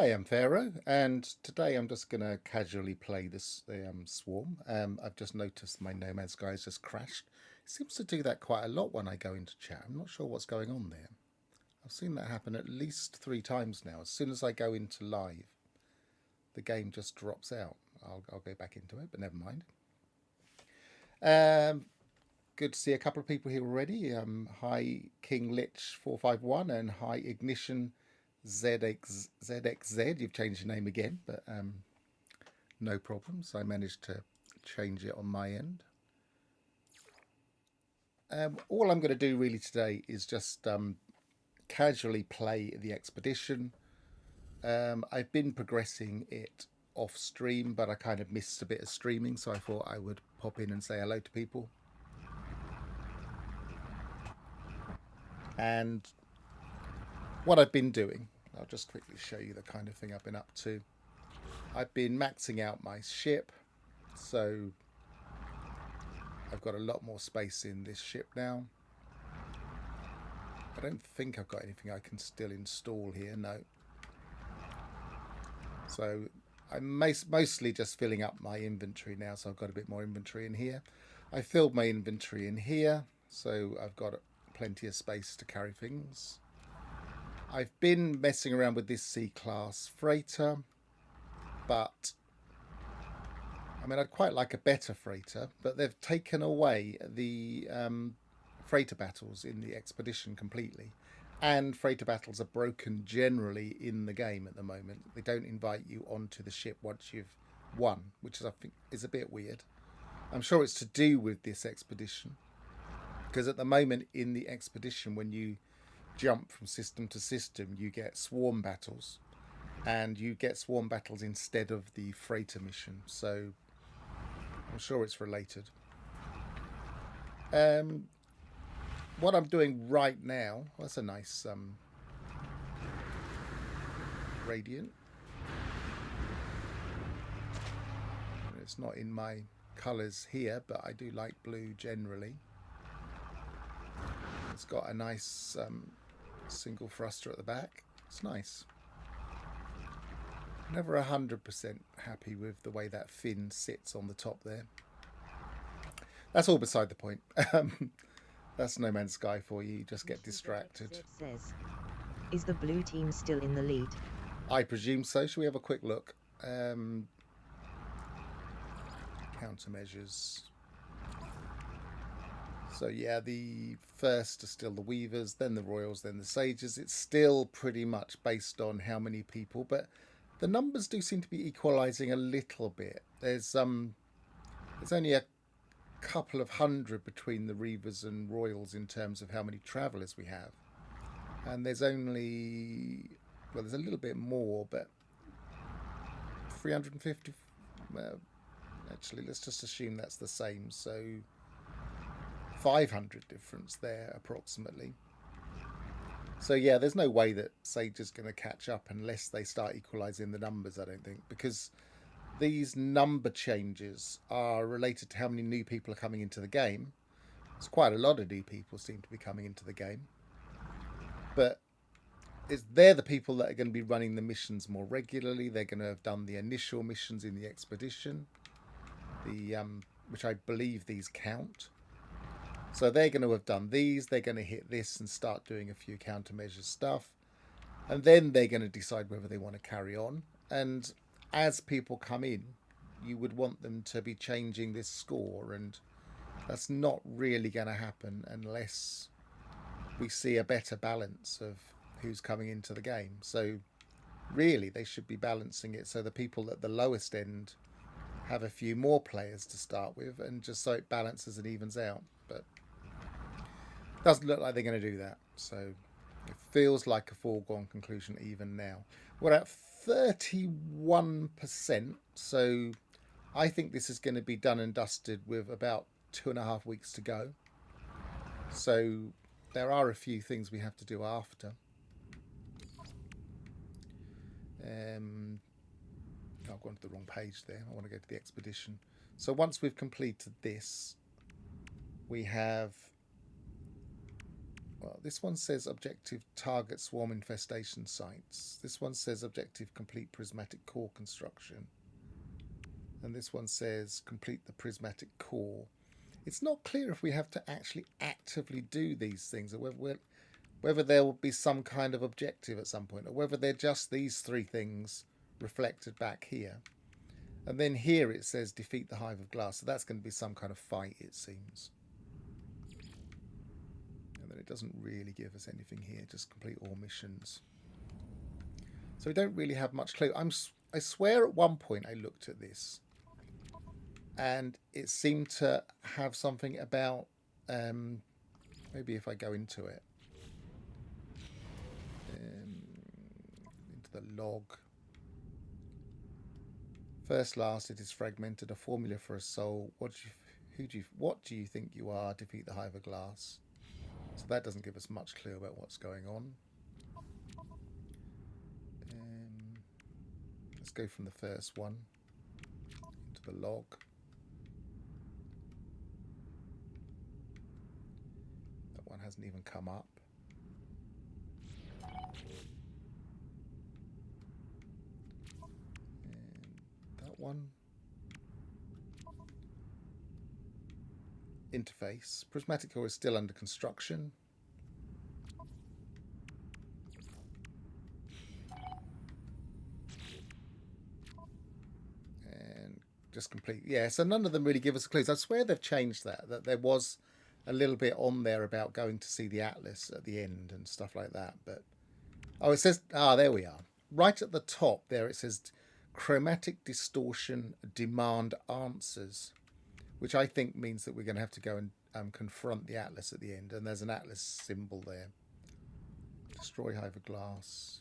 I am Pharaoh, and today I'm just going to casually play the Swarm. I've just noticed my No Man's Sky has just crashed. It seems to do that quite a lot when I go into chat. I'm not sure what's going on there. I've seen that happen at least 3 times now. As soon as I go into live, the game just drops out. I'll go back into it, but never mind. Um, Good to see a couple of people here already. Hi King Lich 451 and hi Ignition ZXZ. You've changed your name again, but no problems. I managed to change it on my end. All I'm going to do really today is just casually play the expedition. I've been progressing it off stream, but I kind of missed a bit of streaming, so I thought I would pop in and say hello to people. And what I've been doing, I'll just quickly show you the kind of thing I've been up to. I've been maxing out my ship, so I've got a lot more space in this ship now. I don't think I've got anything I can still install here, no. So I'm mostly just filling up my inventory now, so I've got a bit more inventory in here. I filled my inventory in here, so I've got plenty of space to carry things. I've been messing around with this C-class freighter, but I mean, I'd quite like a better freighter, but they've taken away the freighter battles in the expedition completely. And freighter battles are broken generally in the game at the moment. They don't invite you onto the ship once you've won, which is, I think, is a bit weird. I'm sure it's to do with this expedition, because at the moment in the expedition, when you jump from system to system, you get swarm battles, and you get swarm battles instead of the freighter mission. So I'm sure it's related. What I'm doing right now, that's a nice radiant. It's not in my colours here, but I do like blue generally. It's got a nice single thruster at the back. It's nice. Never 100% happy with the way that fin sits on the top there. That's all beside the point. That's No Man's Sky for you. You just get distracted. Says, is the blue team still in the lead? I presume so. Shall we have a quick look? Countermeasures. So yeah, the first are still the Weavers, then the Royals, then the Sages. It's still pretty much based on how many people, but the numbers do seem to be equalising a little bit. There's only a couple of hundred between the Reavers and Royals in terms of how many travellers we have, and there's only, well, there's a little bit more, but 350. Actually, let's just assume that's the same. So 500 difference there approximately. So yeah, there's no way that Sage is going to catch up unless they start equalising the numbers, I don't think, because these number changes are related to how many new people are coming into the game. There's quite a lot of new people seem to be coming into the game, but they're the people that are going to be running the missions more regularly. They're going to have done the initial missions in the expedition, which I believe these count. So they're going to have done these. They're going to hit this and start doing a few countermeasures stuff, and then they're going to decide whether they want to carry on. And as people come in, you would want them to be changing this score, and that's not really going to happen unless we see a better balance of who's coming into the game. So really, they should be balancing it so the people at the lowest end have a few more players to start with, and just so it balances and evens out. But it doesn't look like they're going to do that. So it feels like a foregone conclusion even now. We're at 31%. So I think this is going to be done and dusted with about 2.5 weeks to go. So there are a few things we have to do after. I've gone to the wrong page there. I want to go to the expedition. So once we've completed this, we have Well, this one says objective target swarm infestation sites. This one says objective complete prismatic core construction. And this one says complete the prismatic core. It's not clear if we have to actually actively do these things, or whether there will be some kind of objective at some point, or whether they're just these three things reflected back here. And then here it says defeat the Hive of Glass, so that's going to be some kind of fight, it seems. And then it doesn't really give us anything here, just complete all missions. So we don't really have much clue. I swear at one point I looked at this and it seemed to have something about, maybe if I go into it, into the log. First, last, it is fragmented. A formula for a soul. What do you think you are? Defeat the Hive of Glass. So that doesn't give us much clue about what's going on. Let's go from the first one into the log. That one hasn't even come up. One interface. Prismatic core is still under construction. And just complete. Yeah, so none of them really give us clues. I swear they've changed that there was a little bit on there about going to see the Atlas at the end and stuff like that. But oh, it says, there we are. Right at the top there it says chromatic distortion demand answers, which I think means that we're going to have to go and confront the Atlas at the end, and there's an Atlas symbol there. Destroy Hive of Glass.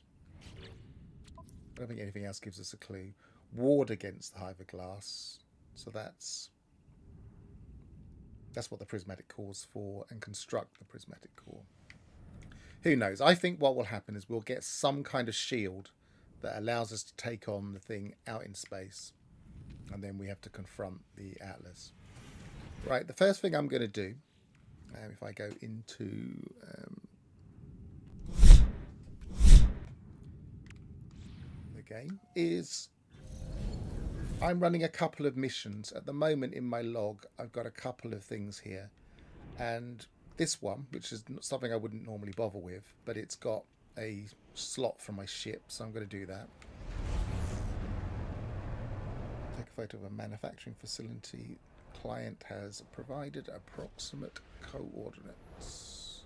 I don't think anything else gives us a clue. Ward against the Hive of Glass, so that's what the prismatic core's for, and construct the prismatic core. Who knows? I think what will happen is we'll get some kind of shield that allows us to take on the thing out in space, and then we have to confront the Atlas. Right, the first thing I'm going to do, if I go into the game, is I'm running a couple of missions. At the moment in my log, I've got a couple of things here, and this one, which is something I wouldn't normally bother with, but it's got a slot for my ship, so I'm going to do that. Take a photo of a manufacturing facility. Client has provided approximate coordinates.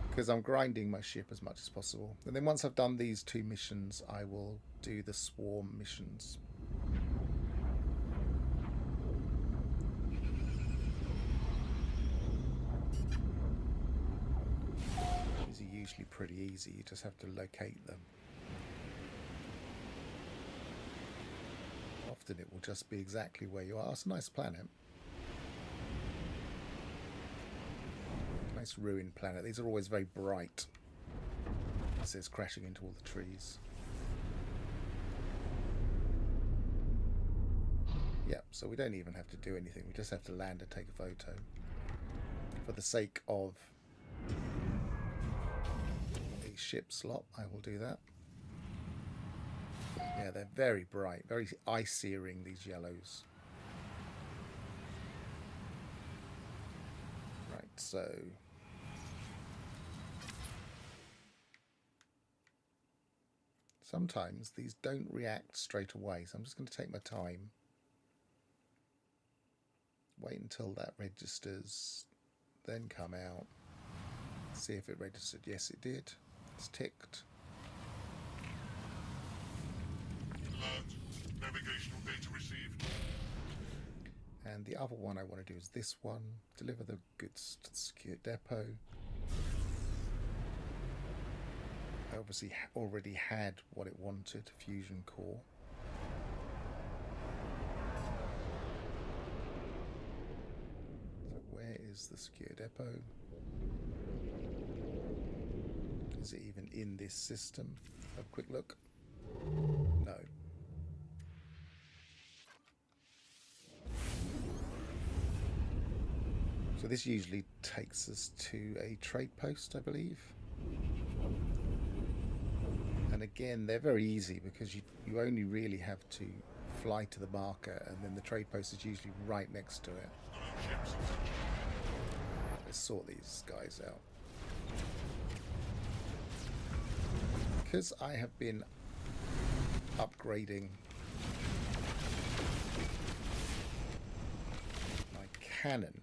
Because I'm grinding my ship as much as possible. And then once I've done these two missions, I will do the swarm missions. Usually pretty easy, you just have to locate them. Often it will just be exactly where you are. It's a nice planet. Nice ruined planet. These are always very bright. It says crashing into all the trees. Yep, so we don't even have to do anything. We just have to land and take a photo. For the sake of ship slot, I will do that. Yeah, they're very bright, very eye-searing, these yellows. Right, so sometimes these don't react straight away, so I'm just going to take my time. Wait until that registers, then come out. See if it registered. Yes, it did. It's ticked. Alert. Navigational data received. And the other one I want to do is this one. Deliver the goods to the secure depot. I obviously already had what it wanted, fusion core. So where is the secure depot? Is it even in this system? Have a quick look. No. So So this usually takes us to a trade post, I believe. And again, they're very easy because you only really have to fly to the marker, and then the trade post is usually right next to it. All ships in search. Let's sort these guys out. Because I have been upgrading my cannon,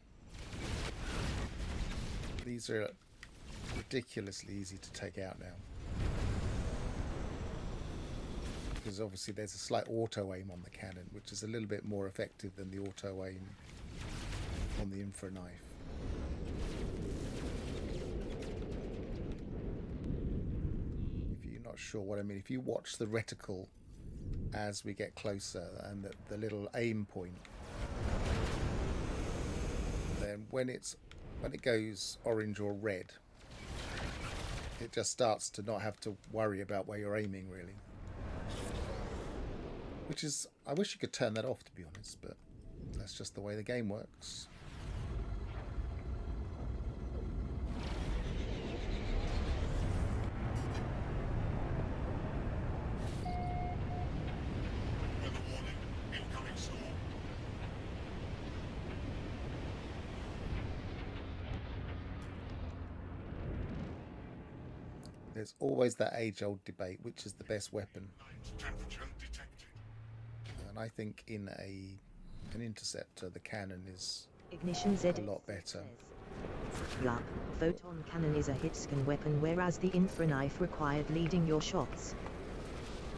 these are ridiculously easy to take out now. Because obviously there's a slight auto aim on the cannon, which is a little bit more effective than the auto aim on the infra knife. If you're not sure what I mean, if you watch the reticle as we get closer and the little aim point, then when it goes orange or red, it just starts to not have to worry about where you're aiming, really. Which is, I wish you could turn that off, to be honest, but that's just the way the game works. Weather warning. Incoming storm. There's always that age-old debate, which is the best weapon. Night temperature detected. And I think in an interceptor, the cannon is Ignition Z a lot better. Yup, photon cannon is a hitscan weapon, whereas the infra knife required leading your shots.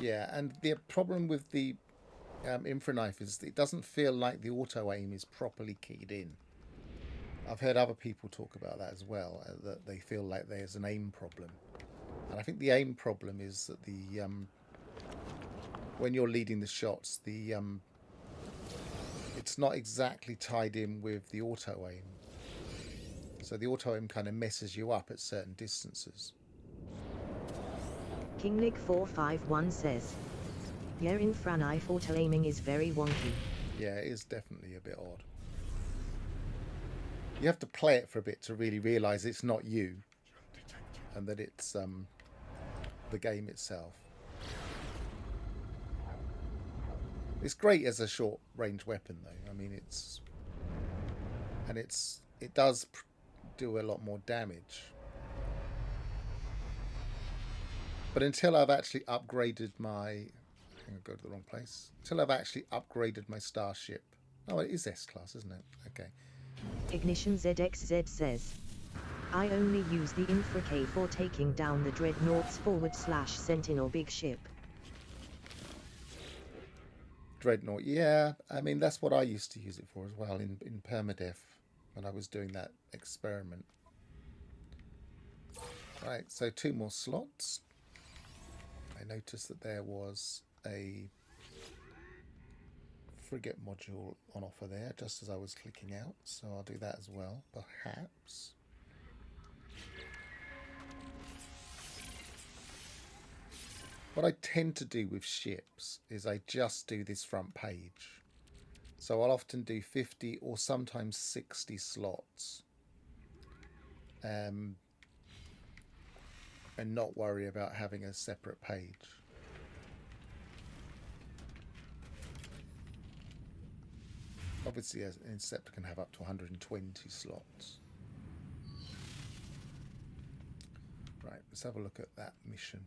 Yeah, and the problem with the infra knife is it doesn't feel like the auto aim is properly keyed in. I've heard other people talk about that as well, that they feel like there's an aim problem. And I think the aim problem is that the when you're leading the shots, it's not exactly tied in with the auto aim. So the auto aim kind of messes you up at certain distances. Kinglig451 says, yeah, infra knife auto aiming is very wonky. Yeah, it is definitely a bit odd. You have to play it for a bit to really realise it's not you, Detected. and that it's the game itself. It's great as a short range weapon, though. I mean, it does do a lot more damage. But until I've actually upgraded my, I think I'll go to the wrong place. Until I've actually upgraded my starship. Oh, it is S-class, isn't it? Okay. Ignition ZXZ says, I only use the infra K for taking down the dreadnoughts / Sentinel big ship. Dreadnought, yeah. I mean, that's what I used to use it for as well in permadeath when I was doing that experiment. Right, so 2 more slots. I noticed that there was a frigate module on offer there just as I was clicking out, so I'll do that as well, perhaps. What I tend to do with ships is I just do this front page. So I'll often do 50 or sometimes 60 slots. And not worry about having a separate page. Obviously, an Interceptor can have up to 120 slots. Right, let's have a look at that mission.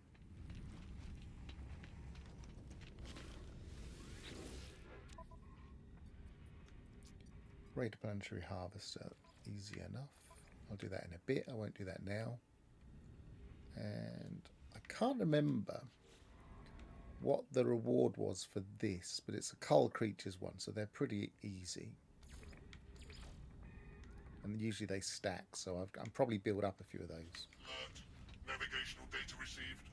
Raid Planetary Harvester, easy enough. I'll do that in a bit, I won't do that now. And I can't remember what the reward was for this, but it's a Cull Creatures one, so they're pretty easy. And usually they stack, so I've probably built up a few of those. Alert. Navigational data received.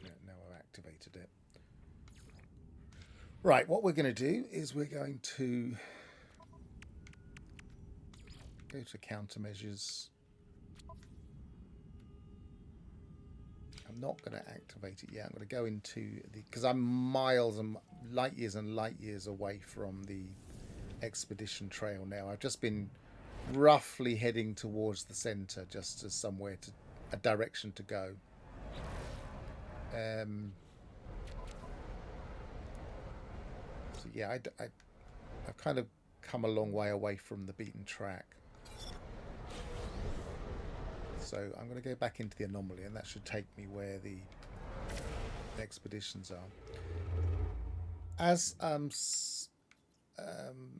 Yeah, now I've activated it. Right, what we're going to do is we're going to go to countermeasures. I'm not going to activate it yet. I'm going to go into the, because I'm miles and light years away from the expedition trail now. I've just been roughly heading towards the center, just as somewhere to a direction to go. So yeah, I've kind of come a long way away from the beaten track. So I'm going to go back into the anomaly, and that should take me where the expeditions are. As a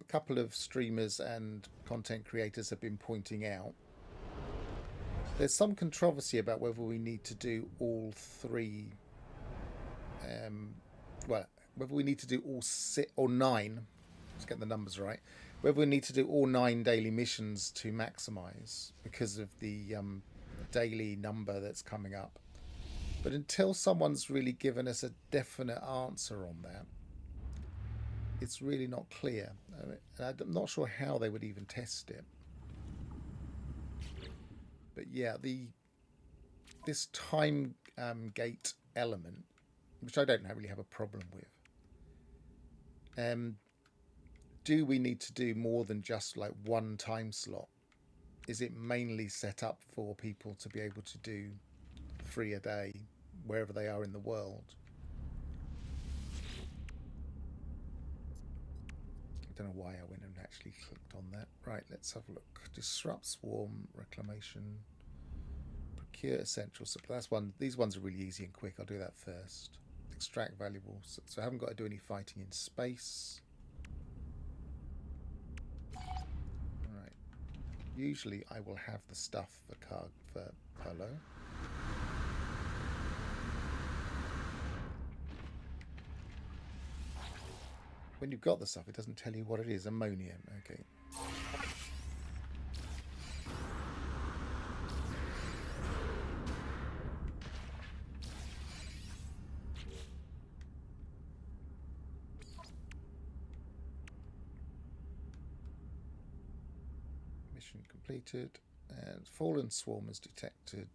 couple of streamers and content creators have been pointing out, there's some controversy about whether we need to do all three. Well, whether we need to do all 6 or 9. Let's get the numbers right. Whether we need to do all 9 daily missions to maximize because of the daily number that's coming up. But until someone's really given us a definite answer on that, it's really not clear. I mean, I'm not sure how they would even test it. But yeah, this time gate element, which I don't really have a problem with. Do we need to do more than just like one time slot? Is it mainly set up for people to be able to do 3 a day wherever they are in the world? I don't know why I went and actually clicked on that. Right, let's have a look. Disrupt swarm, reclamation, procure essential supply. That's one. These ones are really easy and quick. I'll do that first. Extract valuables. So I haven't got to do any fighting in space. Right. Usually I will have the stuff for Polo. When you've got the stuff, it doesn't tell you what it is. Ammonium. Okay. Mission completed. And fallen swarm is detected.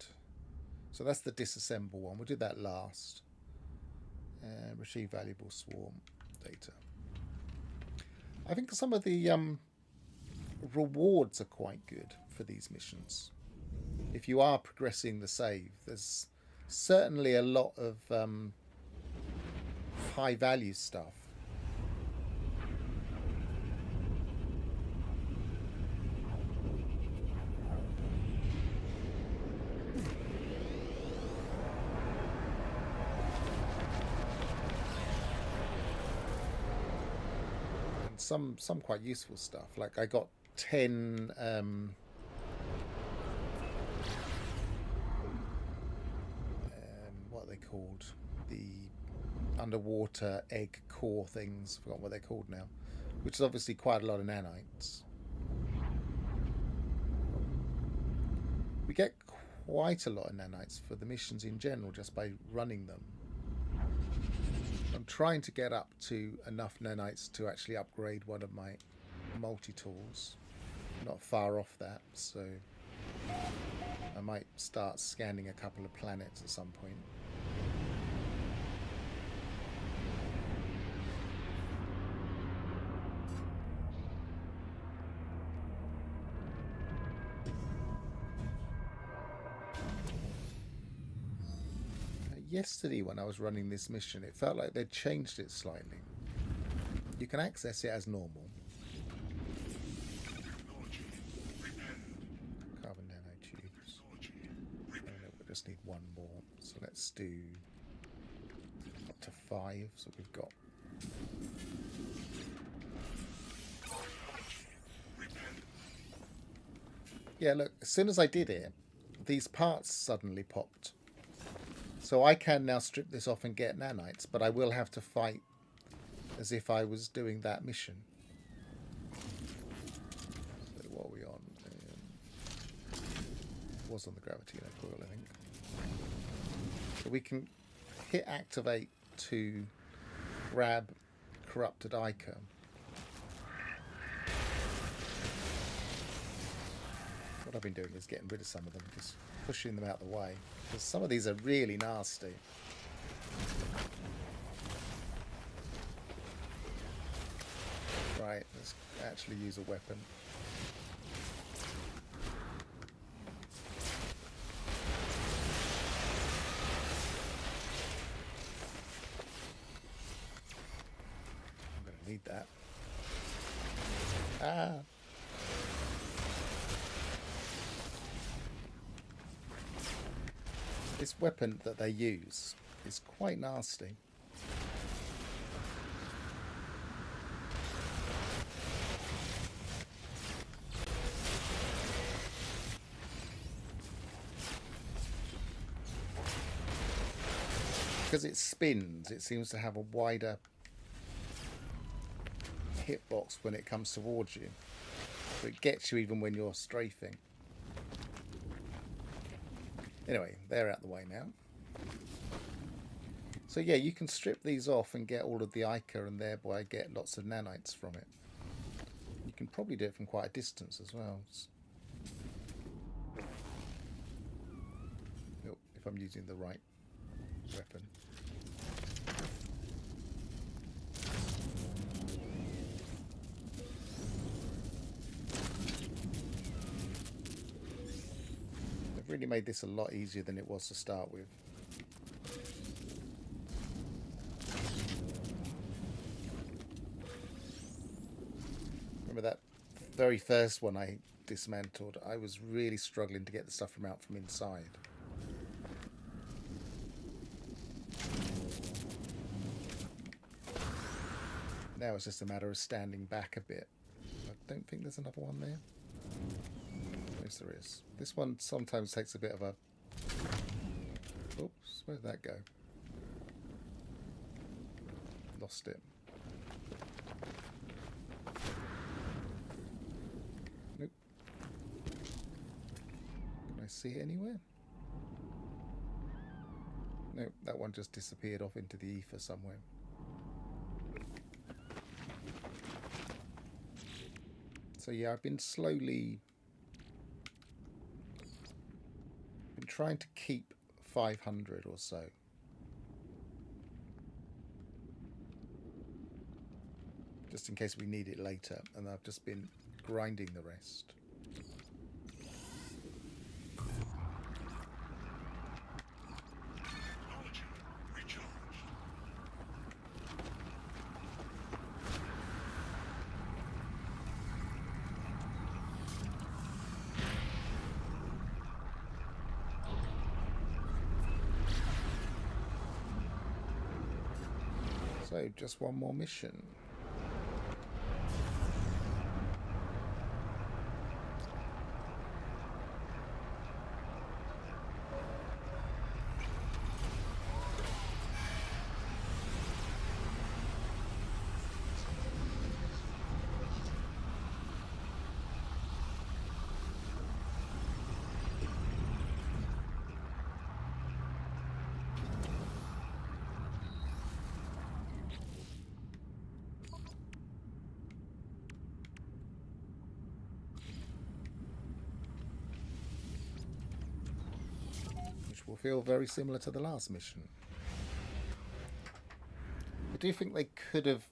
So that's the disassemble one. We'll do that last. Retrieve valuable swarm data. I think some of the rewards are quite good for these missions. If you are progressing the save, there's certainly a lot of high value stuff. Some quite useful stuff. Like I got 10 what are they called? The underwater egg core things. Forgot what they're called now. Which is obviously quite a lot of nanites. We get quite a lot of nanites for the missions in general just by running them. I'm trying to get up to enough nanites to actually upgrade one of my multi-tools. Not far off that, so I might start scanning a couple of planets at some point. Yesterday when I was running this mission, it felt like they'd changed it slightly. You can access it as normal. Carbon nanotubes. We just need one more. So let's do up to 5. So we've got... Yeah, look, as soon as I did it, these parts suddenly popped. So I can now strip this off and get nanites, but I will have to fight as if I was doing that mission. So what are we on? Was on the gravity coil, I think. So we can hit activate to grab corrupted Ica. What I've been doing is getting rid of some of them, just pushing them out the way. Because some of these are really nasty. Right, let's actually use a weapon. Ah. This weapon that they use is quite nasty. Because it spins, it seems to have a wider hitbox when it comes towards you. So it gets you even when you're strafing. Anyway, they're out the way now. So yeah, you can strip these off and get all of the Ica and thereby get lots of nanites from it. You can probably do it from quite a distance as well. Oh, if I'm using the right weapon. They've really made this a lot easier than it was to start with. Remember that very first one I dismantled? I was really struggling to get the stuff out from inside. Now it's just a matter of standing back a bit. I don't think there's another one there. Yes, there is. This one sometimes takes a bit of a... Oops, where did that go? Lost it. Nope. Can I see it anywhere? Nope, that one just disappeared off into the ether somewhere. So yeah, I've been slowly trying to keep 500 or so. Just in case we need it later, and I've just been grinding the rest. Acknowledging. Recharged. So just one more mission. Will feel very similar to the last mission. I do think they could have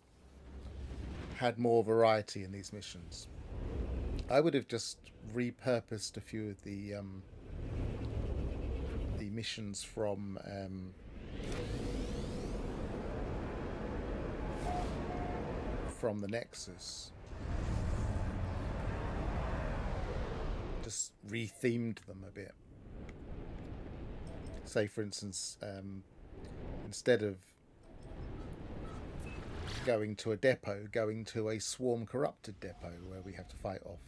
had more variety in these missions. I would have just repurposed a few of the missions from the Nexus. Just rethemed them a bit. Say, for instance, instead of going to a depot, going to a swarm corrupted depot where we have to fight off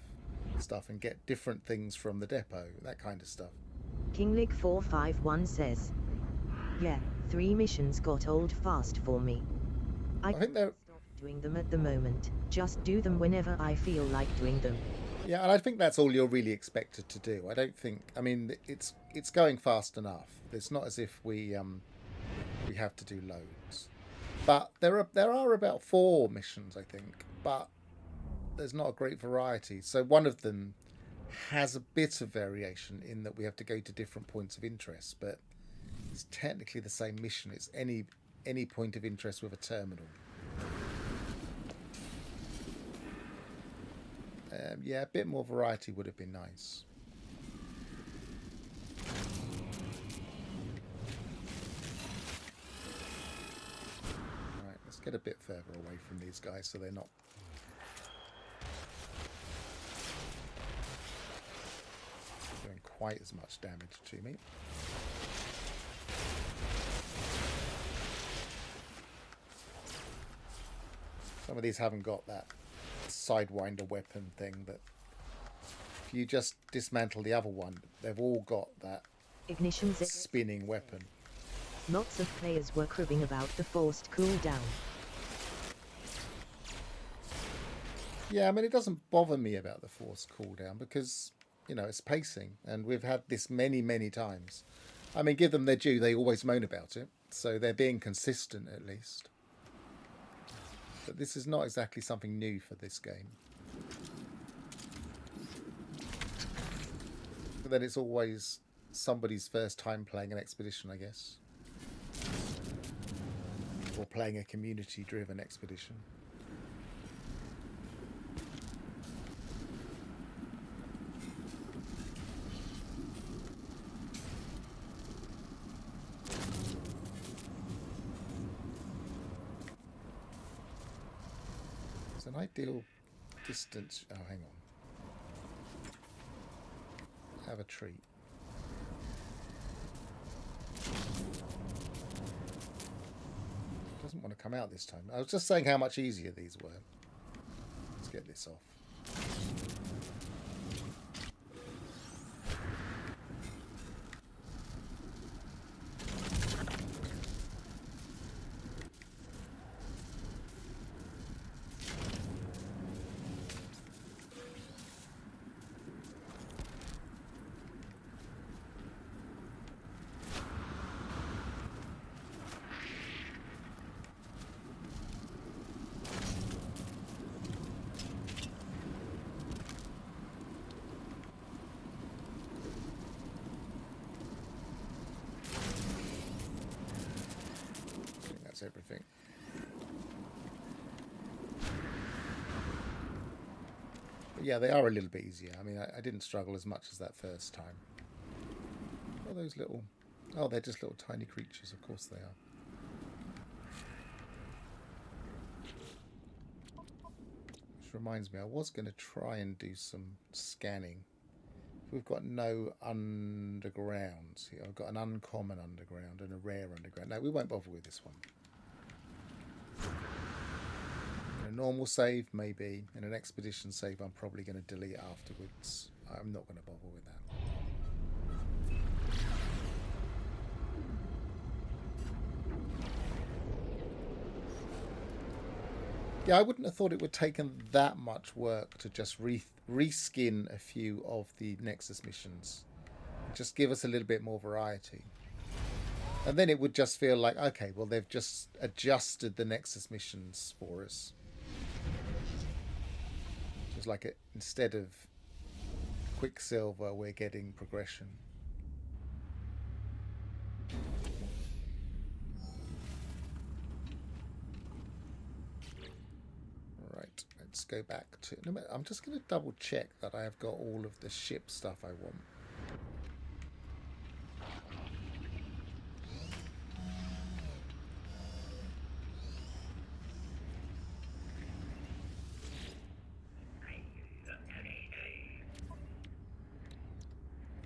stuff and get different things from the depot, that kind of stuff. Kinglik451 says, yeah, 3 missions got old fast for me. I think they're... stop doing them at the moment, just do them whenever I feel like doing them. Yeah, and I think that's all you're really expected to do. I don't think... I mean, it's going fast enough. It's not as if we have to do loads. But there are about 4 missions, I think. But there's not a great variety. So one of them has a bit of variation in that we have to go to different points of interest. But it's technically the same mission. It's any point of interest with a terminal. Yeah, a bit more variety would have been nice. Right, let's get a bit further away from these guys so they're not quite as much damage to me. Some of these haven't got that Sidewinder weapon thing that if you just dismantle the other one, they've all got that Ignition ZX. spinning weapon. Lots of players were cribbing about the forced cooldown. Yeah, I mean, it doesn't bother me about the force cooldown because, you know, it's pacing. And we've had this many, many times. I mean, give them their due. They always moan about it. So they're being consistent at least. But this is not exactly something new for this game. But then it's always somebody's first time playing an expedition, I guess. Or playing a community-driven expedition. It's an ideal distance. Oh, hang on. Have a treat. Doesn't want to come out this time. I was just saying how much easier these were. Let's get this off. Everything. But yeah, they are a little bit easier. I mean, I didn't struggle as much as that first time. What are those little... Oh, they're just little tiny creatures. Of course they are. Which reminds me, I was going to try and do some scanning. We've got no undergrounds here. I've got an uncommon underground and a rare underground. No, we won't bother with this one. In a normal save, maybe. In an expedition save, I'm probably going to delete afterwards. I'm not going to bother with that. Yeah, I wouldn't have thought it would have taken that much work to just reskin a few of the Nexus missions. Just give us a little bit more variety. And then it would just feel like, okay, well, they've just adjusted the Nexus missions for us. It's like instead of Quicksilver, we're getting progression. Right, let's go back to... I'm just going to double check that I have got all of the ship stuff I want.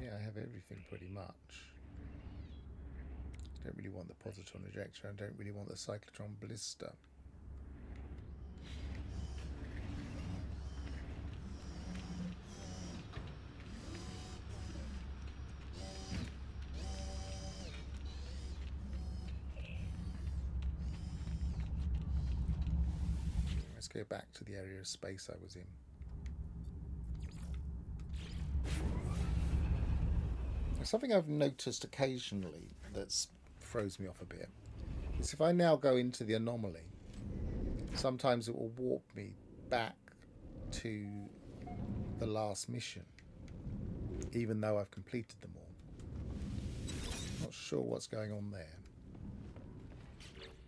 I have everything pretty much. I don't really want the positron ejector. I don't really want the cyclotron ballista. Let's go back to the area of space I was in. Something I've noticed occasionally that throws me off a bit is if I now go into the anomaly, sometimes it will warp me back to the last mission, even though I've completed them all. Not sure what's going on there.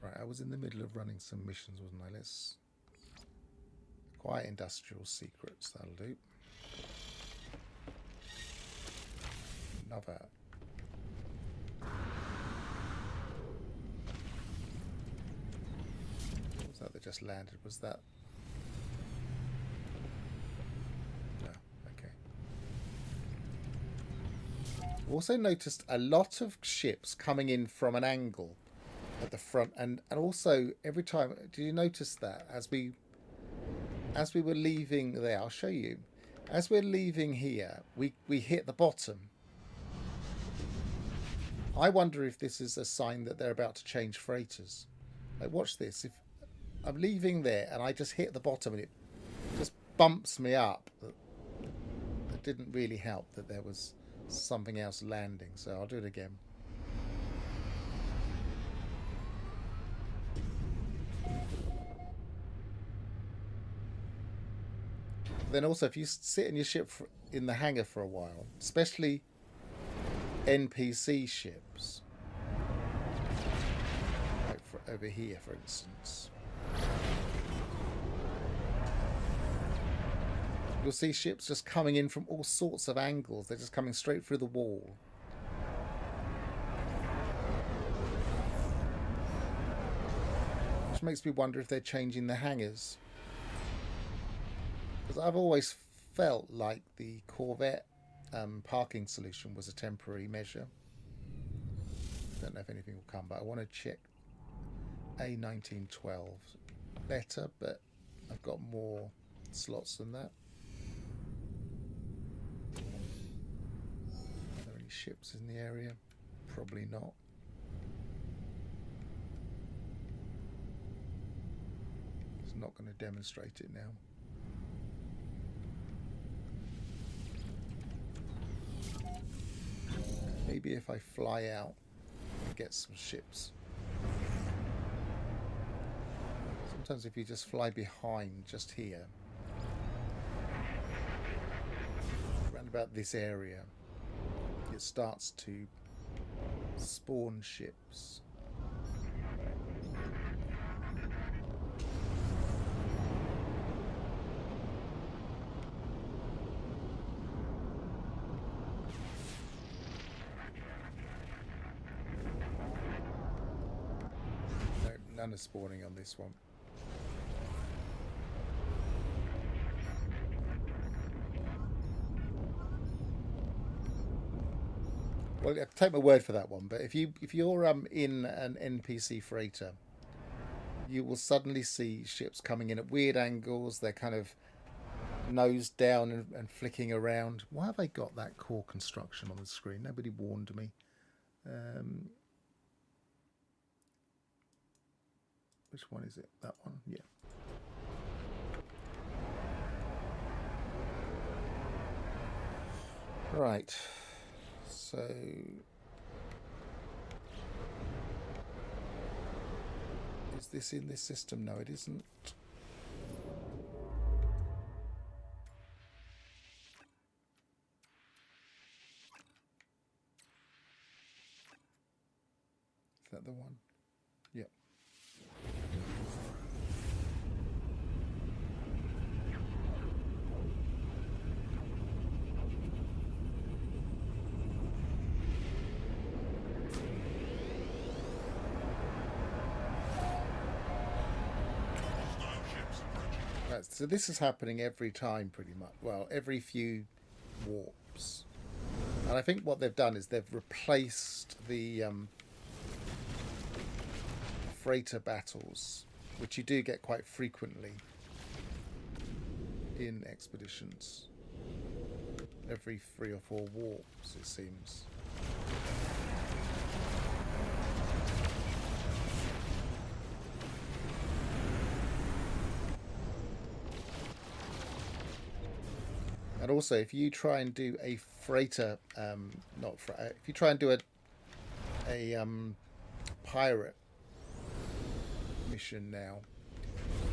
Right, I was in the middle of running some missions, wasn't I? Let's... Quiet industrial secrets, that'll do. Another. What was that just landed? Was that... No, okay. Also noticed a lot of ships coming in from an angle at the front, and also every time, did you notice that as we were leaving there, I'll show you, as we're leaving here, we hit the bottom. I wonder if this is a sign that they're about to change freighters. Like, watch this. If I'm leaving there and I just hit the bottom and it just bumps me up, it didn't really help that there was something else landing, so I'll do it again. Then also, if you sit in your ship in the hangar for a while, especially NPC ships, like over here for instance, you'll see ships just coming in from all sorts of angles. They're just coming straight through the wall. Which makes me wonder if they're changing the hangars. Because I've always felt like the Corvette parking solution was a temporary measure. Don't know if anything will come, but I want to check A1912. Better, but I've got more slots than that. Are there any ships in the area? Probably not. It's not going to demonstrate it now. Maybe if I fly out and get some ships. Sometimes if you just fly behind just here, around about this area, it starts to spawn ships. None are spawning on this one. Well, take my word for that one. But if you're in an NPC freighter, you will suddenly see ships coming in at weird angles. They're kind of nose down and flicking around. Why have I got that core construction on the screen? Nobody warned me. Which one is it? That one? Yeah. Right. So is this in this system? No, it isn't. Is that the one? Yep. So this is happening every time, pretty much. Well, every few warps. And I think what they've done is they've replaced the freighter battles, which you do get quite frequently in expeditions. Every 3 or 4 warps, it seems. And also, if you try and do a freighter, if you try and do a pirate mission now,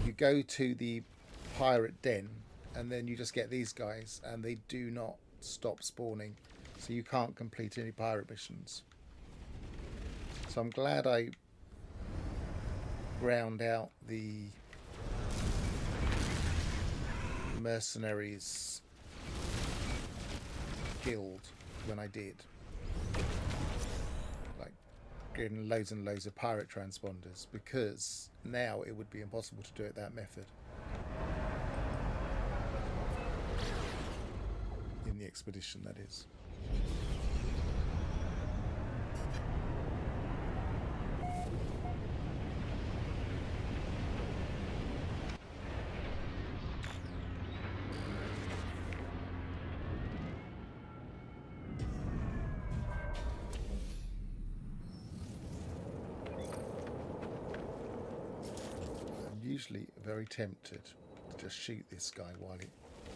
you go to the pirate den, and then you just get these guys, and they do not stop spawning, so you can't complete any pirate missions. So I'm glad I ground out the mercenaries guild when I did, like getting loads and loads of pirate transponders, because now it would be impossible to do it that method in the expedition, that is. usually very tempted to just shoot this guy while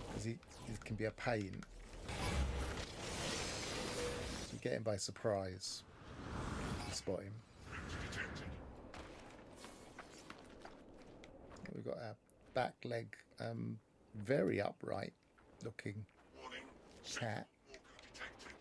because he can be a pain. So you get him by surprise. You spot him. Detected. We've got our back leg very upright looking Warning. cat. Walker detected.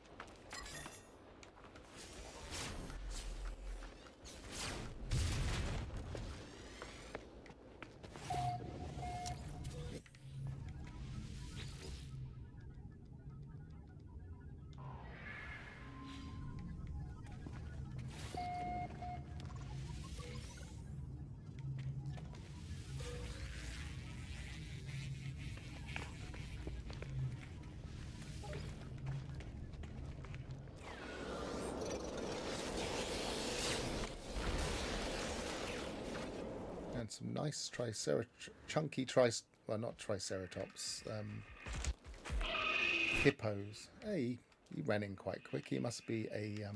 And some nice well, not triceratops, hippos. Hey, he ran in quite quick. He must be a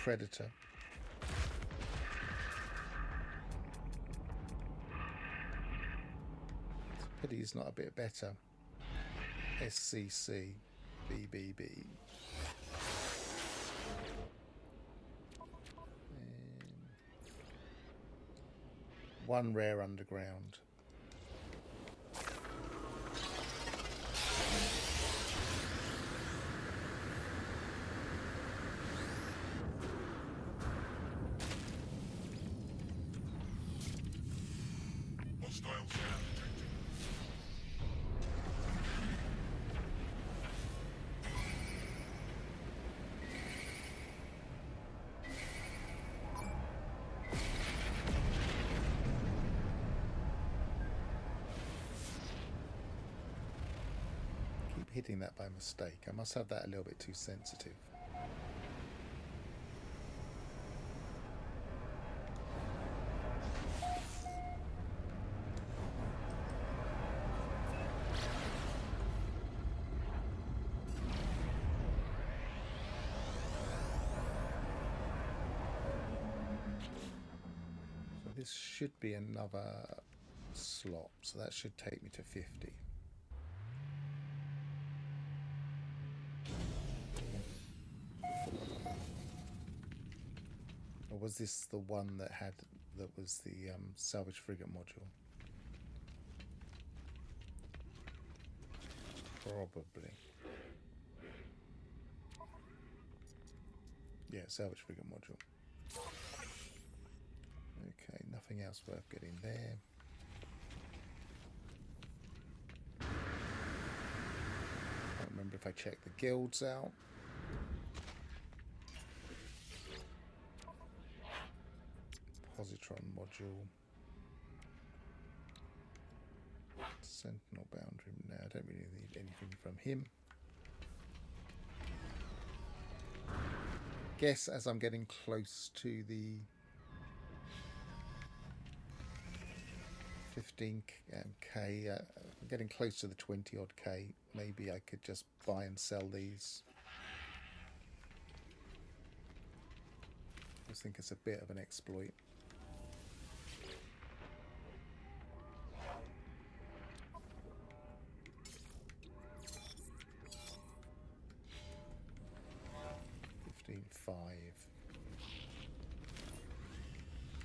predator. It's a pity he's not a bit better. SCC, BBB. One rare underground. Hostile scan detected. Keep hitting that by mistake. I must have that a little bit too sensitive. So this should be another slot, so that should take me to 50. Or was this the one that was the salvage frigate module? Probably. Yeah, salvage frigate module. Okay, nothing else worth getting there. Can't remember if I checked the guilds out. Positron module. Sentinel boundary. No, I don't really need anything from him. Guess as I'm getting close to the 15k, I'm getting close to the 20 odd k, maybe I could just buy and sell these. I just think it's a bit of an exploit.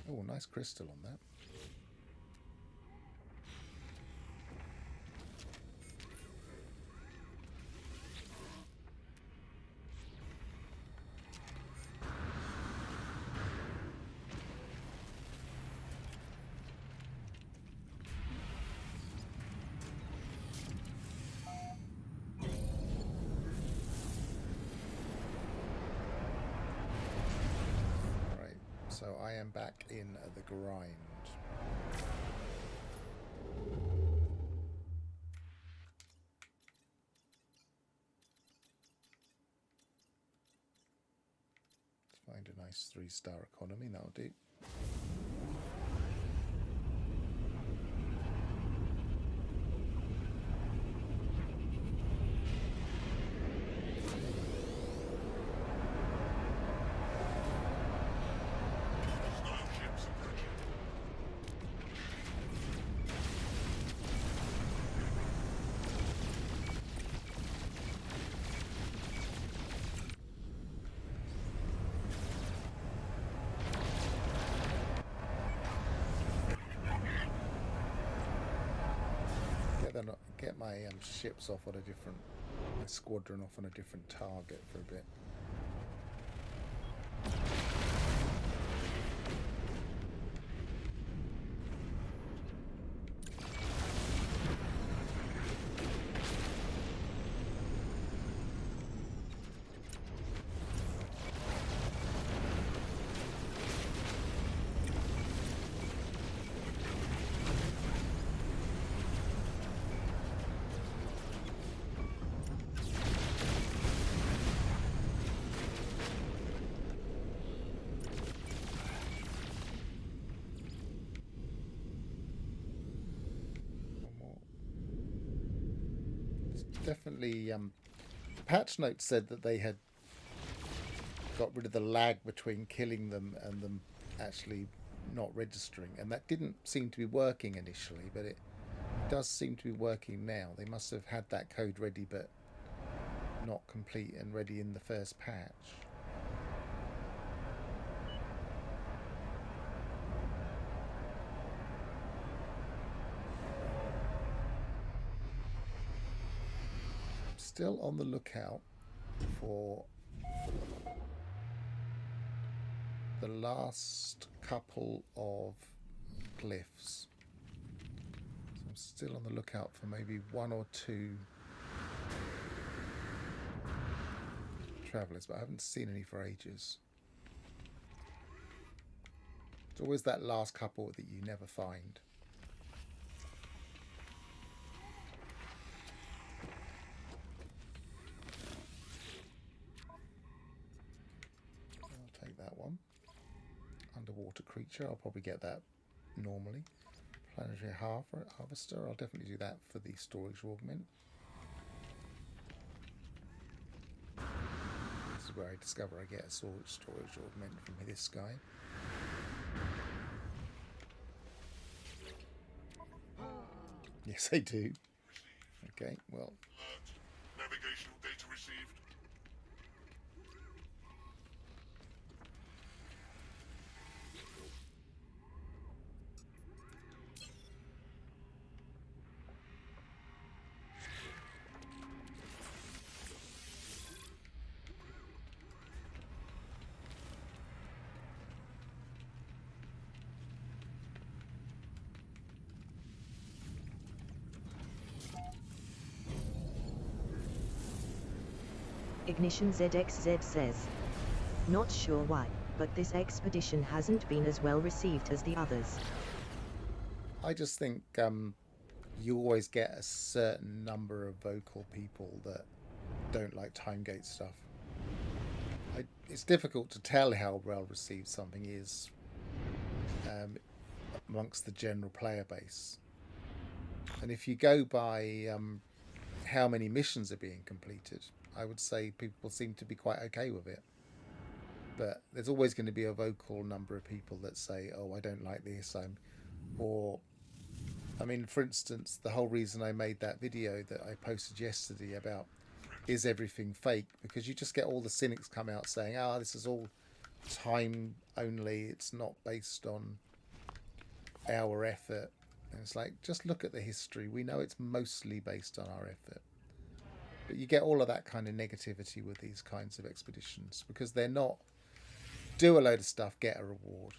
Oh, nice crystal on that. So I am back in the grind. Let's find a nice 3-star economy, that'll do. get my ships off on a different, my squadron off on a different target for a bit. Definitely, patch notes said that they had got rid of the lag between killing them and them actually not registering, and that didn't seem to be working initially, but it does seem to be working now. They must have had that code ready but not complete and ready in the first patch. Still on the lookout for the last couple of glyphs. So I'm still on the lookout for maybe one or two travelers, but I haven't seen any for ages. It's always that last couple that you never find. That one. Underwater creature, I'll probably get that normally. Planetary harvester, I'll definitely do that for the storage augment. This is where I discover I get a storage augment from this guy. Yes, I do. Okay, well. Navigational data received. Ignition ZXZ says, "Not sure why, but this expedition hasn't been as well received as the others." I just think you always get a certain number of vocal people that don't like Timegate stuff. It's difficult to tell how well received something is amongst the general player base. And if you go by how many missions are being completed, I would say people seem to be quite okay with it. But there's always going to be a vocal number of people that say, "Oh, I don't like this," for instance, the whole reason I made that video that I posted yesterday about is everything fake, because you just get all the cynics come out saying, this is all time only, it's not based on our effort. And it's like, just look at the history. We know it's mostly based on our effort. But you get all of that kind of negativity with these kinds of expeditions, because they're not do a load of stuff, get a reward,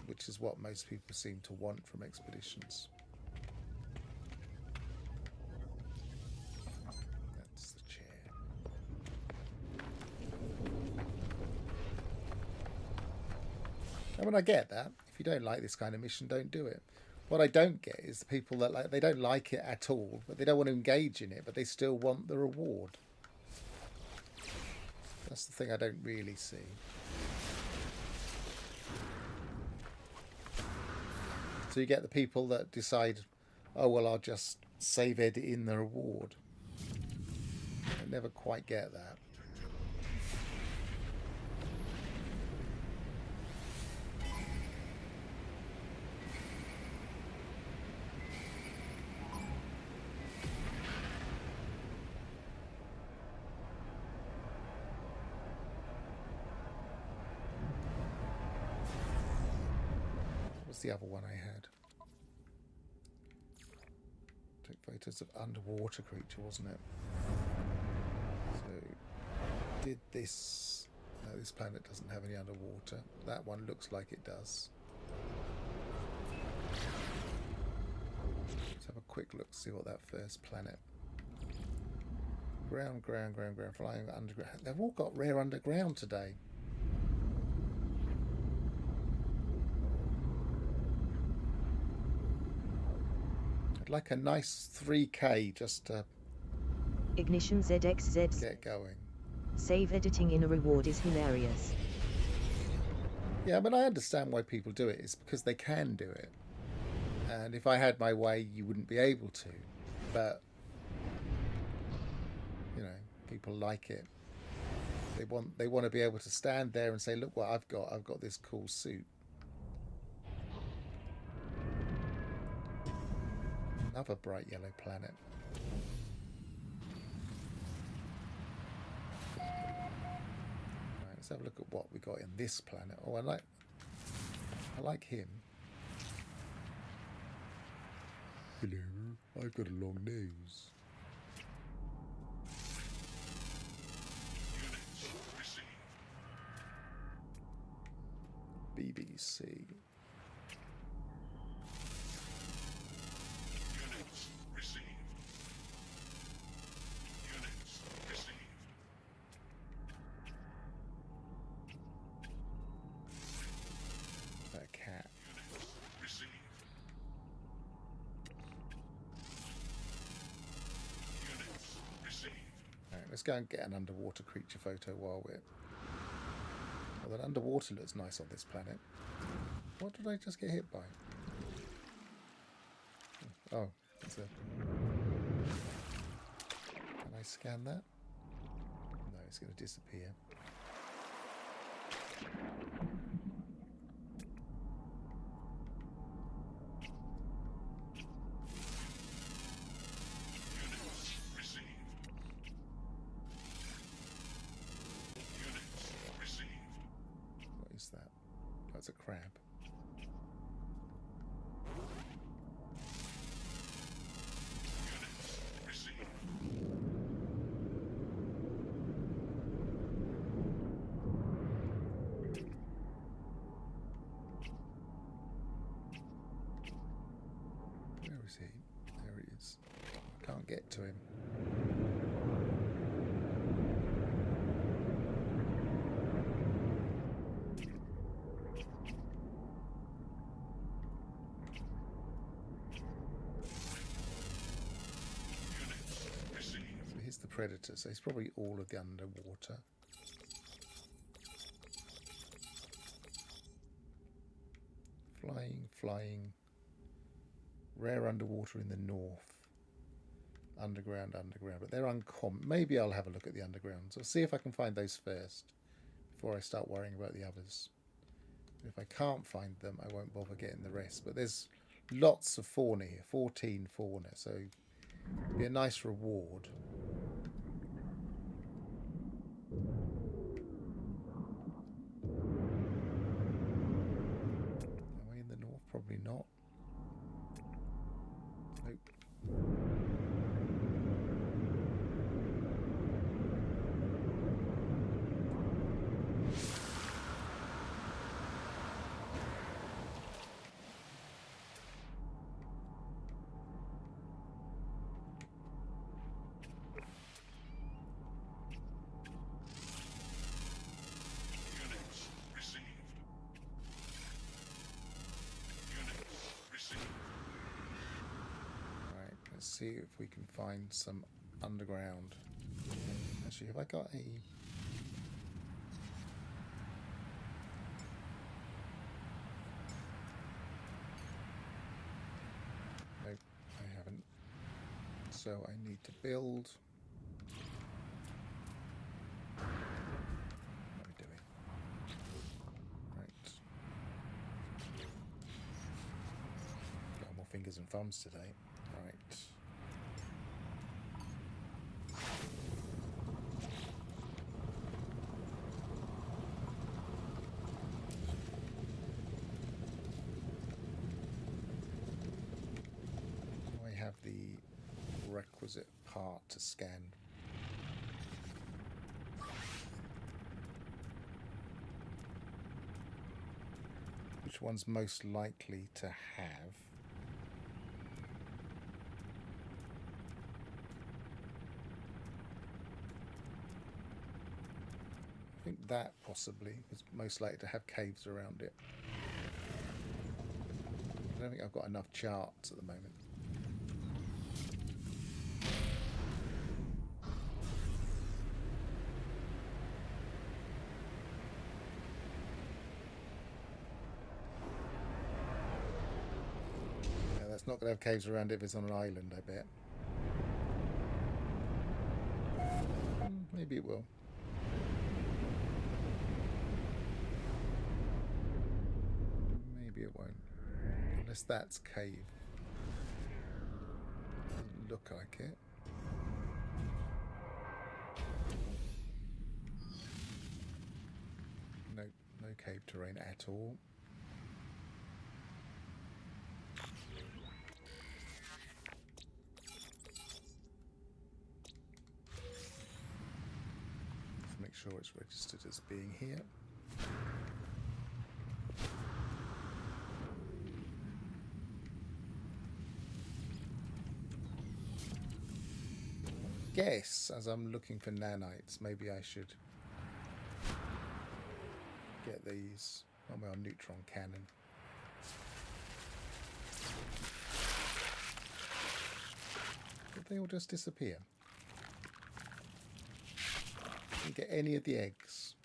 which is what most people seem to want from expeditions. That's the chair. I get that. If you don't like this kind of mission, don't do it. What I don't get is the people that they don't like it at all, but they don't want to engage in it, but they still want the reward. That's the thing I don't really see. So you get the people that decide, oh, well, I'll just save edit in the reward. I never quite get that. What's the other one I had? Take Photos of underwater creature, wasn't it? So, did this... No, this planet doesn't have any underwater. That one looks like it does. Let's have a quick look, see what that first planet... Ground, flying underground. They've all got rare underground today. I'd like a nice 3K just to Ignition ZXZ. get going. Save editing in a reward is hilarious. Yeah, but I understand why people do it. It's because they can do it. And if I had my way, you wouldn't be able to. But, you know, people like it. They want to be able to stand there and say, look what I've got. I've got this cool suit. Another bright yellow planet. Right, let's have a look at what we got in this planet. Oh, I like him. Hello, I've got a long nose. BBC. Units received. Units received. A cat. Units received. Units received. Alright, let's go and get an underwater creature photo while we're... Well, that underwater looks nice on this planet. What did I just get hit by? Oh, it's a... Can I scan that? No, it's going to disappear. Units received. Units received. What is that? That's a crab. Units received. Where is he? There he is. I can't get to him. Units received. So here's the predator. So he's probably all of the underwater. Flying. Rare underwater in the north. Underground. But they're uncommon. Maybe I'll have a look at the undergrounds. I'll see if I can find those first before I start worrying about the others. If I can't find them, I won't bother getting the rest. But there's lots of fauna here. 14 fauna. So it'd be a nice reward. Am I in the north? Probably not. Nope. Units received. Units received. Right, let's see if we can find some underground. Actually, have I got a... Nope, I haven't. So I need to build... What are we doing? Right. Got more fingers and thumbs today. Right. I have the prerequisite part to scan. Which one's most likely to have? I think that possibly is most likely to have caves around it. I don't think I've got enough charts at the moment. Yeah, that's not going to have caves around it if it's on an island, I bet. Maybe it will. Maybe it won't. Unless that's cave. Doesn't look like it. No, no cave terrain at all. Let's make sure it's registered as being here. Guess as I'm looking for nanites, maybe I should get these. Oh, well, neutron cannon. Did they all just disappear? Didn't get any of the eggs.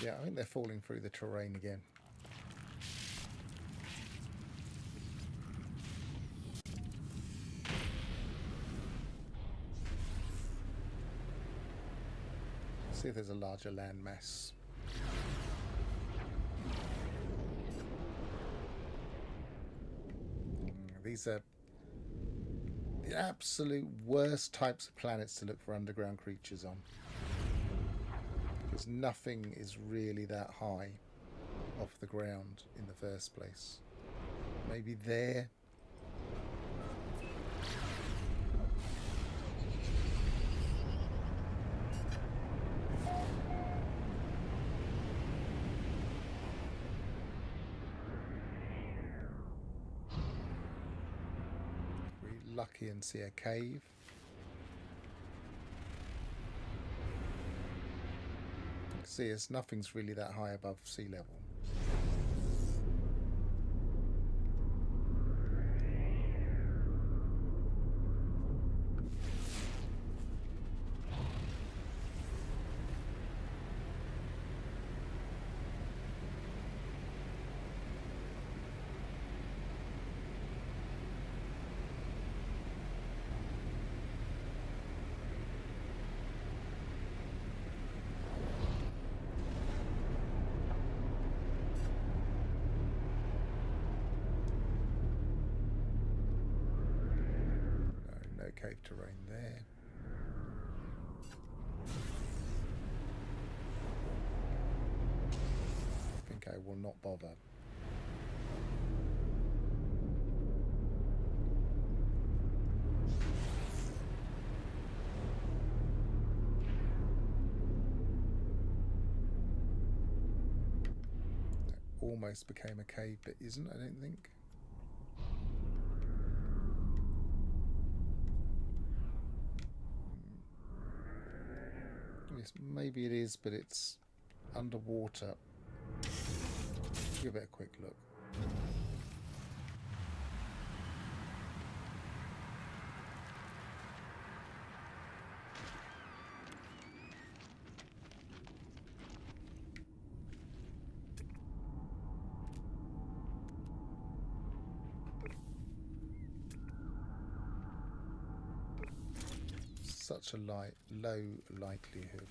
Yeah, I think they're falling through the terrain again. See if there's a larger landmass. These are the absolute worst types of planets to look for underground creatures on. Because nothing is really that high off the ground in the first place. Maybe there. If we're lucky and see a cave. See, as nothing's really that high above sea level. Cave terrain there. I think I will not bother. That almost became a cave, but isn't, I don't think. Maybe it is, but it's underwater. Give it a quick look. Such such a low likelihood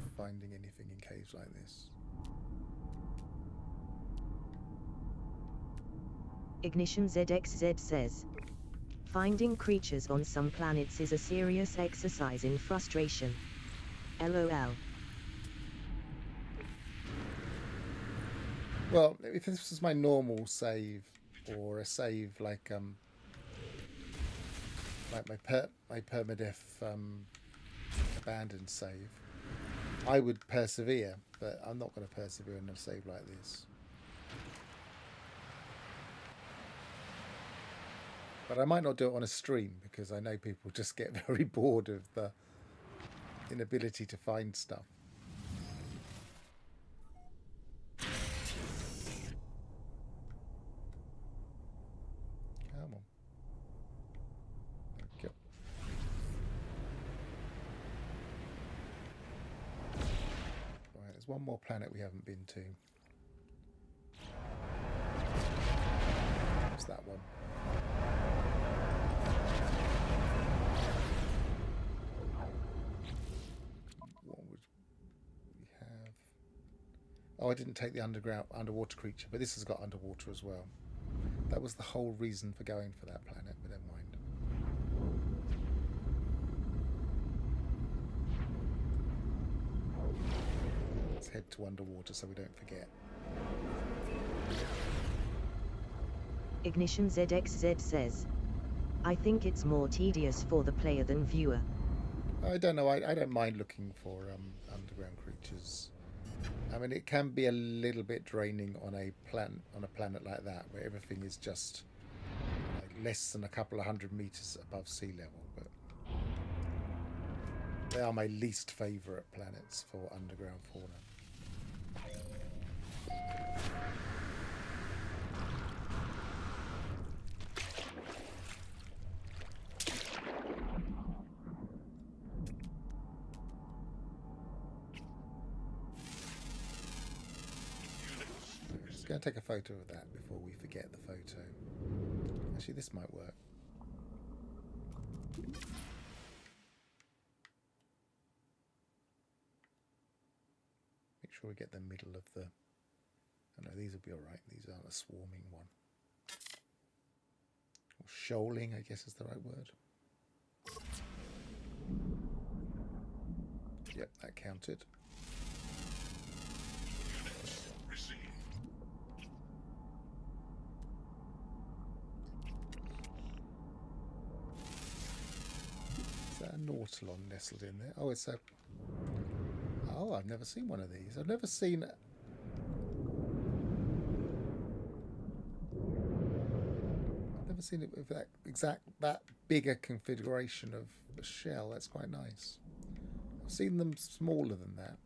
of finding anything in caves like this. Ignition ZXZ says, finding creatures on some planets is a serious exercise in frustration. LOL. Well, if this was my normal save, or a save like my permadeath abandoned save, I would persevere, but I'm not going to persevere in a save like this. But I might not do it on a stream because I know people just get very bored of the inability to find stuff. Come on. Thank you. Right, there's one more planet we haven't been to. What's that one? What would we have? Oh, I didn't take the underwater creature, but this has got underwater as well. That was the whole reason for going for that planet, but never mind. Let's head to underwater so we don't forget. Ignition ZXZ says, I think it's more tedious for the player than viewer. I don't know. I don't mind looking for underground creatures. I mean, it can be a little bit draining on a planet like that, where everything is just like less than a couple of 100 meters above sea level. But they are my least favourite planets for underground fauna. Just going to take a photo of that before we forget the photo. Actually, this might work. Make sure we get the middle of the... Oh no, these will be alright. These aren't a swarming one. Or shoaling, I guess is the right word. Yep, that counted. Received. Is that a Nautilon nestled in there? Oh, it's a... Oh, I've never seen one of these. I've never seen... I've never seen it with that bigger configuration of a shell. That's quite nice. I've seen them smaller than that.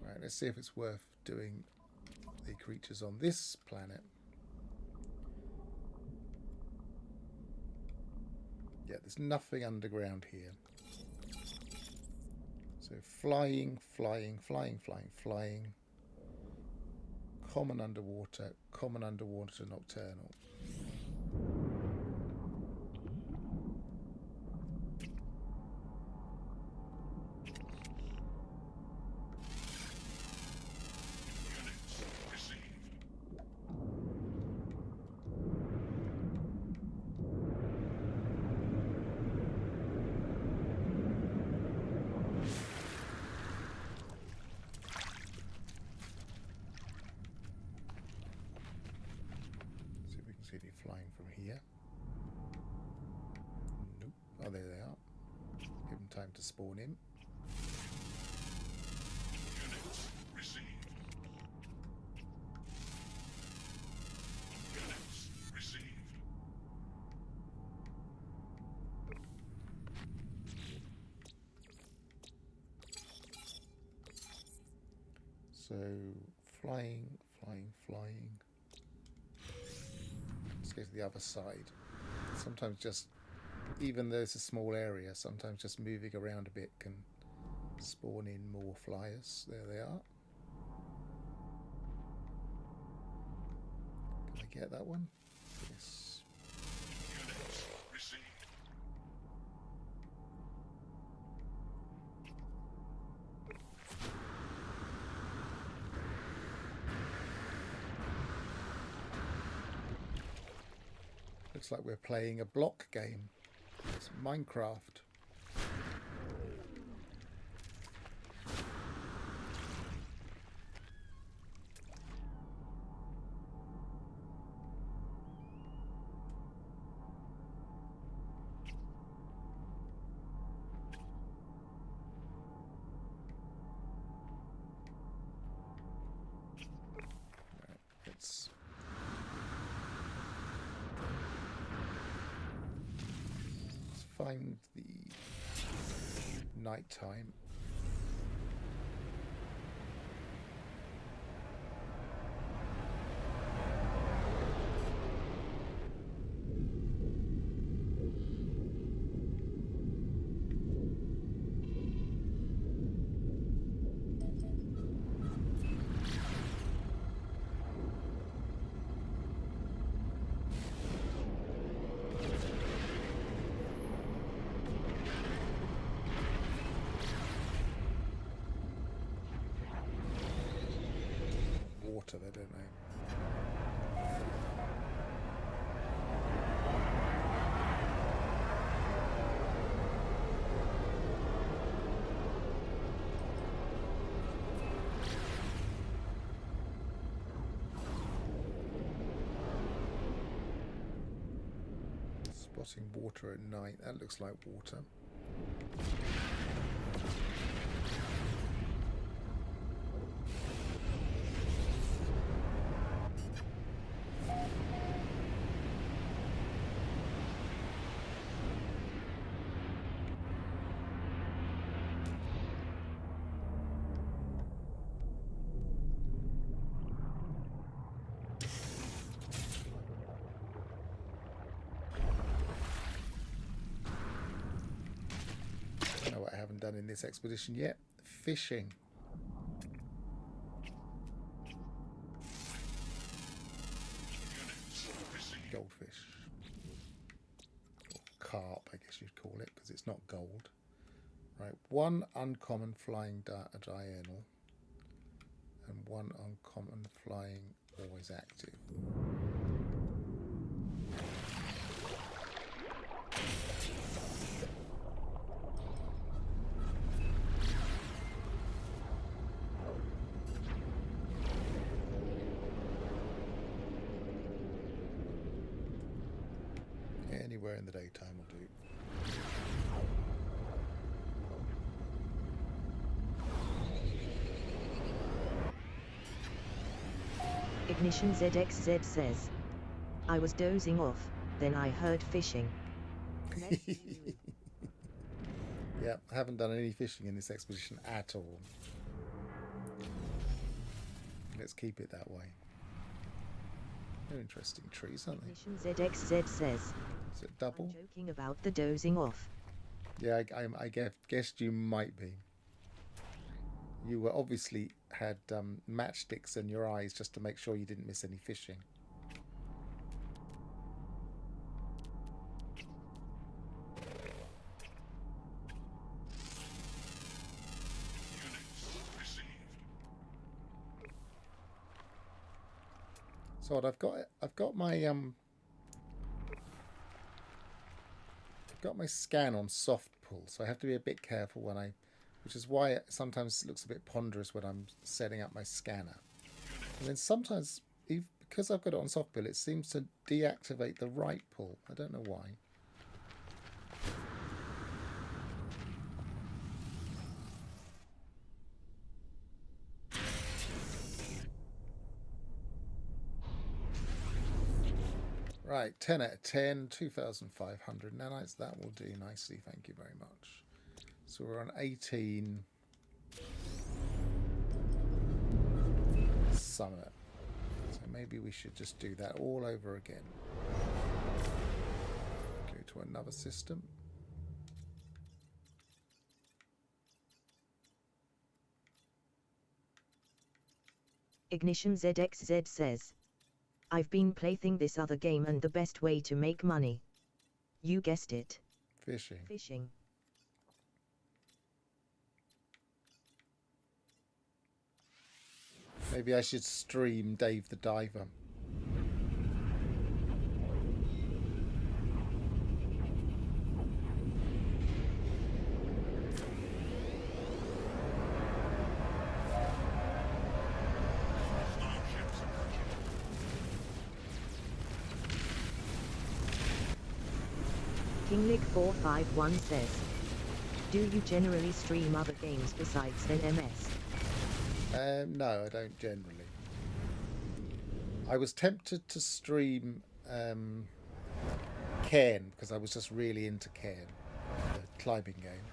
Right, let's see if it's worth doing the creatures on this planet. Yeah, there's nothing underground here. So flying, flying, flying, flying, flying. Common underwater nocturnal. Units received. See if we can see any flying from here. Nope. Oh, there they are. Give them time to spawn in. Units received. Units received. So flying, flying, flying. Let's go to the other side. Sometimes just even though it's a small area, sometimes just moving around a bit can spawn in more flyers. There they are. Can I get that one? Yes. Units received. Looks like we're playing a block game. It's Minecraft. Let's find the nighttime. Water, they don't know. Spotting water at night, that looks like water. Know what I haven't done in this expedition yet? Fishing. Units received. Goldfish. Or carp, I guess you'd call it, because it's not gold. Right, one uncommon flying diurnal and one uncommon flying always active. Anywhere in the daytime will do. Ignition ZXZ says, I was dozing off, then I heard fishing. Bless you. Yeah, I haven't done any fishing in this expedition at all. Let's keep it that way. They're interesting trees, aren't they? Ignition ZXZ says, Is it I'm double? joking about the dozing off. Yeah, I guessed you might be. You were obviously had matchsticks in your eyes just to make sure you didn't miss any fishing. Units received. So what I've got my scan on soft pull, so I have to be a bit careful when which is why it sometimes looks a bit ponderous when I'm setting up my scanner. And then sometimes, because I've got it on soft pull, it seems to deactivate the right pull. I don't know why. Right, 10 out of 10, 2,500 nanites. That will do nicely, thank you very much. So we're on 18 summit. So maybe we should just do that all over again. Good. to another system. Ignition ZXZ says, I've been playing this other game and the best way to make money. You guessed it. Fishing. Fishing. Maybe I should stream Dave the Diver. Starships approaching. Kinglig451 says, do you generally stream other games besides NMS? No, I don't generally. I was tempted to stream Cairn because I was just really into Cairn, the climbing game.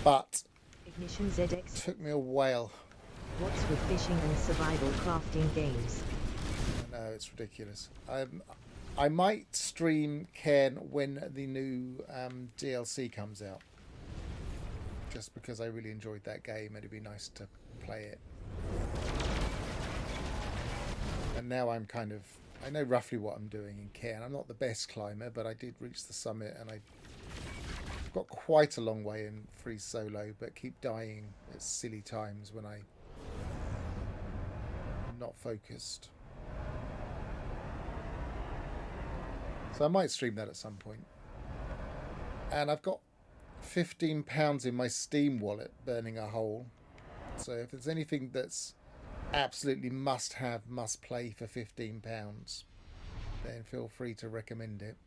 But Ignition it ZX, took me a while. what's with fishing and survival crafting games? I know, it's ridiculous. I might stream Cairn when the new DLC comes out. Just because I really enjoyed that game and it'd be nice to play it. And now I'm kind of... I know roughly what I'm doing in Cairn. I'm not the best climber, but I did reach the summit and I've got quite a long way in free solo, but keep dying at silly times when I'm not focused. So I might stream that at some point. And I've got £15 in my Steam wallet burning a hole. So if there's anything that's absolutely must have, must play for £15, then feel free to recommend it.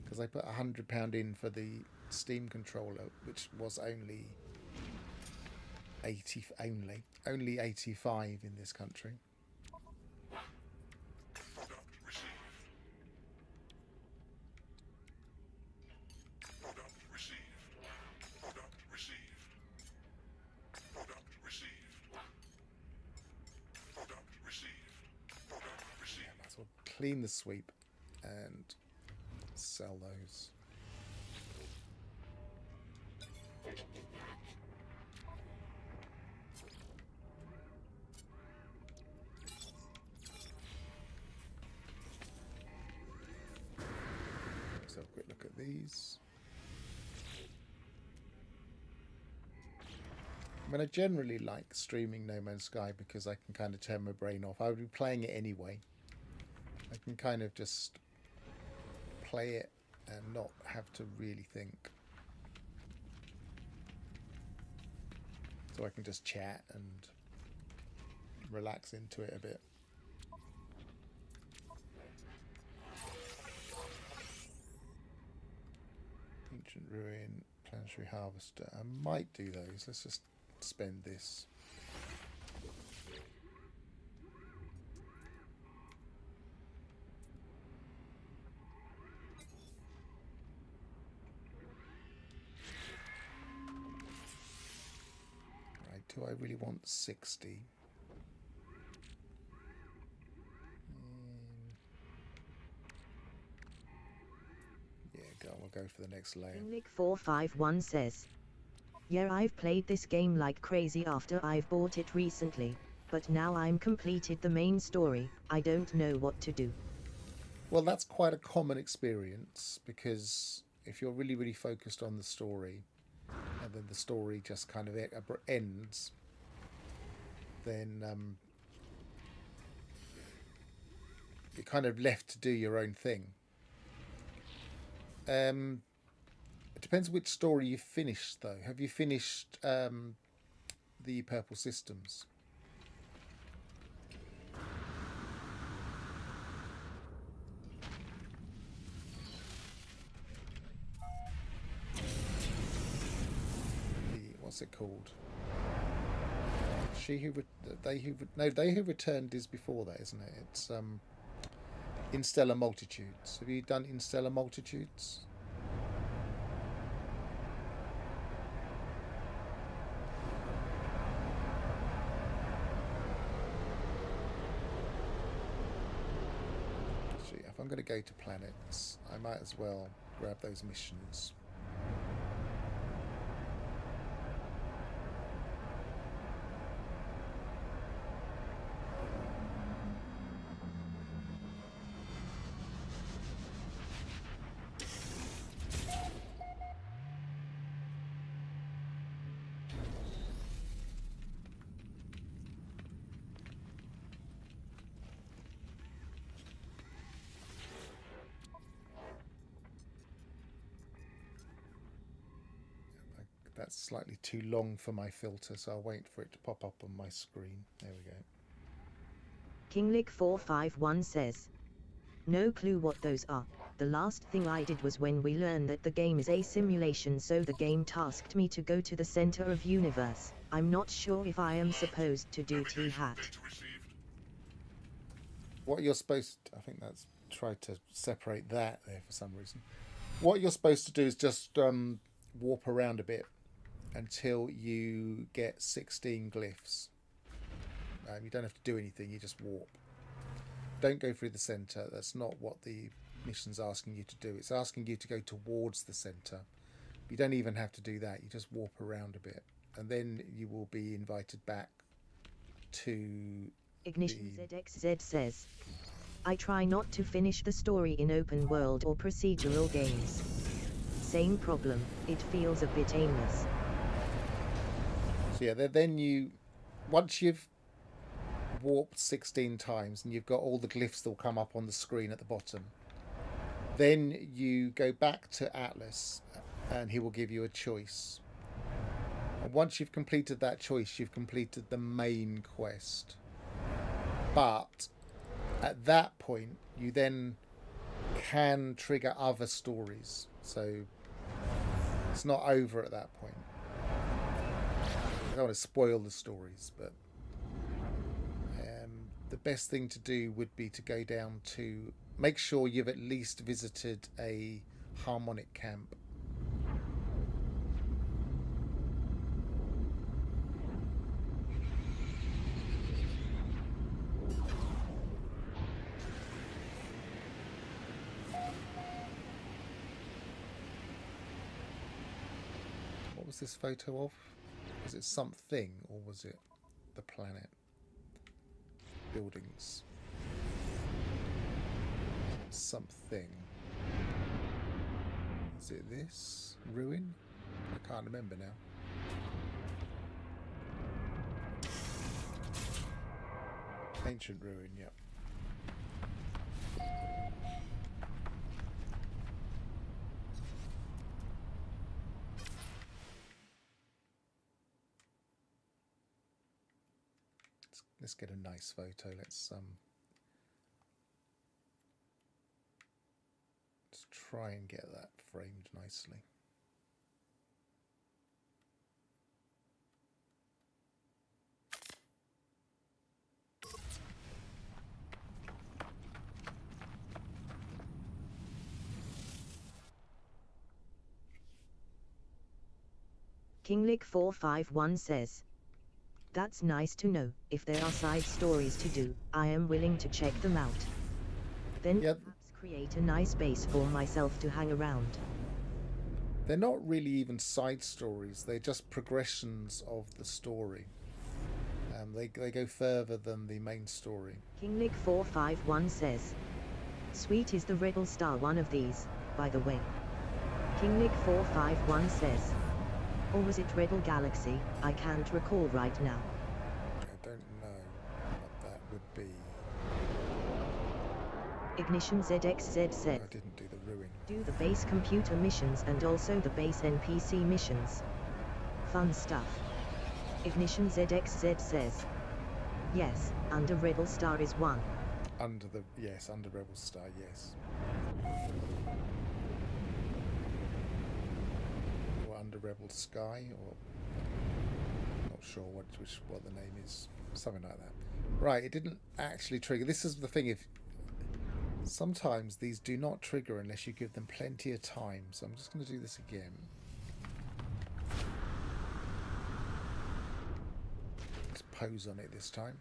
Because I put £100 in for the Steam controller, which was only 85 in this country. Product received. Product received. Product received. Product received. Product received. Product received. Might as well clean the sweep and sell those. Let's have a quick look at these. I mean, I generally like streaming No Man's Sky because I can kind of turn my brain off. I would be playing it anyway. I can kind of just play it and not have to really think. So I can just chat and relax into it a bit. Ancient Ruin, Planetary Harvester. I might do those. Let's just spend this. Right, do I really want 60? Yeah, we'll go for the next layer. Kinglig451 says, yeah, I've played this game like crazy after I've bought it recently, but now I'm completed the main story, I don't know what to do. Well, that's quite a common experience because if you're really, really focused on the story and then the story just kind of ends, then you're kind of left to do your own thing. It depends which story you've finished, though. Have you finished the Purple Systems? What's it called? They Who Returned is before that, isn't it? It's Instellar Multitudes. Have you done Instellar Multitudes? Actually, if I'm going to go to planets, I might as well grab those missions. That's slightly too long for my filter, so I'll wait for it to pop up on my screen. There we go. Kinglick451 says, no clue what those are. The last thing I did was when we learned that the game is a simulation, so the game tasked me to go to the center of universe. I'm not sure if I am supposed to do T-hat. Data received. What you're supposed to, I think that's tried to separate that there for some reason. What you're supposed to do is just warp around a bit until you get 16 glyphs. You don't have to do anything, you just warp. Don't go through the center. That's not what the mission's asking you to do. It's asking you to go towards the center. You don't even have to do that. You just warp around a bit, and then you will be invited back to Ignition ZXZ says, I try not to finish the story in open world or procedural games. Same problem, it feels a bit aimless. So yeah, then you, once you've warped 16 times and you've got all the glyphs that will come up on the screen at the bottom, then you go back to Atlas and he will give you a choice. And once you've completed that choice, you've completed the main quest. But at that point, you then can trigger other stories. So it's not over at that point. I don't want to spoil the stories, but the best thing to do would be to go down to, make sure you've at least visited a harmonic camp. What was this photo of? Was it something, or was it the planet? Buildings. Something. Is it this? Ruin? I can't remember now. Ancient ruin, yep. Let's get a nice photo. Let's try and get that framed nicely. Kinglick451 says, that's nice to know. If there are side stories to do, I am willing to check them out. Then Yep. perhaps create a nice base for myself to hang around. They're not really even side stories. They're just progressions of the story. They go further than the main story. Kinglick451 says, sweet is the Rebel Star one of these, by the way. Kinglick451 says, or was it Rebel Galaxy? I can't recall right now. I don't know what that would be. Ignition ZXZ said, I didn't do the ruin. do the base computer missions and also the base NPC missions. Fun stuff. Ignition ZXZ says, yes, under Rebel Star is one. Under Rebel Star, yes. Or under Rebel Sky, or not sure what the name is. Something like that. Right, it didn't actually trigger. This is the thing, if sometimes these do not trigger unless you give them plenty of time. So I'm just going to do this again. Let's pose on it this time.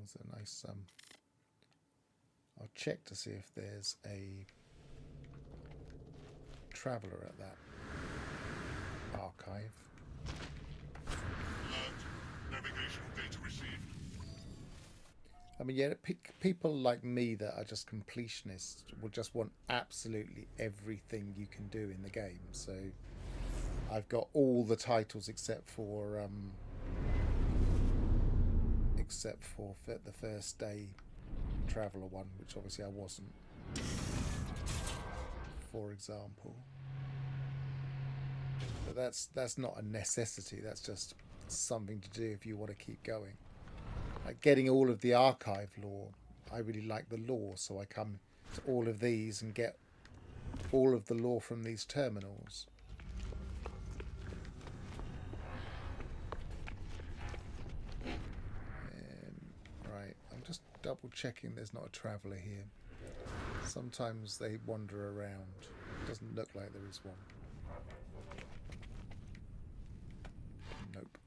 there's a nice I'll check to see if there's a traveller at that archive. Alert. Navigational data received. I mean, yeah, people like me that are just completionists will just want absolutely everything you can do in the game. So I've got all the titles except for the first day traveller one, which obviously I wasn't, for example. But that's not a necessity. That's just something to do if you want to keep going. Like getting all of the archive lore, I really like the lore, so I come to all of these and get all of the lore from these terminals. Right, I'm just double checking there's not a traveller here. Sometimes they wander around. Doesn't look like there is one. Nope.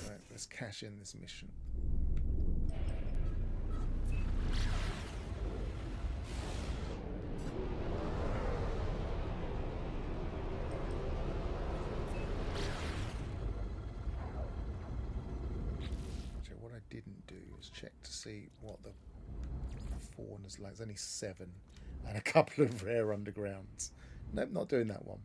Right, let's cash in this mission. Actually, what I didn't do is check to see what the fauna is like. There's only 7 and a couple of rare undergrounds. Nope, not doing that one.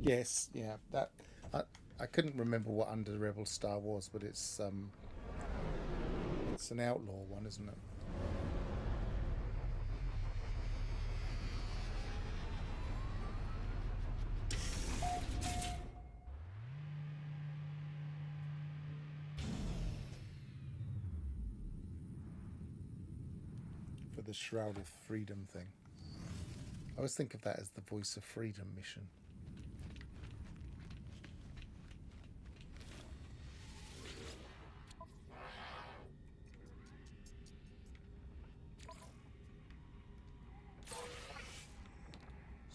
Yes, yeah, that I couldn't remember what Under the Rebel Star was, but it's an outlaw one, isn't it? For the Shroud of Freedom thing. I always think of that as the Voice of Freedom mission.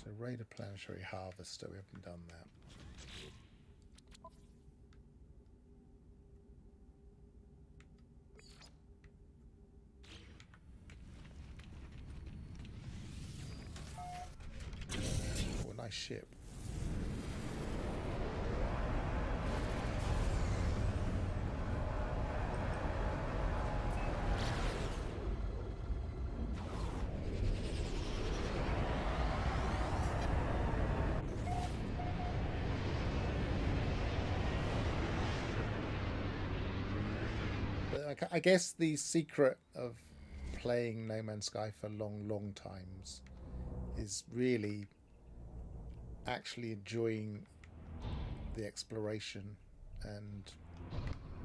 So Raider Planetary Harvester, we haven't done that. Oh, a nice ship. I guess the secret of playing No Man's Sky for long times is really actually enjoying the exploration and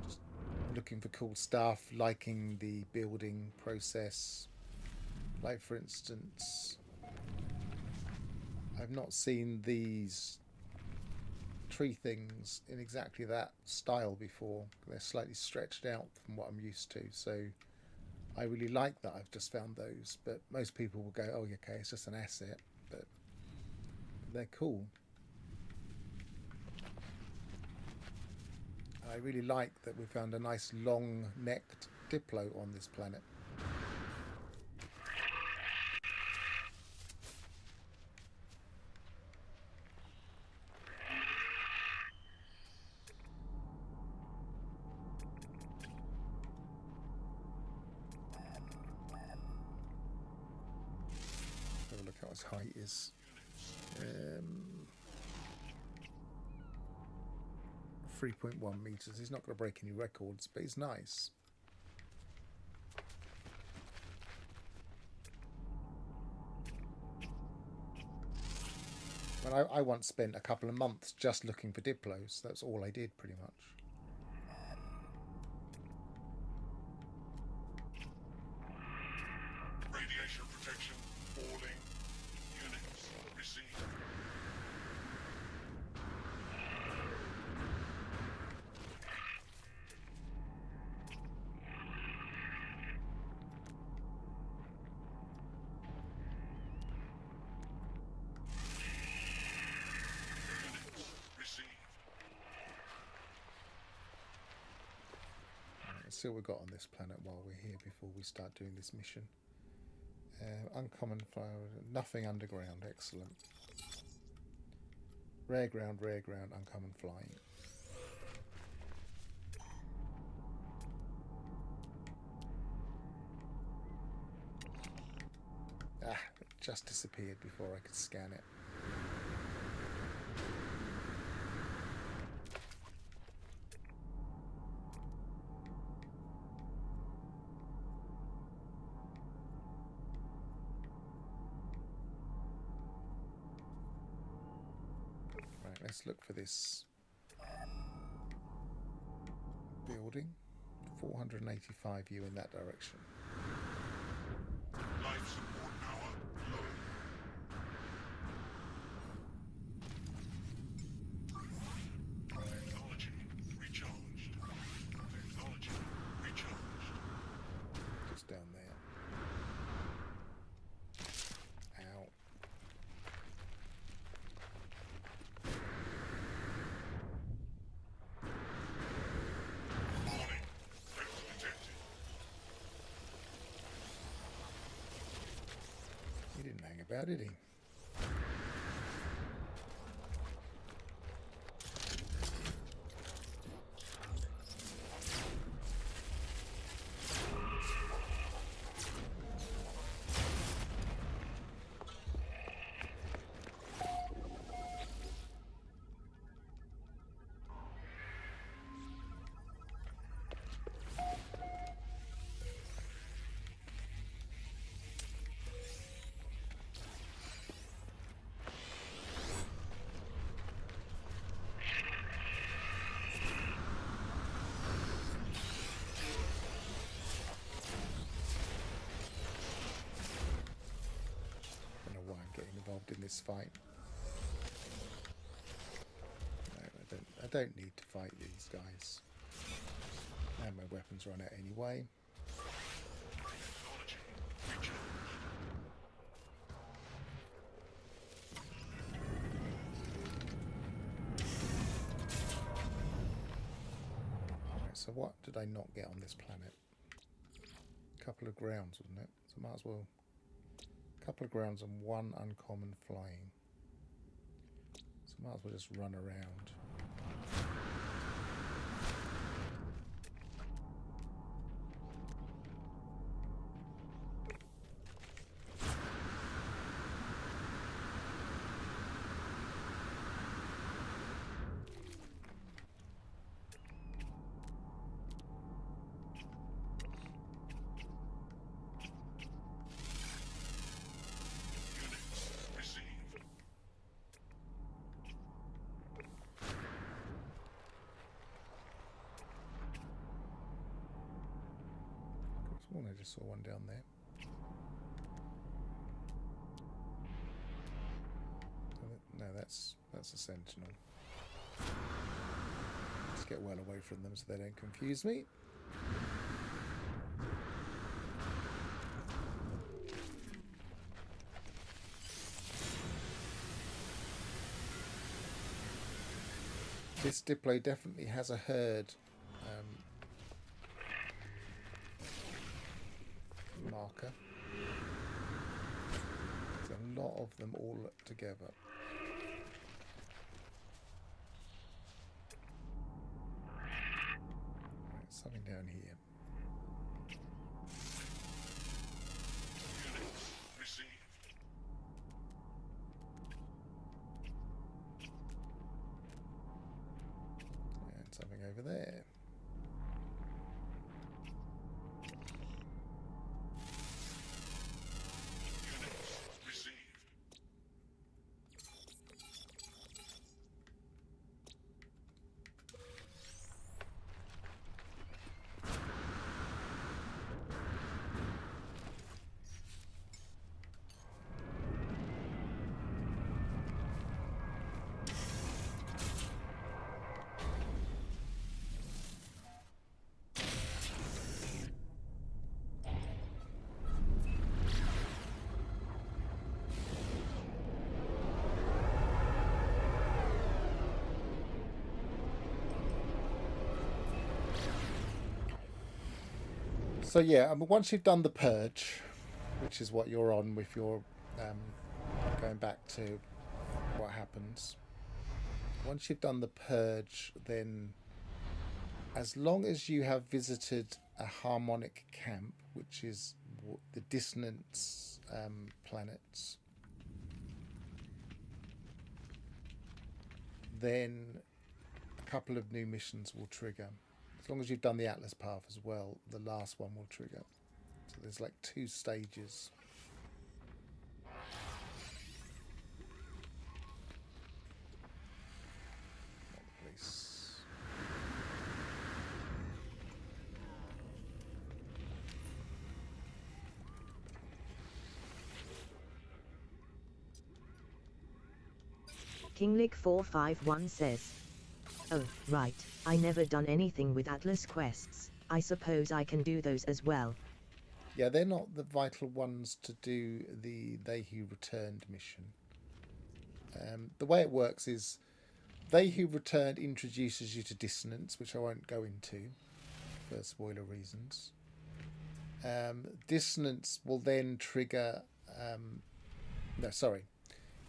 just looking for cool stuff, liking the building process. Like, for instance, I've not seen these tree things in exactly that style before. They're slightly stretched out from what I'm used to, so I really like that I've just found those. But most people will go, oh, okay, it's just an asset, but they're cool. I really like that we found a nice long-necked Diplo on this planet. Look how his height is. 3.1 meters. He's not going to break any records, but he's nice. Well, I once spent a couple of months just looking for Diplos. That's all I did, pretty much. Radiation protection falling. Units received. Let's see what we've got on this planet while we're here before we start doing this mission. Uncommon flower, nothing underground, excellent. Rare ground, uncommon flying. Ah, it just disappeared before I could scan it. Let's look for this building. 485 U in that direction. Life support power low. Technology recharged. Technology recharged. Just down there. Ow. Warning. Threat detected. He didn't hang about, did he? In this fight. No, I don't need to fight these guys. And my weapons run out anyway. Technology recharged. Right, so what did I not get on this planet? A couple of grounds, wasn't it? So might as well. Couple of grounds and one uncommon flying. So might as well just run around. I just saw one down there. No, that's a sentinel. Let's get well away from them so they don't confuse me. This Diplo definitely has a herd marker. There's a lot of them all together. Right, something down here. Units received. over there. Units received. So yeah, I mean, once you've done the purge, which is what you're on with your going back to what happens. Once you've done the purge, then as long as you have visited a harmonic camp, which is the dissonance planets, then a couple of new missions will trigger. As long as you've done the Atlas path as well, the last one will trigger. So there's like 2 stages. Police. Kinglick451 says, "Oh, right, I never done anything with Atlas quests, I suppose I can do those as well." Yeah, they're not the vital ones to do the They Who Returned mission. The way it works is They Who Returned introduces you to Dissonance, which I won't go into for spoiler reasons. Dissonance will then trigger...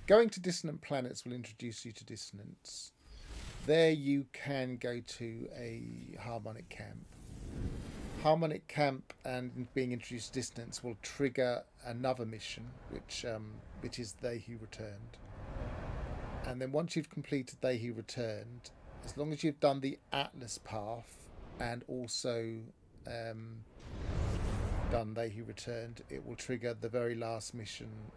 Going to Dissonant Planets will introduce you to Dissonance. There you can go to a Harmonic Camp. Harmonic Camp and being introduced to Dissonance will trigger another mission, which is They Who Returned. And then once you've completed They Who Returned, as long as you've done the Atlas path and also done They Who Returned, it will trigger the very last mission,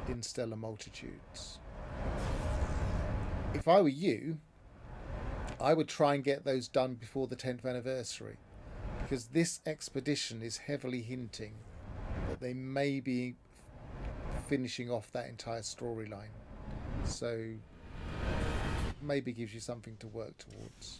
in Stellar Multitudes. If I were you, I would try and get those done before the 10th anniversary, because this expedition is heavily hinting that they may be finishing off that entire storyline. So maybe gives you something to work towards.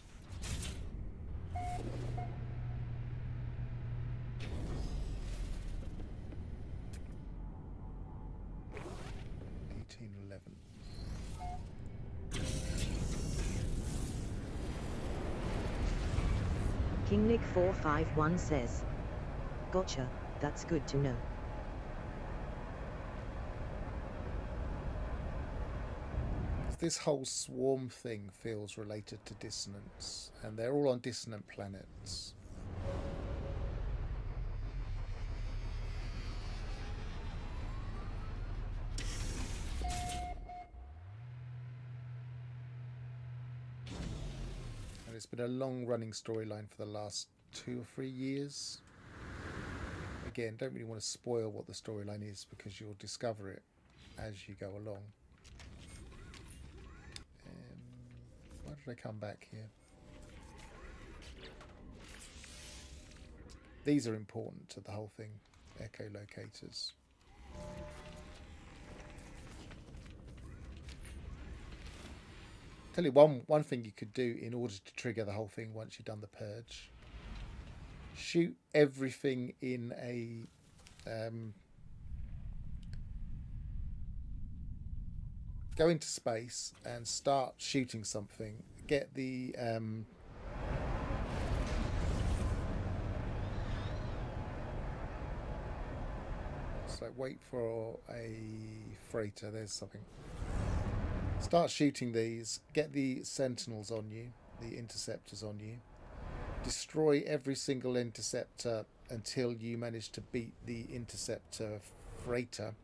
Kinglick451 says, "Gotcha, that's good to know." This whole swarm thing feels related to Dissonance, and they're all on dissonant planets. And it's been a long-running storyline for the last 2 or 3 years. Again, don't really want to spoil what the storyline is, because you'll discover it as you go along. Why did I come back here? These are important to the whole thing. Echolocators. Tell you one thing you could do in order to trigger the whole thing once you've done the purge. Shoot everything in a go into space and start shooting something. Get the so wait for a freighter. There's something. Start shooting these. Get the sentinels on you, the interceptors on you. Destroy every single interceptor until you manage to beat the interceptor freighter.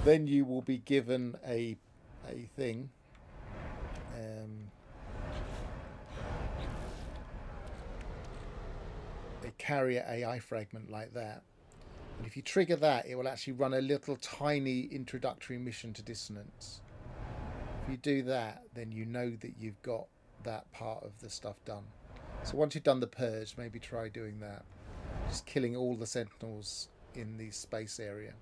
Then you will be given a thing. carrier AI fragment like that. And if you trigger that, it will actually run a little tiny introductory mission to Dissonance. If you do that, then you know that you've got that part of the stuff done. So once you've done the purge, maybe try doing that. Just killing all the sentinels in the space area.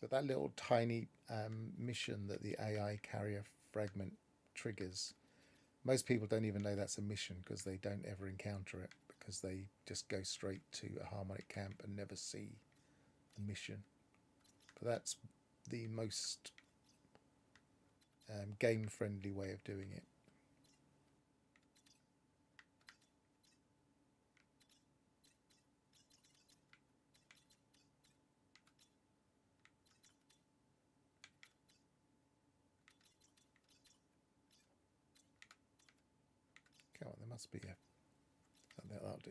But that little tiny mission that the AI carrier fragment triggers, most people don't even know that's a mission because they don't ever encounter it, because they just go straight to a harmonic camp and never see the mission. But that's the most game-friendly way of doing it. Come on, there must be a... That'll do.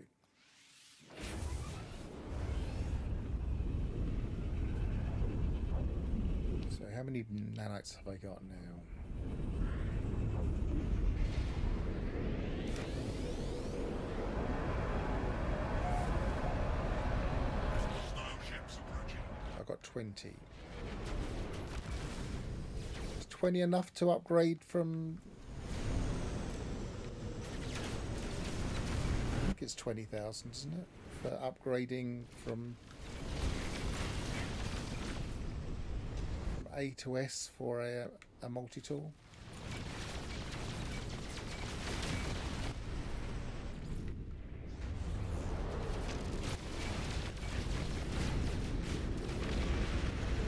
So how many nanites have I got now? Hostile ships approaching. I've got 20. Is 20 enough to upgrade from... I think it's 20,000, isn't it? For upgrading from A to S for a multi-tool.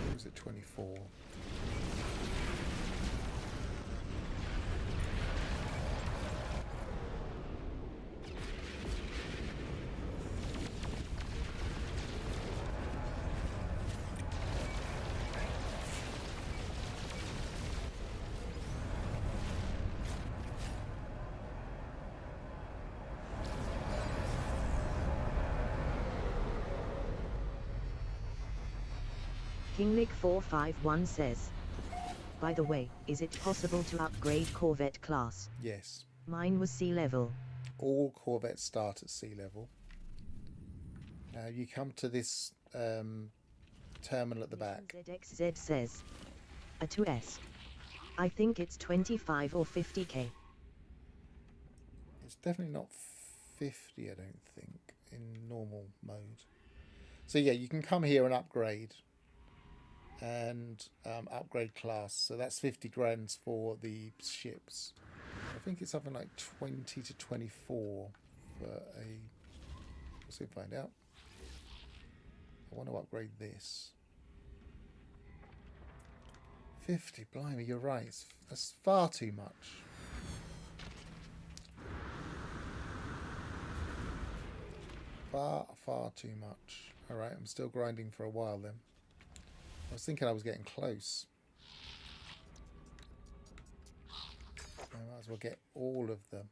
Or is it 24? KingLick451 says, by the way, is it possible to upgrade Corvette class? Yes. Mine was sea level. All Corvettes start at sea level. Now you come to this terminal at the back. ZXZ says, a 2S. I think it's 25 or 50k. It's definitely not 50, I don't think, in normal mode. So yeah, you can come here and upgrade. And upgrade class. So that's 50 grand for the ships. I think it's something like 20 to 24 for a... We'll see if we find out. I want to upgrade this. 50, blimey, you're right. That's far too much. Far too much. Alright, I'm still grinding for a while then. I was thinking I was getting close. I might as well get all of the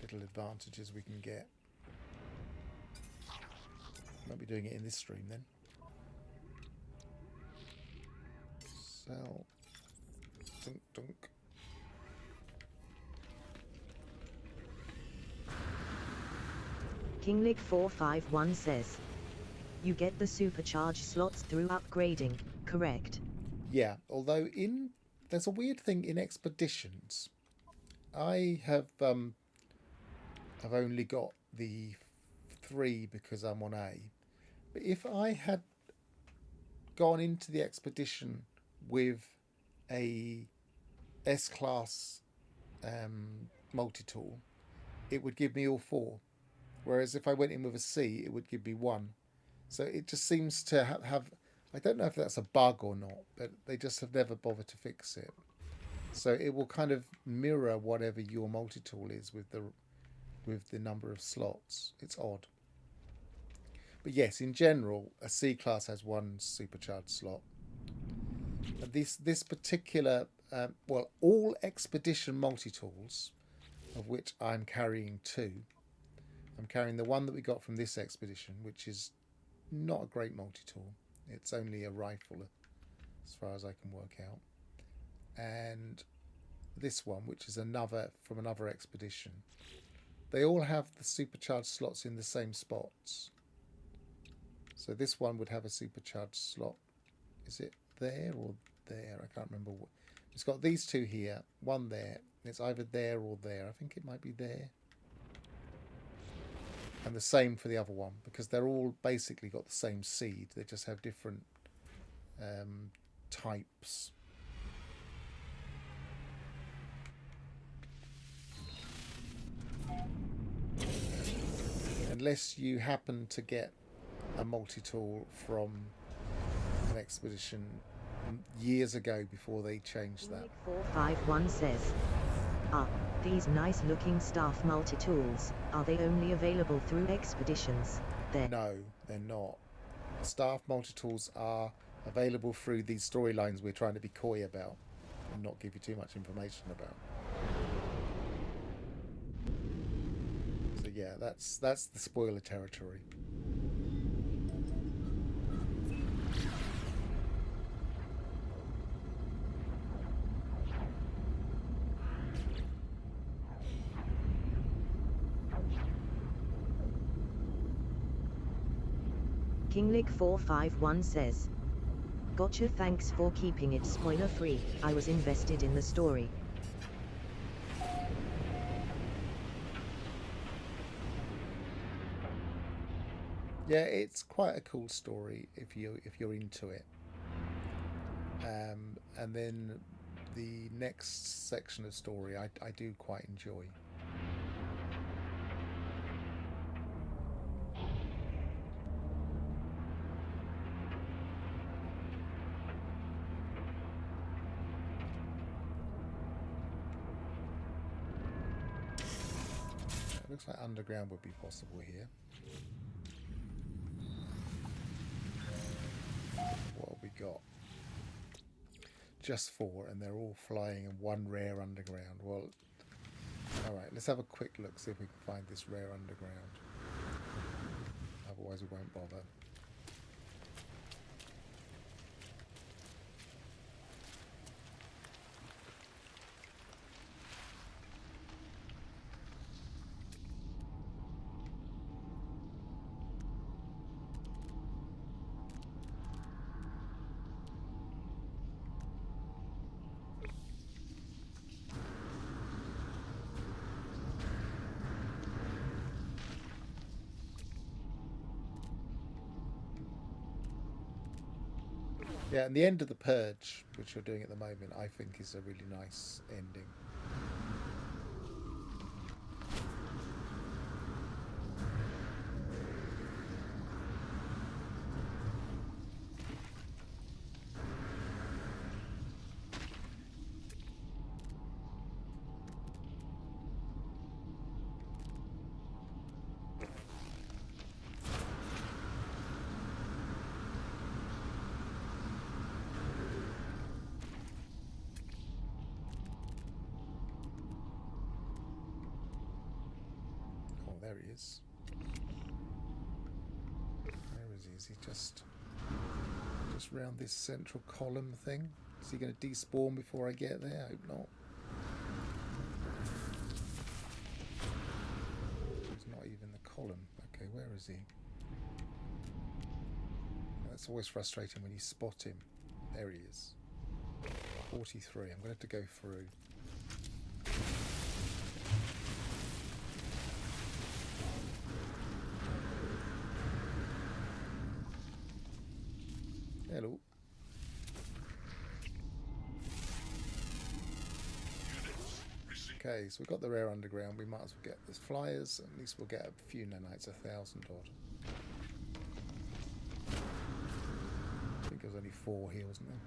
little advantages we can get. Might be doing it in this stream then. Sell. Dunk, dunk. KingLick451 says, you get the supercharge slots through upgrading, correct? Yeah, although there's a weird thing in expeditions. I have I've only got the 3 because I'm on A. But if I had gone into the expedition with a S-class multi-tool, it would give me all 4. Whereas if I went in with a C, it would give me 1. So it just seems to have I don't know if that's a bug or not, but they just have never bothered to fix it. So it will kind of mirror whatever your multi-tool is with the with the number of slots. It's odd. But yes, in general, a C class has one supercharged slot. And this particular, well, all expedition multi-tools, of which I'm carrying 2. I'm carrying the one that we got from this expedition, which is not a great multi-tool. It's only a rifle, as far as I can work out. And this one, which is another from another expedition. They all have the supercharged slots in the same spots. So this one would have a supercharged slot. Is it there or there? I can't remember. It's got these 2 here, one there. It's either there or there. I think it might be there. And the same for the other one, because they're all basically got the same seed. They just have different types. Unless you happen to get a multi-tool from an expedition years ago before they changed that. 451 says, these nice looking staff multi-tools, are they only available through expeditions? No, they're not. Staff multi-tools are available through these storylines we're trying to be coy about and not give you too much information about. So yeah, that's the spoiler territory. Kinglick451 says, gotcha, thanks for keeping it spoiler free. I was invested in the story. Yeah, it's quite a cool story if you're into it. And then the next section of story I do quite enjoy. It looks like underground would be possible here. What have we got? Just 4, and they're all flying, and 1 rare underground. Well, alright, let's have a quick look, see if we can find this rare underground. Otherwise we won't bother. Yeah, and the end of the Purge, which you're doing at the moment, I think is a really nice ending. There he is. Where is he? Is he just round this central column thing? Is he going to despawn before I get there? I hope not. He's not even the column. Okay, where is he? That's always frustrating when you spot him. There he is. 43. I'm going to have to go through. Hello. Okay, so we've got the rare underground. We might as well get the flyers. At least we'll get a few nanites, 1,000 odd. I think there was only 4 here, wasn't there?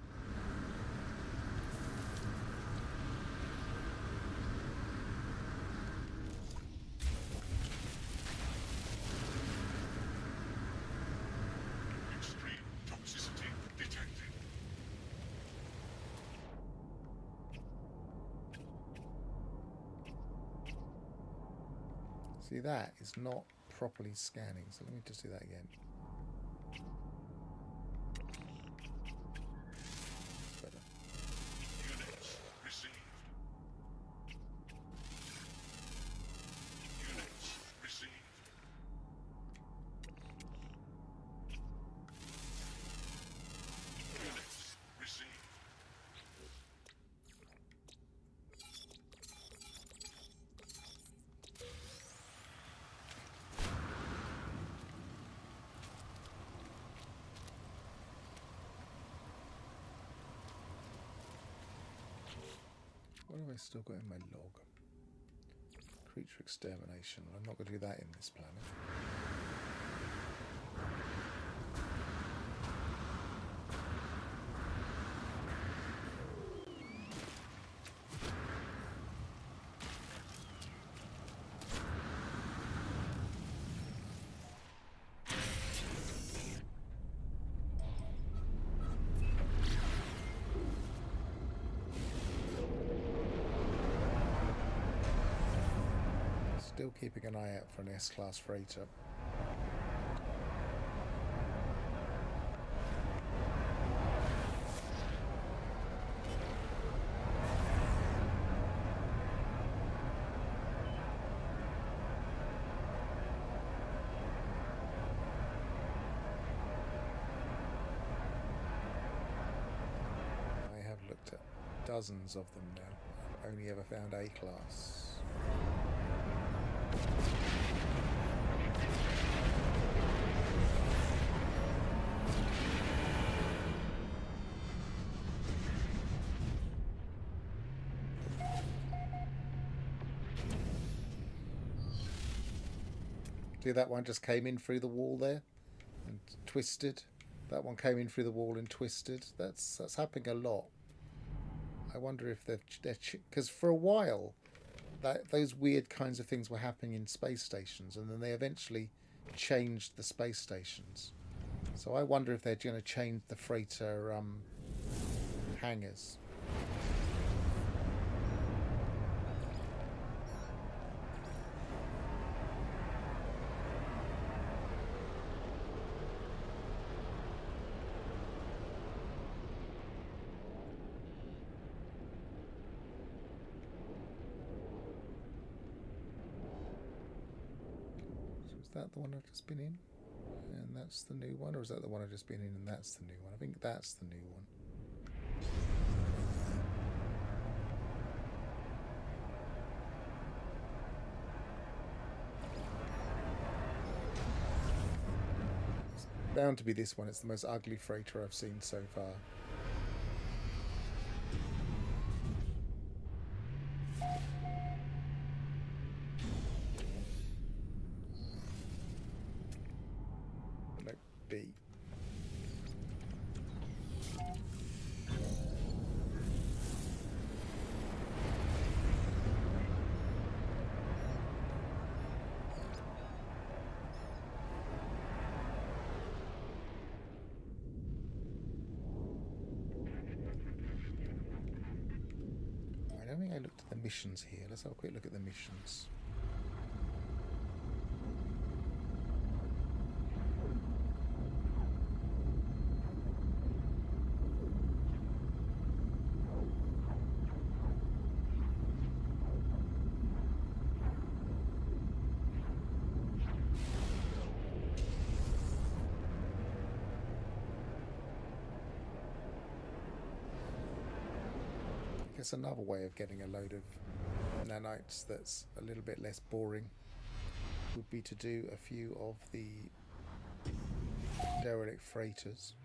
See, that is not properly scanning, so let me just do that again. Better. Units received. Units received. Units received. What have I still got in my log? Creature extermination. I'm not going to do that in this planet. Still keeping an eye out for an S-class freighter. I have looked at dozens of them now. I've only ever found A-class. See, that one just came in through the wall there and twisted. That one came in through the wall and twisted. That's happening a lot. I wonder if they're because for a while those weird kinds of things were happening in space stations, and then they eventually changed the space stations. So I wonder if they're going to change the freighter hangars. Is that the one I've just been in? And that's the new one? Or is that the one I've just been in and that's the new one? I think that's the new one. It's bound to be this one. It's the most ugly freighter I've seen so far. B. I don't think I looked at the missions here. Let's have a quick look at the missions. I guess another way of getting a load of nanites that's a little bit less boring would be to do a few of the derelict freighters.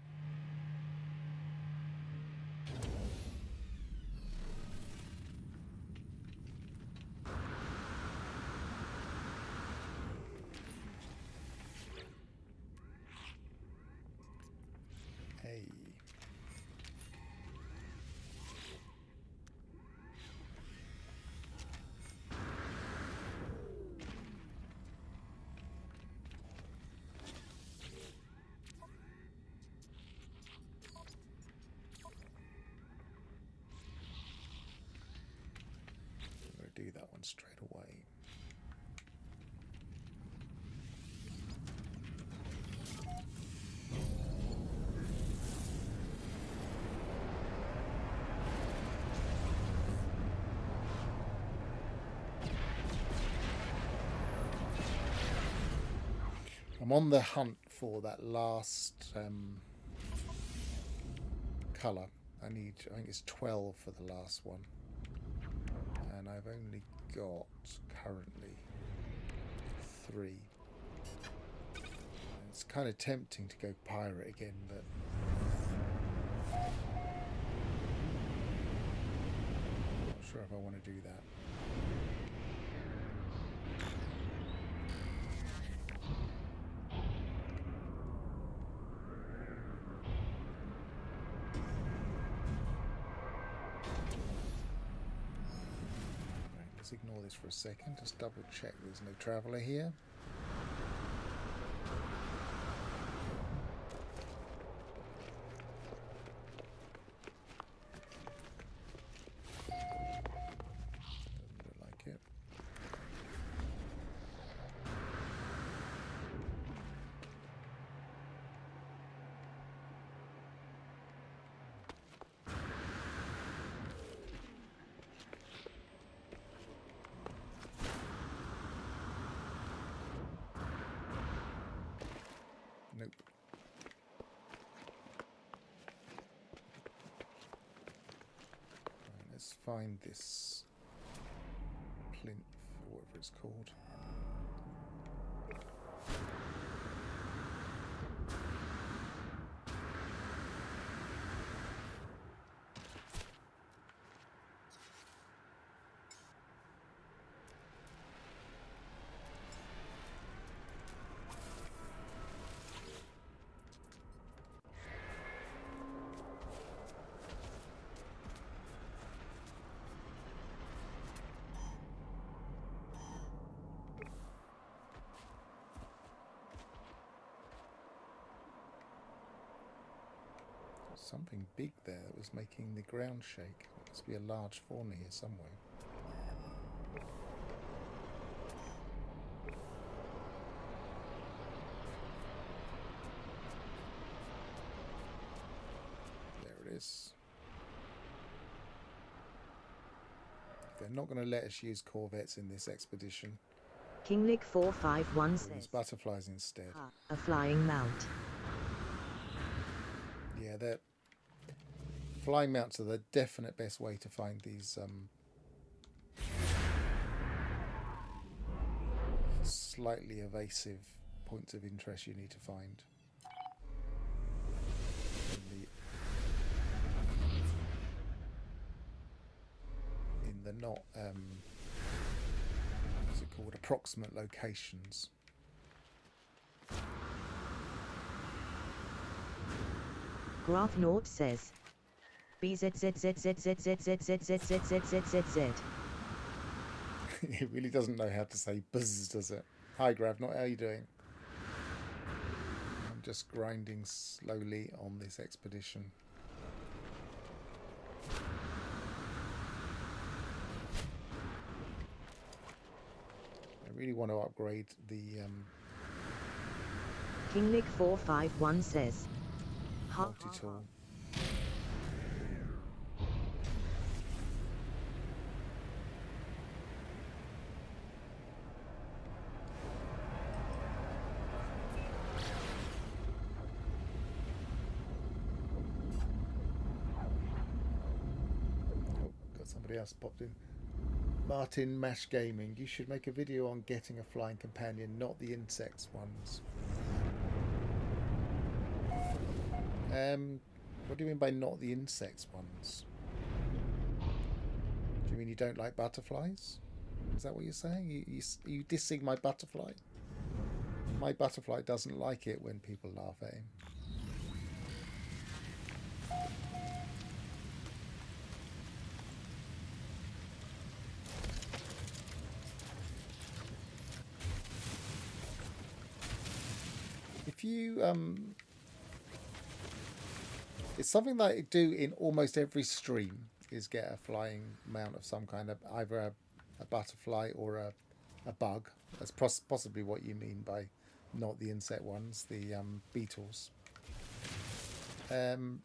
Hey. Do that one straight away. I'm on the hunt for that last colour. I think it's 12 for the last one. And I've only got currently 3. It's kind of tempting to go pirate again, but not sure if I want to do that. Right, let's ignore this for a second. Just double check there's no traveller here. Nope. Right, let's find this plinth or whatever it's called. Something big there that was making the ground shake. There must be a large fauna here somewhere. There it is. They're not going to let us use corvettes in this expedition. Kinglick 451 We'll use says, butterflies instead. a flying mount. Yeah, they're flying mounts are the definite best way to find these slightly evasive points of interest you need to find. In the not what's it called, approximate locations. Graph Nort says, BZZZZZZZZZZZZZZZZ. It really doesn't know how to say buzz, does it? Hi, Grav, not how are you doing? I'm just grinding slowly on this expedition. I really want to upgrade the Kinglick 451 says, multi-tool. Oh, got somebody else popped in. Martin Mash Gaming, you should make a video on getting a flying companion, not the insects ones. What do you mean by not the insects ones? Do you mean you don't like butterflies? Is that what you're saying? You dissing my butterfly? My butterfly doesn't like it when people laugh at him. If you it's something that I do in almost every stream, is get a flying mount of some kind, of either a butterfly or a bug. That's possibly what you mean by not the insect ones, the beetles. And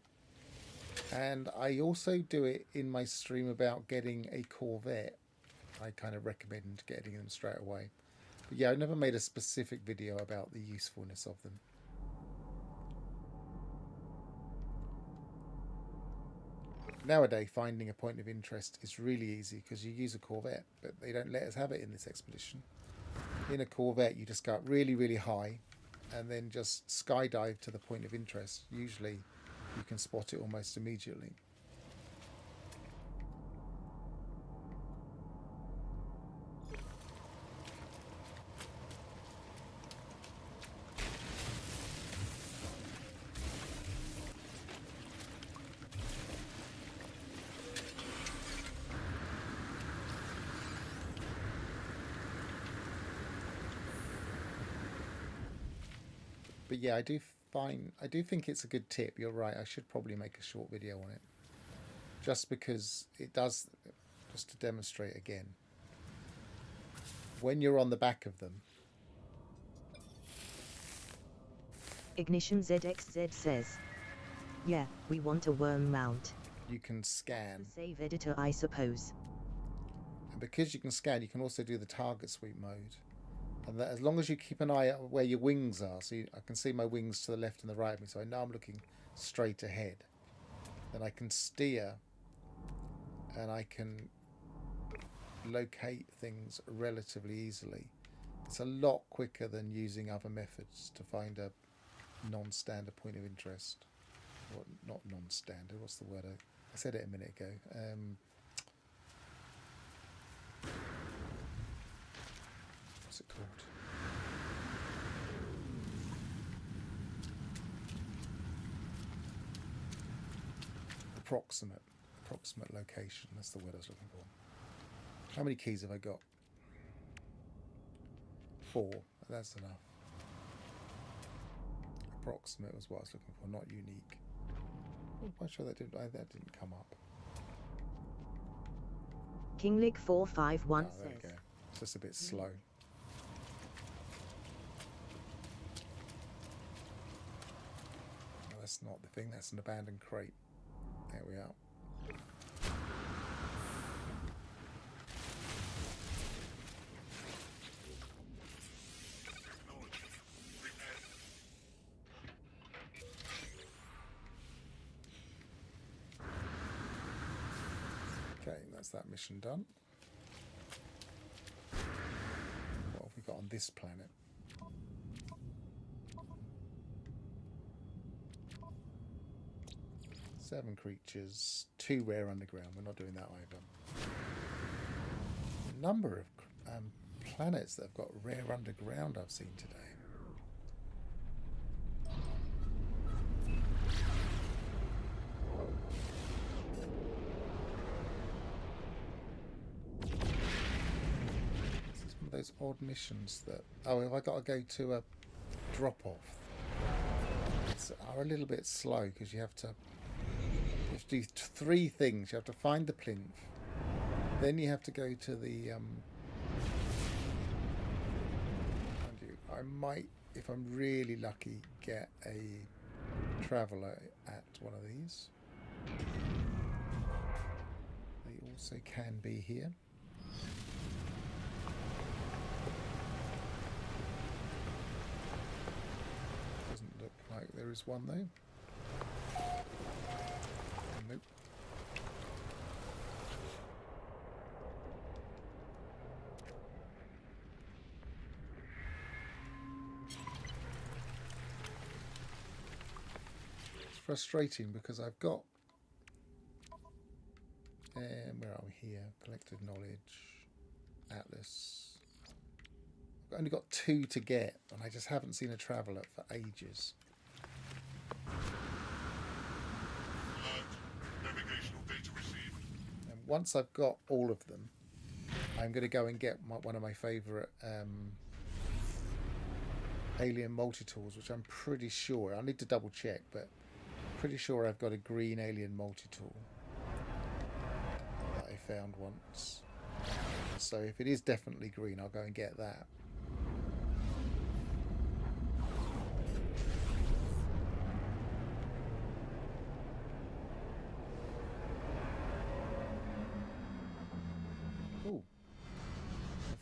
I also do it in my stream about getting a corvette. I kind of recommend getting them straight away. But yeah, I never made a specific video about the usefulness of them. Nowadays, finding a point of interest is really easy because you use a Corvette, but they don't let us have it in this expedition. In a Corvette, you just go up really, really high and then just skydive to the point of interest. Usually, you can spot it almost immediately. But yeah, I do think it's a good tip. You're right. I should probably make a short video on it, just because it does. Just to demonstrate again, when you're on the back of them. Ignition ZXZ says, yeah, we want a worm mount. You can scan, The save editor, I suppose. and because you can scan, you can also do the target sweep mode. And that, as long as you keep an eye out where your wings are, so I can see my wings to the left and the right of me, so I know I'm looking straight ahead. Then I can steer, and I can locate things relatively easily. It's a lot quicker than using other methods to find a non-standard point of interest. Or not non-standard, what's the word? I said it a minute ago. What's it called? Approximate location. That's the word I was looking for. How many keys have I got? 4. That's enough. Approximate was what I was looking for, not unique. I'm quite sure that didn't come up. Kinglick 451 Oh, there you says, go. It's just a bit slow. No, that's not the thing. That's an abandoned crate. There we are. Technology prepared. Okay, that's that mission done. What have we got on this planet? Seven creatures, 2 rare underground. We're not doing that either. The number of planets that have got rare underground I've seen today. This is one of those odd missions that... Oh, have I got to go to a drop-off? It's are a little bit slow because you have to do 3 things. You have to find the plinth. Then you have to go to the... I might, if I'm really lucky, get a traveller at one of these. They also can be here. Doesn't look like there is one though. Nope. It's frustrating because I've got where are we here? Collected knowledge, Atlas. I've only got 2 to get, and I just haven't seen a traveller for ages. Navigational data received. And once I've got all of them, I'm going to go and get one of my favourite alien multi-tools, which I'm pretty sure, I need to double check, but pretty sure I've got a green alien multi-tool that I found once. So if it is definitely green, I'll go and get that.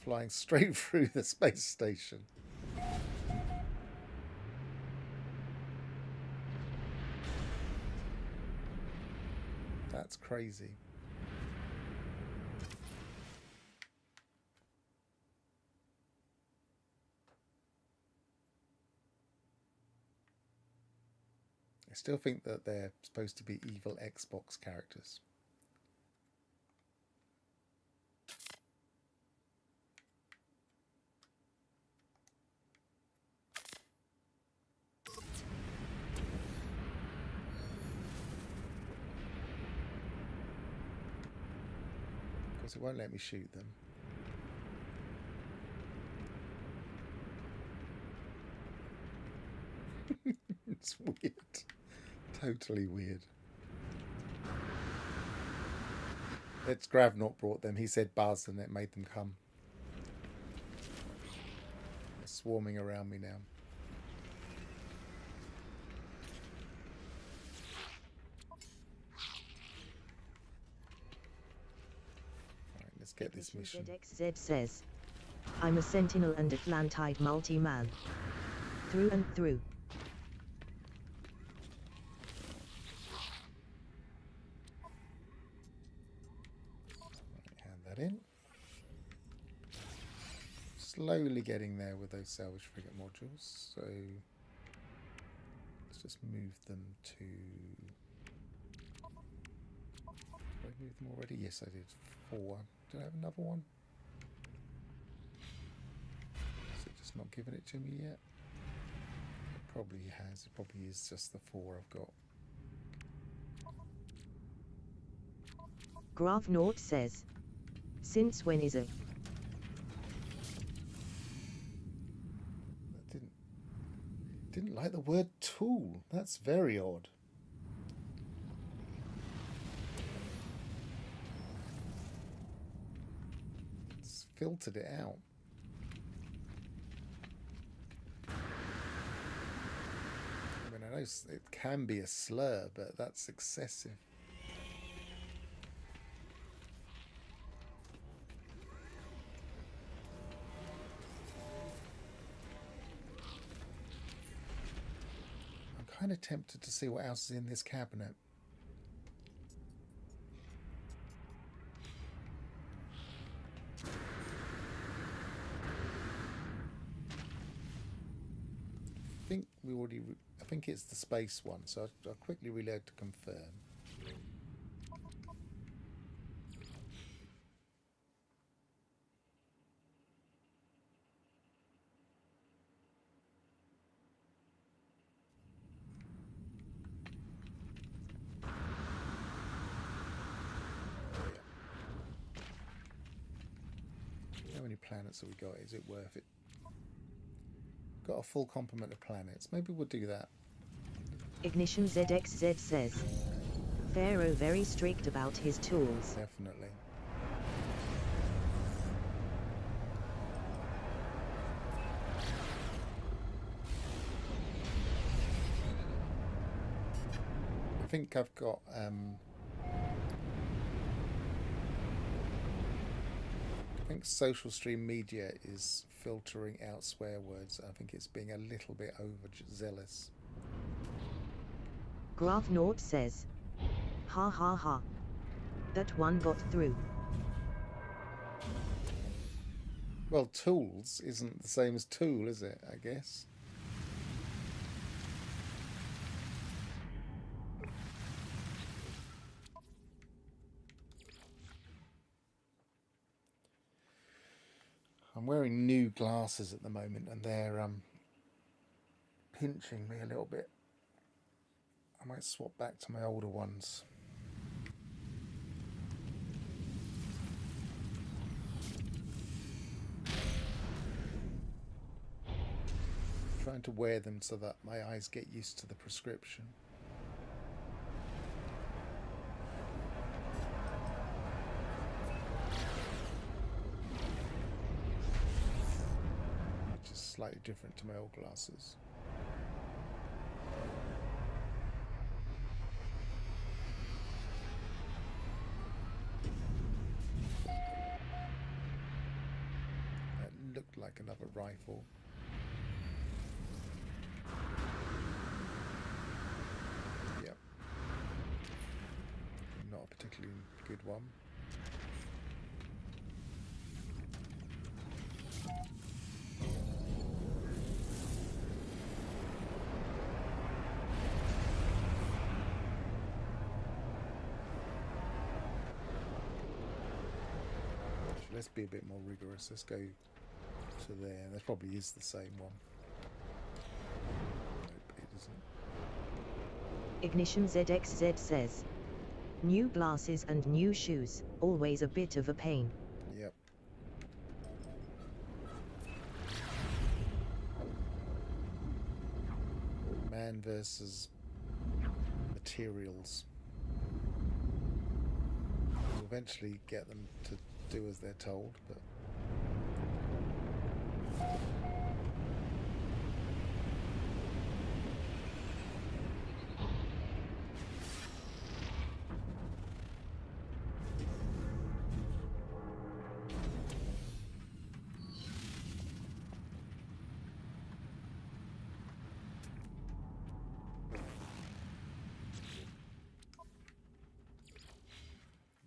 flying straight through the space station. That's crazy. I still think that they're supposed to be evil Xbox characters. Of course, it won't let me shoot them. It's weird. Totally weird. It's Gravnort brought them. He said buzz and it made them come. They're swarming around me now. Alright, let's get this mission. ZXZ says, I'm a Sentinel and Atlantide multi-man. Through and through. Hand that in. Slowly getting there with those salvage frigate modules. So let's just move them to. Did I move them already? Yes, I did. 4. Did I have another one? Is it just not giving it to me yet? It probably has. It probably is just the 4 I've got. Gravnort says, since when is it? I didn't like the word tool. That's very odd. It's filtered it out. I mean, I know it can be a slur, but that's excessive. I'm kind of tempted to see what else is in this cabinet. I think we already. I think it's the space one, so I'll quickly reload to confirm. How many planets have we got? Is it worth it? Got a full complement of planets. Maybe we'll do that. Ignition ZXZ says, Pharaoh very strict about his tools. Definitely. I think I've got I think Social Stream Media is filtering out swear words. I think it's being a little bit overzealous. Gravnort says, ha ha ha. That one got through. Well, tools isn't the same as tool, is it? I guess. I'm wearing new glasses at the moment, and they're pinching me a little bit. I might swap back to my older ones. Trying to wear them so that my eyes get used to the prescription. Which is slightly different to my old glasses. rifle. Yep. Not a particularly good one. Let's be a bit more rigorous. Let's go to there. There probably is the same one. Nope, it isn't. Ignition ZXZ says, new glasses and new shoes, always a bit of a pain. Yep. Man versus materials. We'll eventually get them to do as they're told, but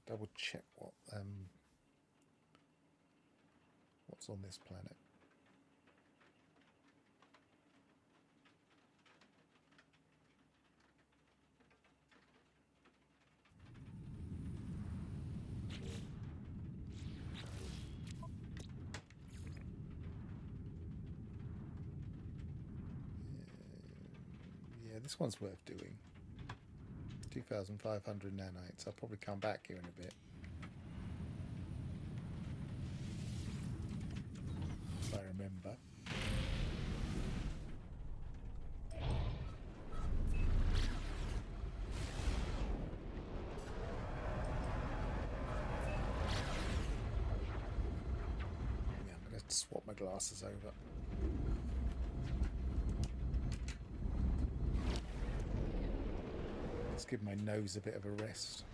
double check what's on this planet. Yeah, this one's worth doing. 2,500 nanites. I'll probably come back here in a bit. If I remember. Yeah, I'm going to swap my glasses over. Let's give my nose a bit of a rest.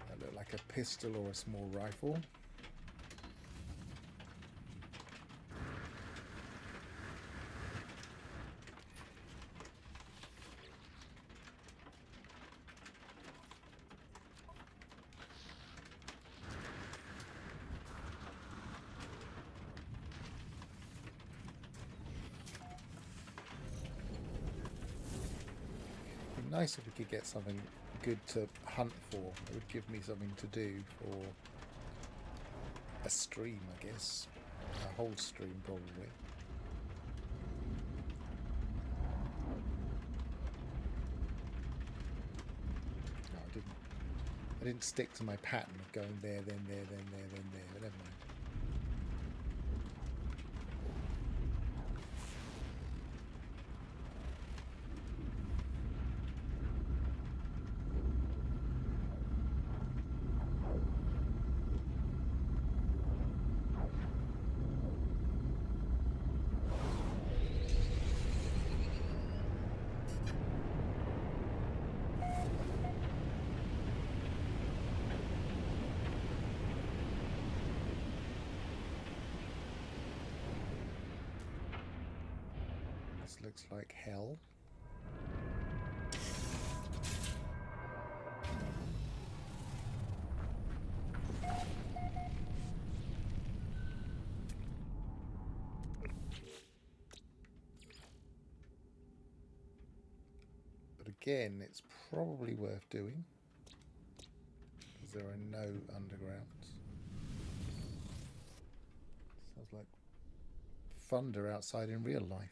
That looked like a pistol or a small rifle. It'd be nice if we could get something good to hunt for. It would give me something to do for a stream, I guess. A whole stream, probably. No, I didn't stick to my pattern of going there, then there, then there, then there, but never mind. Looks like hell. But again, it's probably worth doing because there are no undergrounds. Sounds like thunder outside in real life.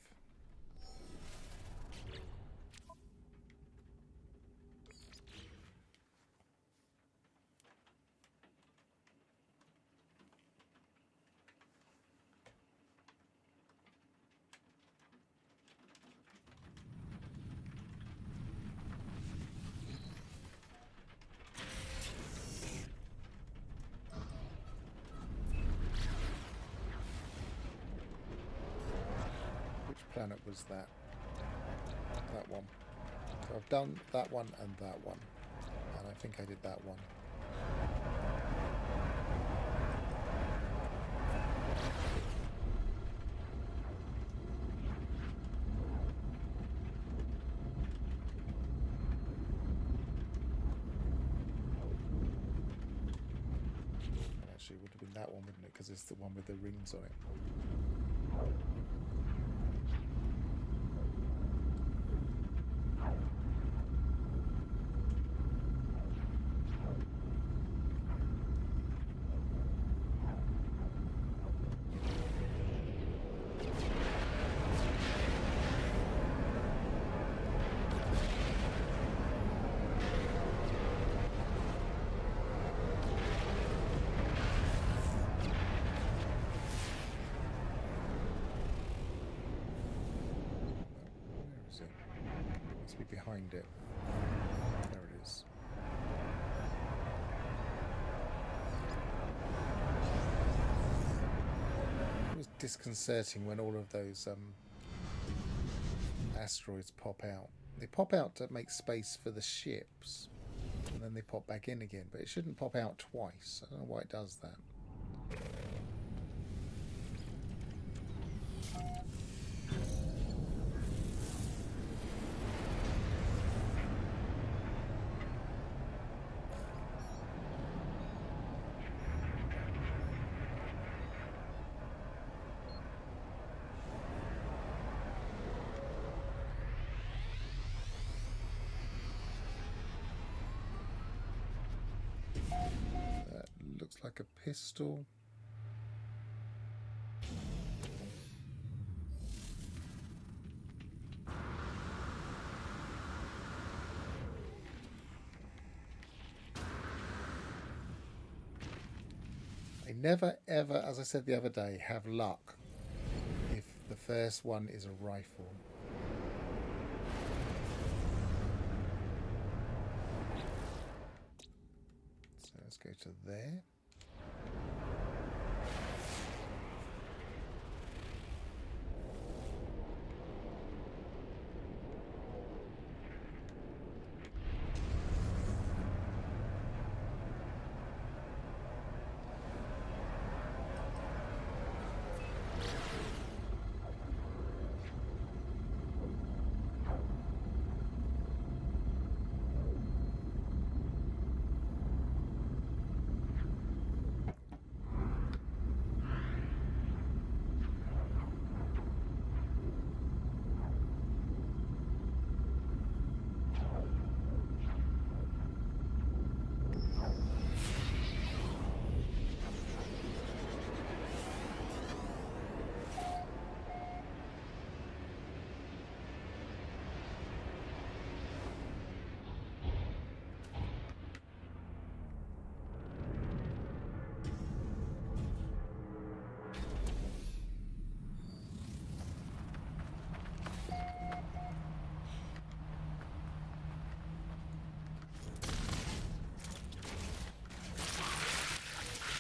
planet was that? That one. So I've done that one and that one. And I think I did that one. Actually, it would have been that one, wouldn't it? Because it's the one with the rings on it. Must be behind it. There it is. It was disconcerting when all of those asteroids pop out. They pop out to make space for the ships, and then they pop back in again, but it shouldn't pop out twice. I don't know why it does that. Looks like a pistol. I never ever, as I said the other day, have luck if the first one is a rifle. So let's go to there.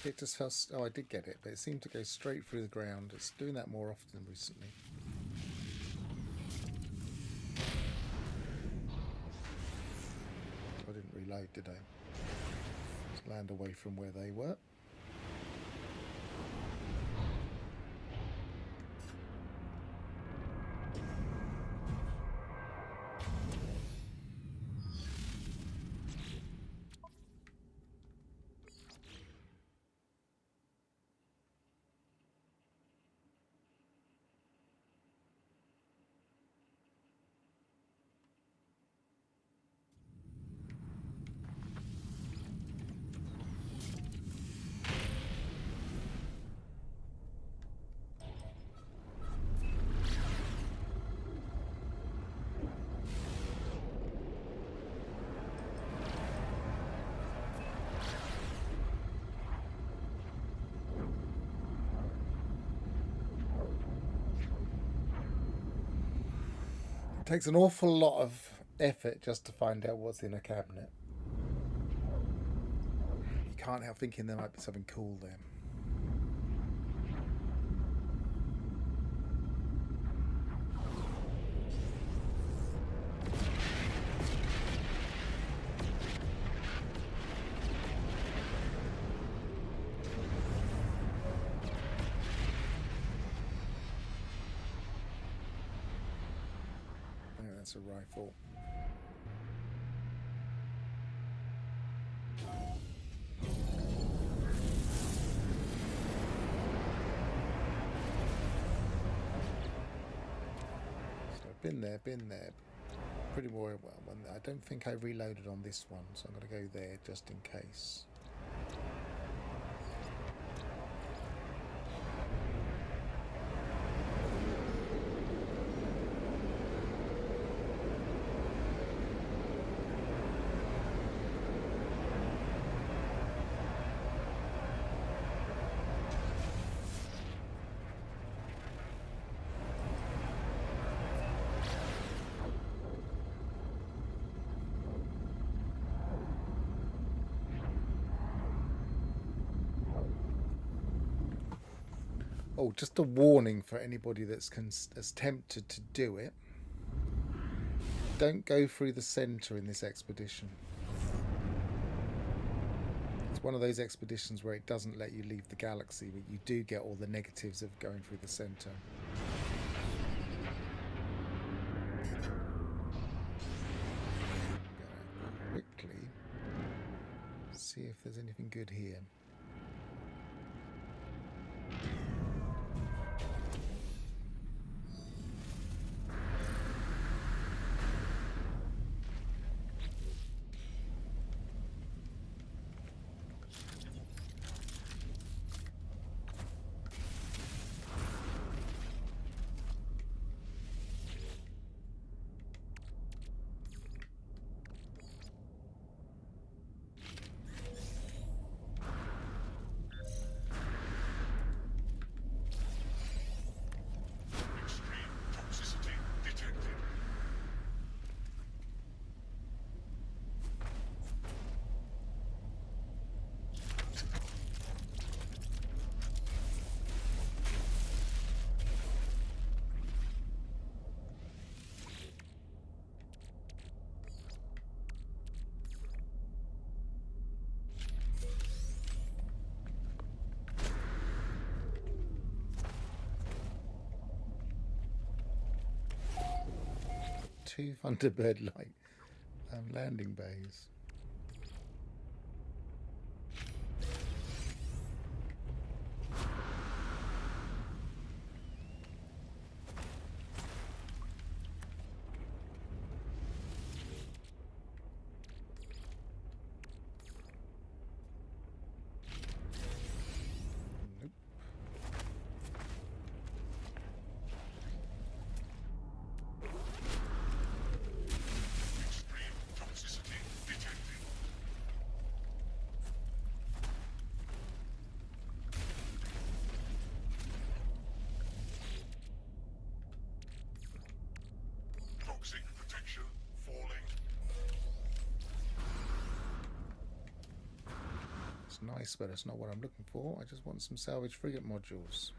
It just fell. Oh, I did get it, but it seemed to go straight through the ground. It's doing that more often recently. I didn't reload, did I? Just land away from where they were. It takes an awful lot of effort just to find out what's in a cabinet. You can't help thinking there might be something cool there. that's a rifle. So I've been there. Pretty well. I don't think I reloaded on this one, so I'm going to go there just in case. Oh, just a warning for anybody that's tempted to do it. Don't go through the centre in this expedition. It's one of those expeditions where it doesn't let you leave the galaxy, but you do get all the negatives of going through the centre. Quickly see if there's anything good here. Extreme toxicity detected. Two Thunderbird light landing bays. Nope. Extreme toxicity detected. Toxic protection falling. It's nice, but it's not what I'm looking for. I just want some salvage frigate modules.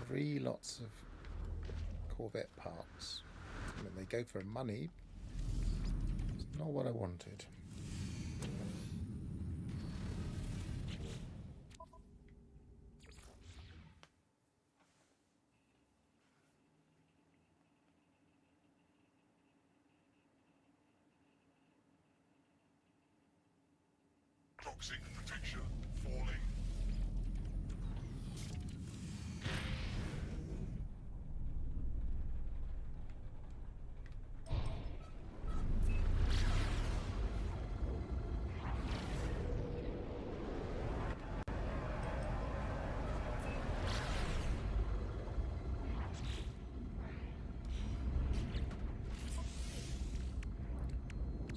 Three lots of Corvette parts. I mean, they go for money. It's not what I wanted. Toxic protection falling.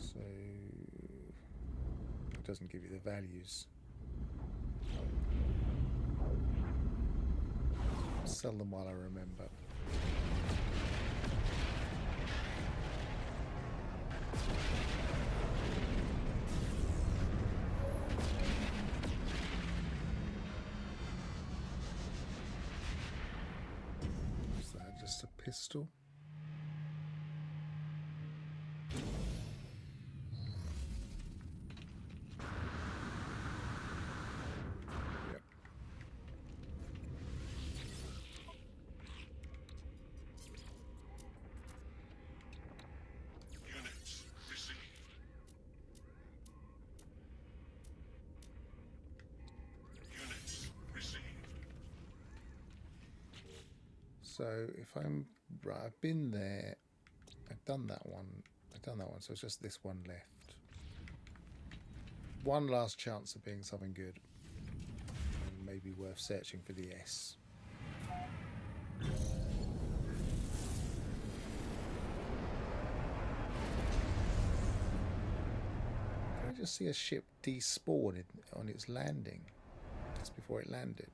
So it doesn't give you the values. Sell them while I remember. pistol. Yep. Units received. Units received. So if I'm right, I've been there. I've done that one. I've done that one. So it's just this one left. One last chance of being something good. And maybe worth searching for the S. I just see a ship despawn on its landing. Just before it landed.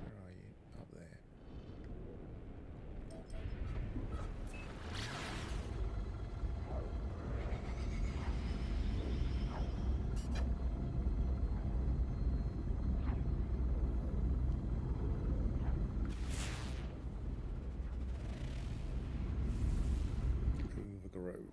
Where are you? Up there. Overgrown.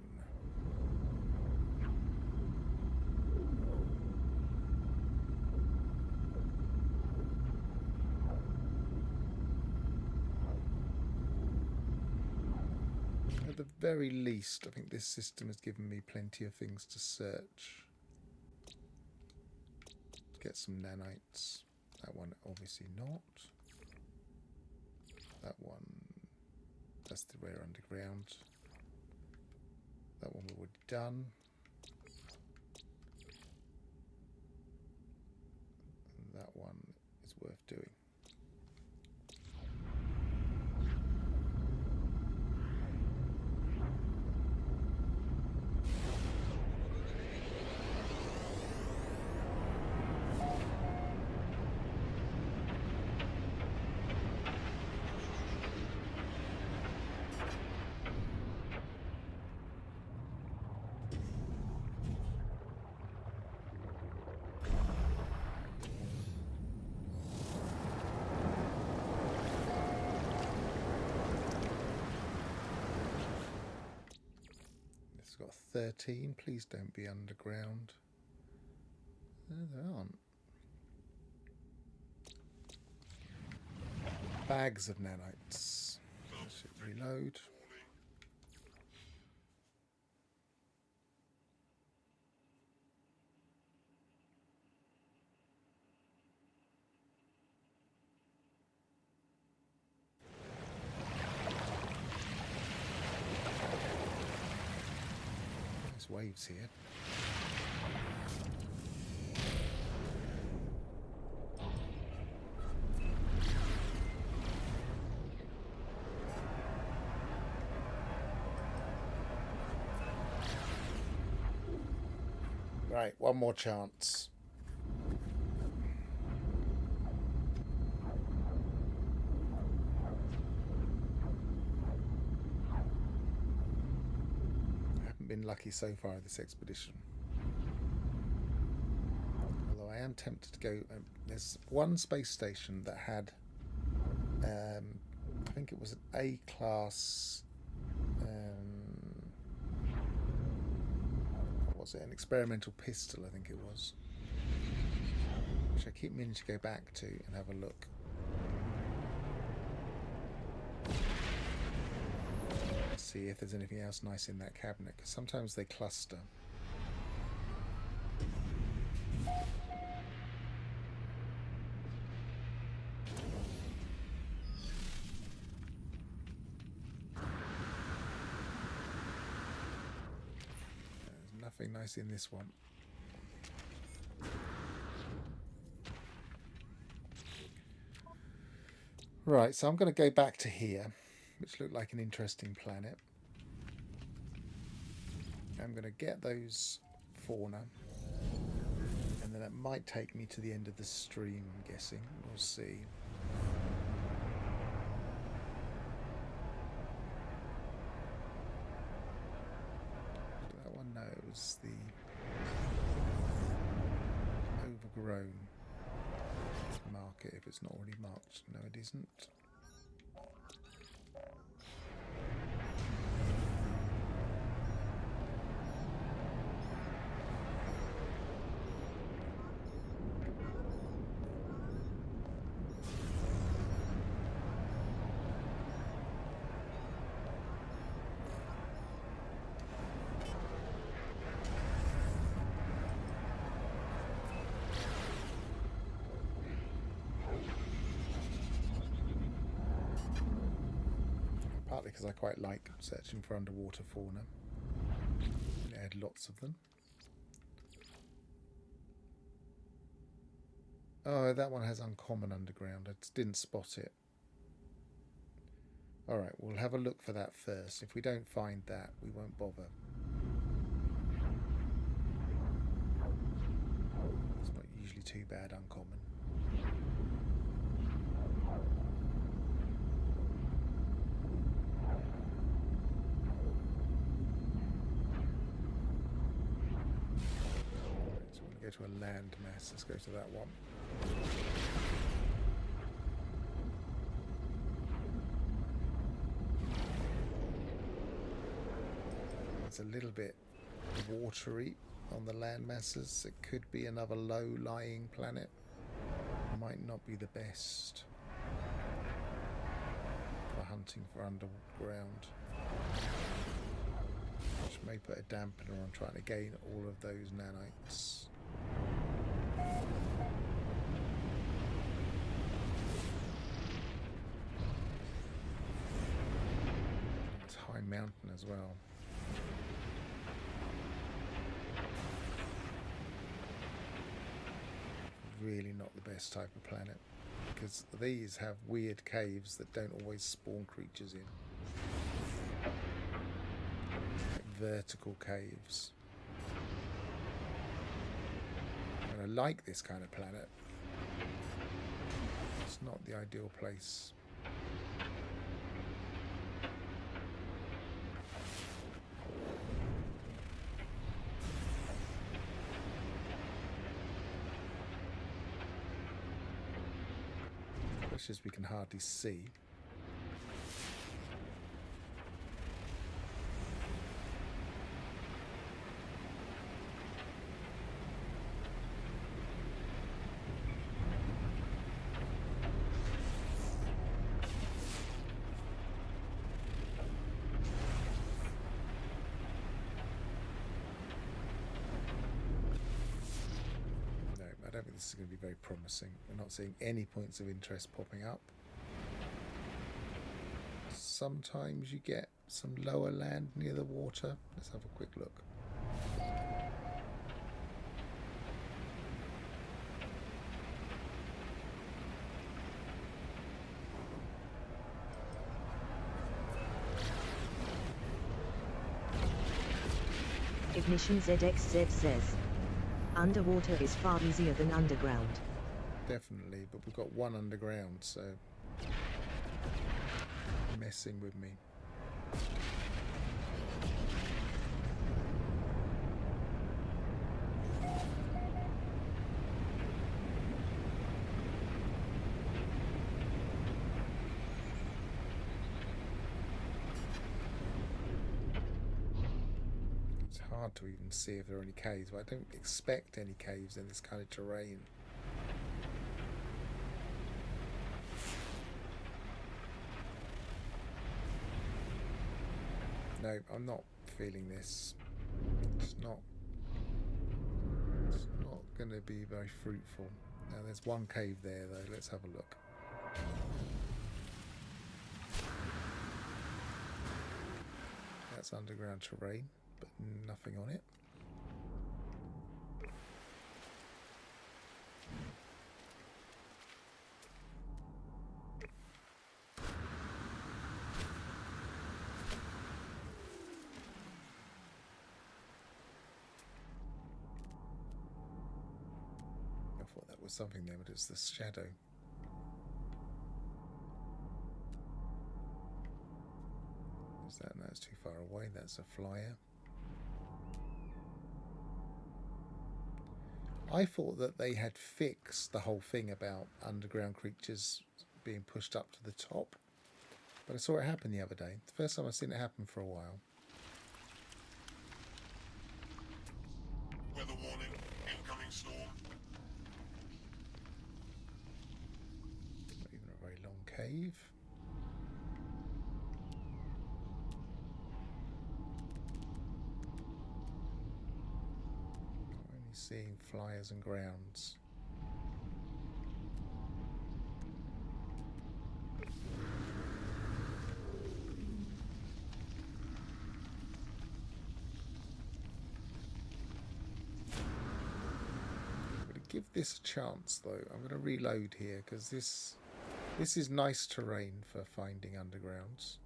At the very least, I think this system has given me plenty of things to search. Get some nanites. That one obviously not. That one, that's the rare underground. That one we've already done. And that one is worth doing. It's got 13. Please don't be underground. No, there aren't. Bags of nanites. I should reload. There's waves here. Right, one more chance. I haven't been lucky so far this expedition. Although I am tempted to go. There's one space station that had, I think it was an A-class. What was it? An experimental pistol, I think it was. Which I keep meaning to go back to and have a look. See if there's anything else nice in that cabinet, because sometimes they cluster. There's nothing nice in this one. Right, so I'm going to go back to here, which looked like an interesting planet. I'm going to get those fauna, and then it might take me to the end of the stream, I'm guessing. We'll see. That one, was the overgrown. Let's mark it if it's not already marked. No, it isn't. Partly because I quite like searching for underwater fauna. It had lots of them. Oh, that one has uncommon underground. I just didn't spot it. Alright, we'll have a look for that first. If we don't find that, we won't bother. It's not usually too bad uncommon. Go to a land mass. Let's go to that one. It's a little bit watery on the land masses. It could be another low-lying planet. Might not be the best for hunting for underground. Which may put a dampener on trying to gain all of those nanites. It's high mountain as well. Really not the best type of planet, because these have weird caves that don't always spawn creatures in. Like vertical caves. And I like this kind of planet. It's not the ideal place. As we can hardly see. I don't think this is going to be very promising. We're not seeing any points of interest popping up. Sometimes you get some lower land near the water. Let's have a quick look. Ignition ZXZ says, underwater is far easier than underground. Definitely, but we've got one underground, so messing with me. It's hard to even see if there are any caves, but I don't expect any caves in this kind of terrain. No, I'm not feeling this. It's not going to be very fruitful. Now there's one cave there though. Let's have a look. That's underground terrain, but nothing on it. Something there, but it's the shadow. Is that? No, it's too far away. That's a flyer. I thought that they had fixed the whole thing about underground creatures being pushed up to the top, but I saw it happen the other day. It's the first time I've seen it happen for a while. Weather warning. Incoming storm. Not even a very long cave. Only seeing flyers and grounds. Give this a chance though. I'm going to reload here because this is nice terrain for finding undergrounds.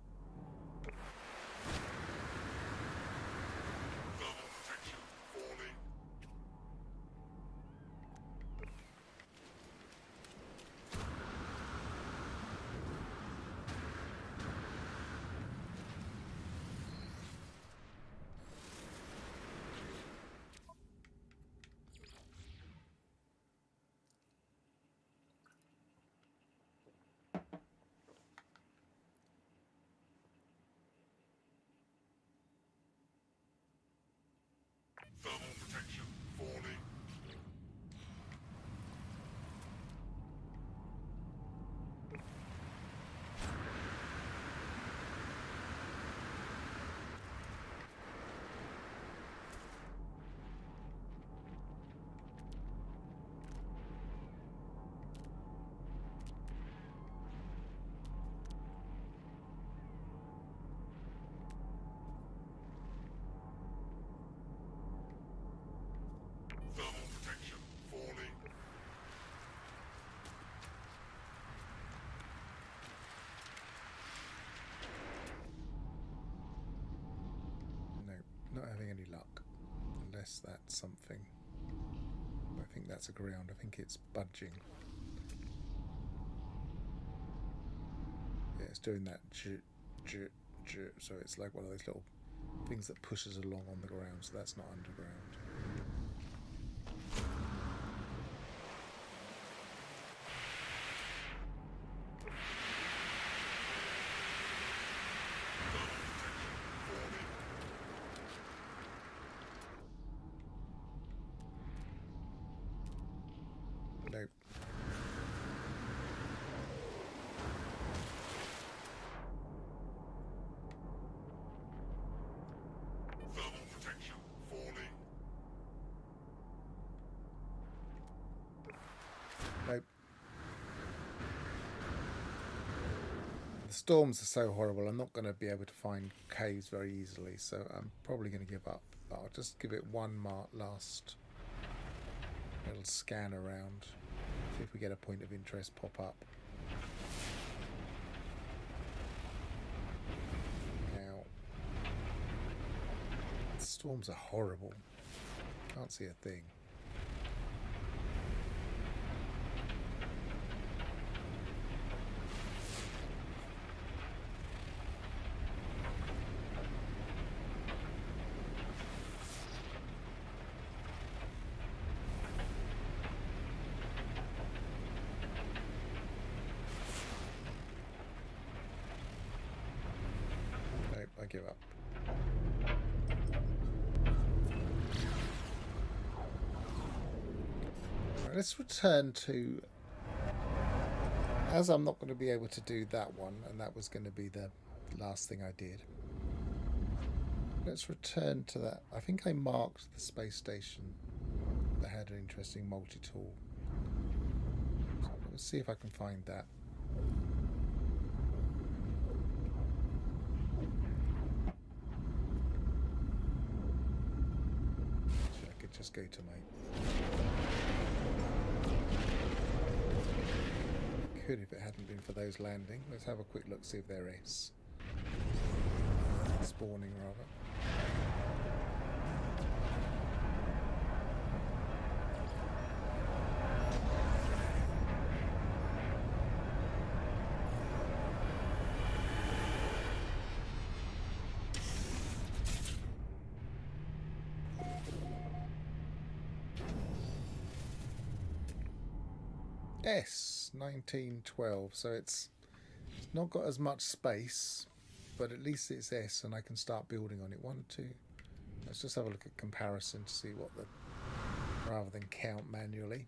Thermal protection falling. Thermal protection falling. Thermal protection falling. No, not having any luck. Unless that's something. I think that's a ground. I think it's budging. Yeah, it's doing that so it's like one of those little things that pushes along on the ground, so that's not underground. Nope. Thermal protection falling. Nope. The storms are so horrible, I'm not going to be able to find caves very easily, so I'm probably going to give up. But I'll just give it one last little scan around, see if we get a point of interest pop up. Now, the storms are horrible. Can't see a thing. Nope, I give up. Right, let's return to, as I'm not going to be able to do that one, and that was going to be the last thing I did. Let's return to that. I think I marked the space station that had an interesting multi-tool. So let's see if I can find that. Actually, I could just go to my... Could if it hadn't been for those landing. Let's have a quick look, see if there is. Spawning rather. S 1912. So it's not got as much space, but at least it's S, and I can start building on it. 1, 2. Let's just have a look at comparison to see what the, rather than count manually.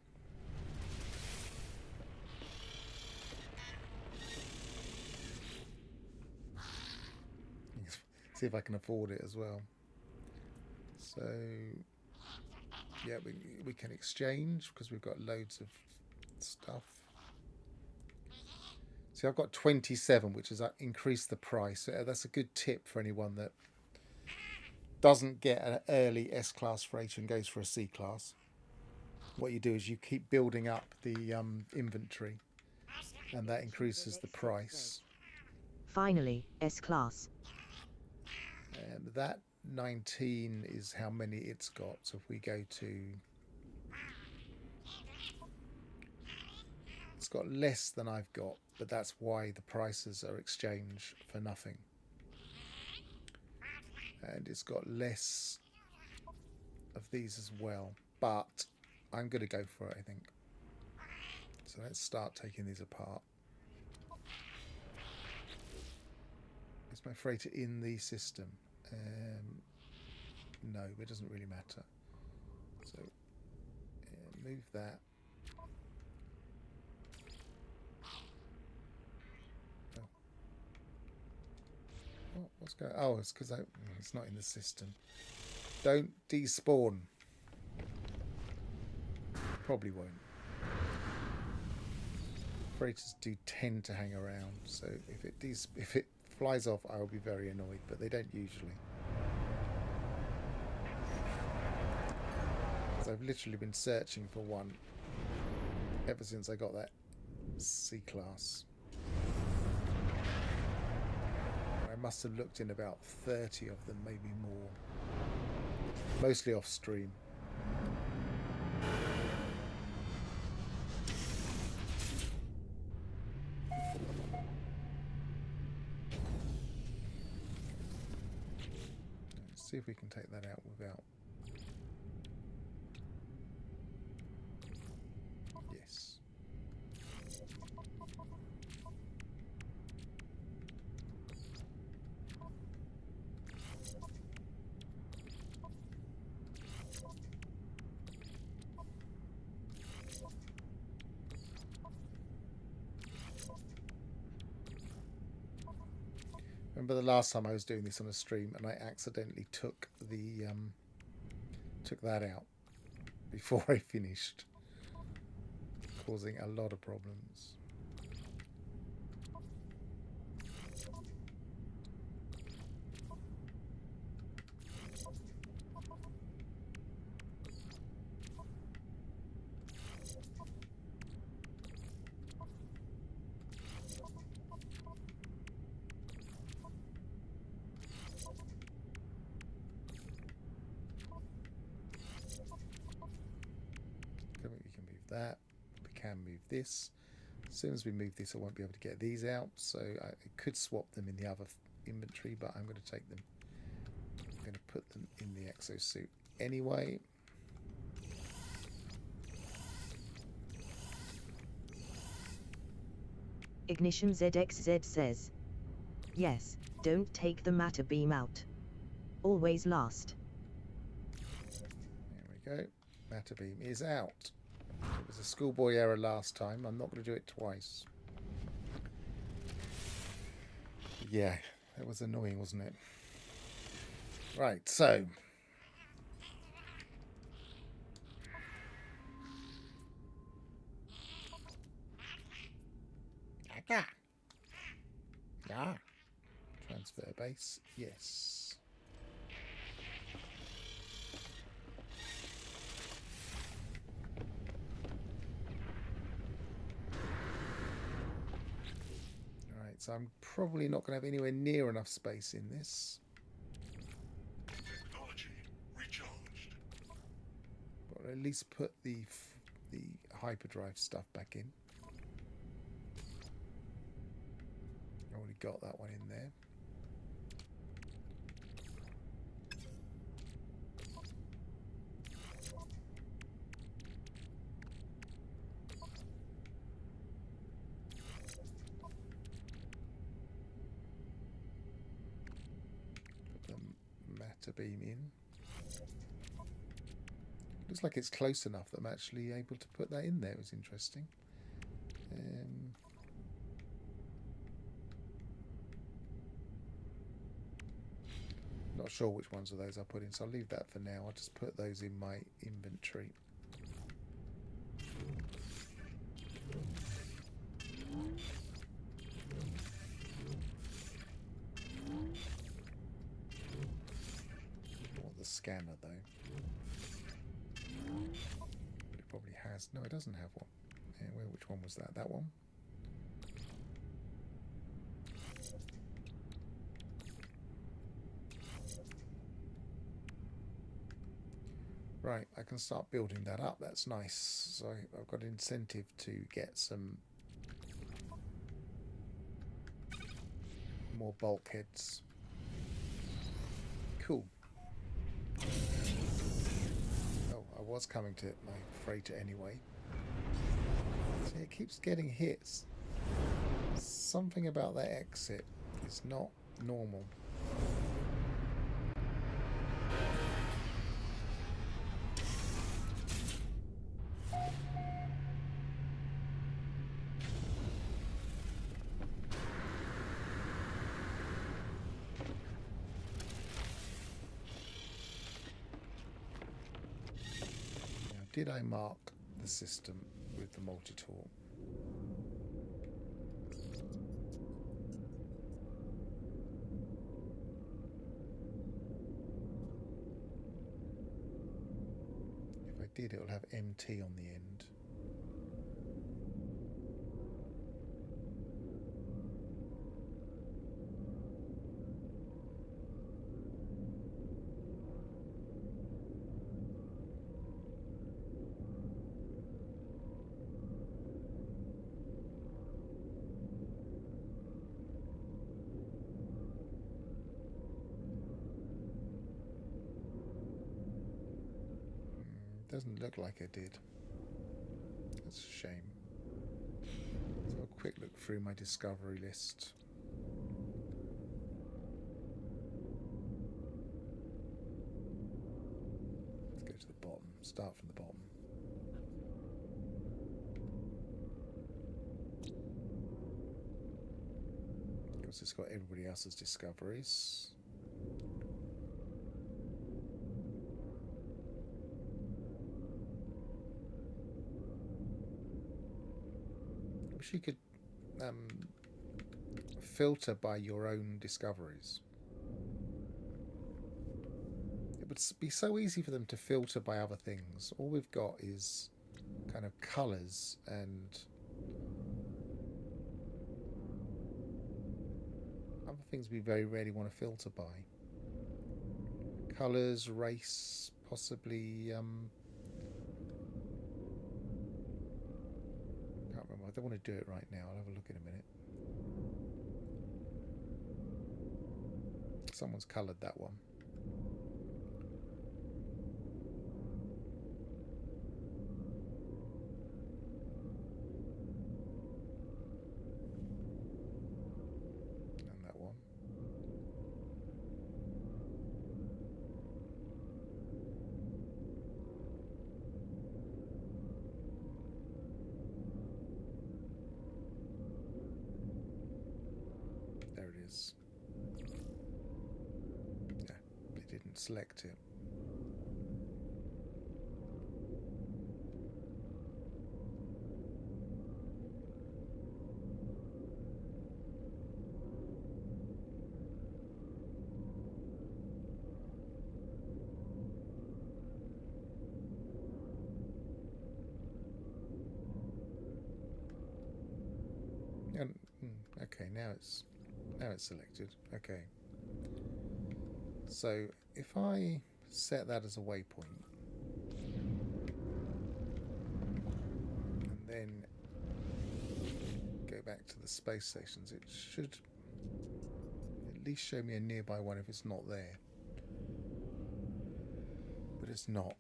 See if I can afford it as well. So yeah, we can exchange because we've got loads of stuff. See, I've got 27, which has increased the price. So that's a good tip for anyone that doesn't get an early S-class freighter and goes for a C-class. What you do is you keep building up the inventory, and that increases the price. Finally, S-class. And that 19 is how many it's got. So if we go to... It's got less than I've got, but that's why the prices are exchanged for nothing. And it's got less of these as well, but I'm going to go for it, I think. So let's start taking these apart. Is my freighter in the system? No, it doesn't really matter. So move that. Oh, what's going? Oh, it's because it's not in the system. Don't despawn. Probably won't. Freighters do tend to hang around, so if it flies off, I will be very annoyed, but they don't usually. So I've literally been searching for one ever since I got that C-class. I must have looked in about 30 of them, maybe more. Mostly off stream. Let's see if we can take that out without... Yes. Remember the last time I was doing this on a stream and I accidentally took the took that out before I finished, causing a lot of problems. We can move that. We can move this. As soon as we move this, I won't be able to get these out, so I could swap them in the other inventory, but I'm going to take them. I'm going to put them in the exosuit anyway. Ignition ZXZ says, yes, don't take the matter beam out. Always last. There we go. Matter beam is out. It was a schoolboy error last time. I'm not going to do it twice. Yeah, that was annoying, wasn't it? Right, so... Yeah. Transfer base, yes. Alright, so I'm probably not going to have anywhere near enough space in this. Technology recharged. But at least put the hyperdrive stuff back in. Already got that one in there. to beam in. Looks like it's close enough that I'm actually able to put that in there. It was interesting. Not sure which ones of those I put in, so I'll leave that for now. I'll just put those in my inventory. Not the scanner though. But it probably has. No, it doesn't have one. Which one was that? That one? Right, I can start building that up. That's nice. So I've got incentive to get some more bulkheads. Cool. Oh, I was coming to my freighter anyway. See, it keeps getting hits. Something about that exit is not normal. Did I mark the system with the multi-tool? If I did, it'll have MT on the end. Doesn't look like I did. That's a shame. So a quick look through my discovery list. Let's go to the bottom. Start from the bottom. It's just got everybody else's discoveries. You could filter by your own discoveries. It would be so easy for them to filter by other things. All we've got is kind of colours and other things we very rarely want to filter by. Colours, race, possibly I don't want to do it right now. I'll have a look in a minute. Someone's coloured that one. And that one. There it is. Yeah, it didn't select it. And, okay, now it's selected. Okay. So if I set that as a waypoint and then go back to the space stations, it should at least show me a nearby one if it's not there. But it's not.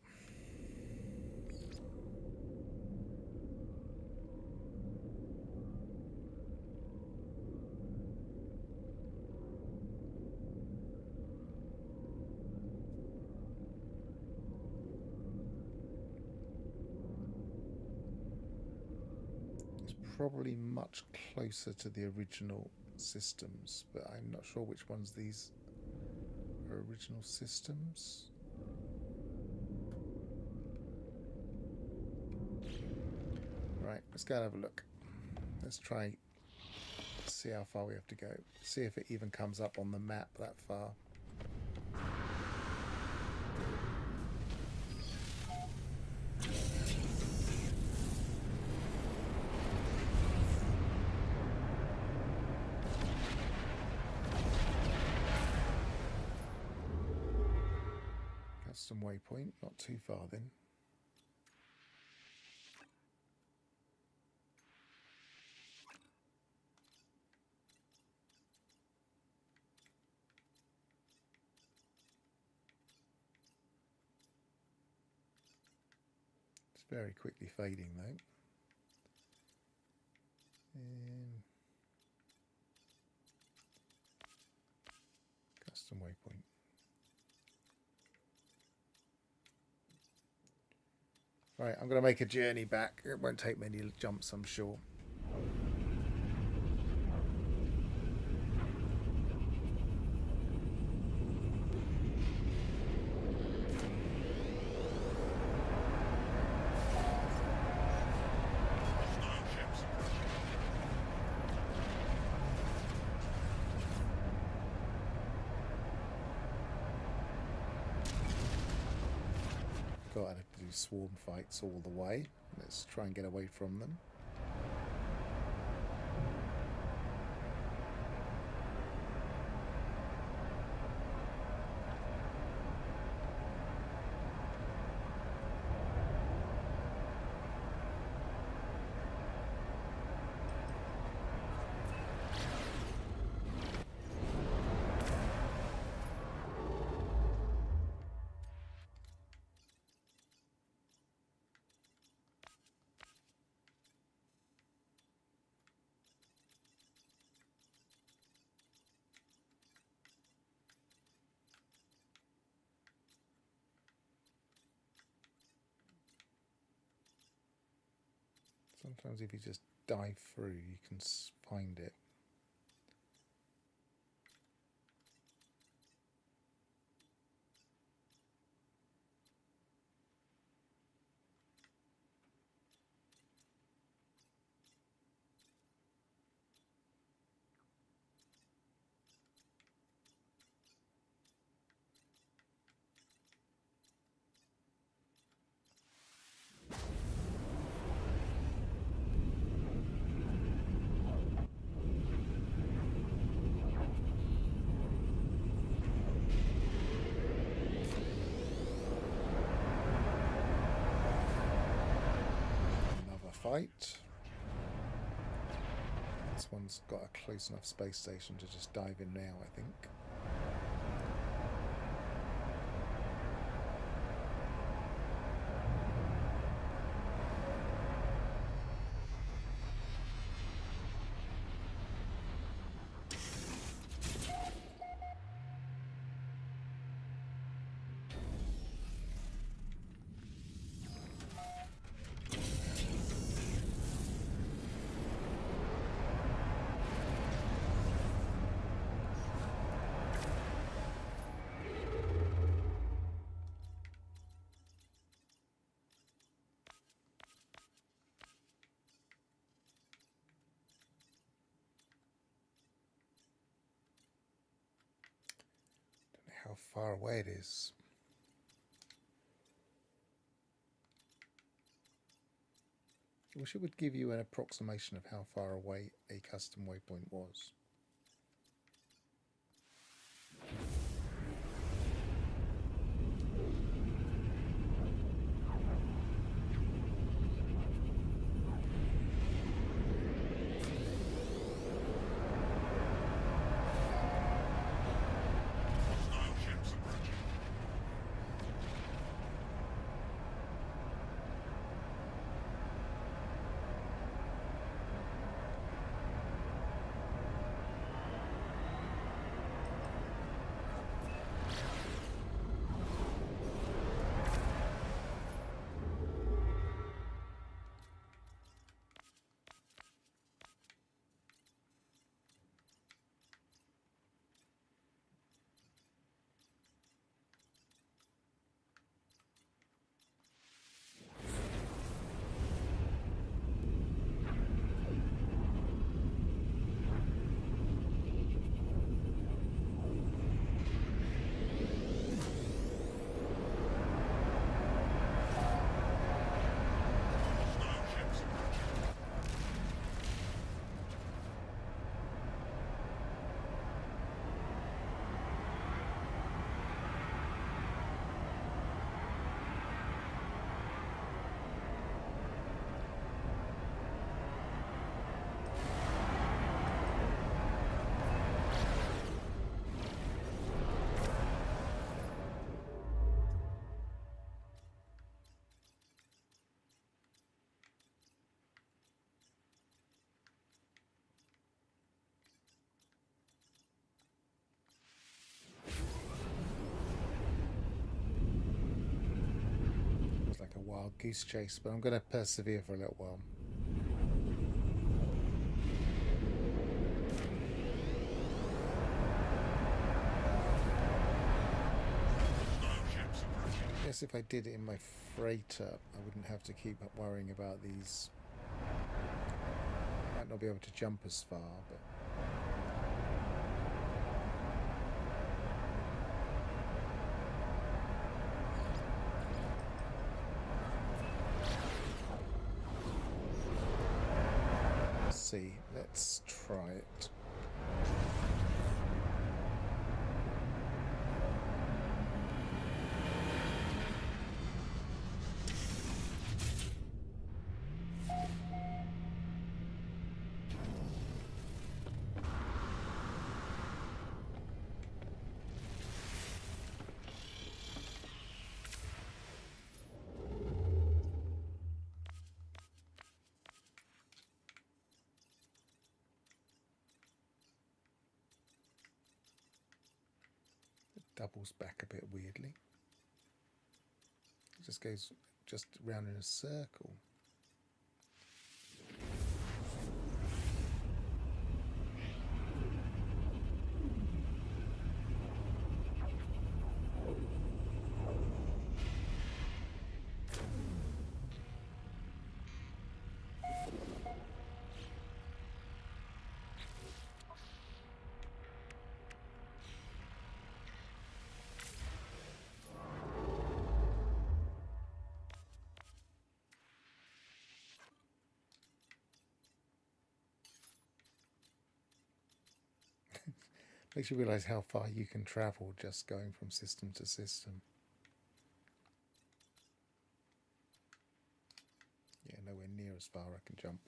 probably much closer to the original systems, but I'm not sure which ones these are original systems. Right, let's go and have a look. Let's try see how far we have to go. See if it even comes up on the map that far. Custom waypoint, not too far then. Very quickly fading though. Custom waypoint. Right, I'm going to make a journey back. It won't take many jumps, I'm sure. God, I'd have to do swarm fights all the way. Let's try and get away from them. Sometimes if you just dive through, you can find it. Fight. This one's got a close enough space station to just dive in now, I think. How far away it is. I wish it would give you an approximation of how far away a custom waypoint was. goose chase, but I'm going to persevere for a little while. Battleships approaching. I guess if I did it in my freighter, I wouldn't have to keep up worrying about these. I might not be able to jump as far, but let's see. Let's try it. Doubles back a bit weirdly. It just goes just round in a circle. Makes you realise how far you can travel just going from system to system. Yeah, nowhere near as far I can jump.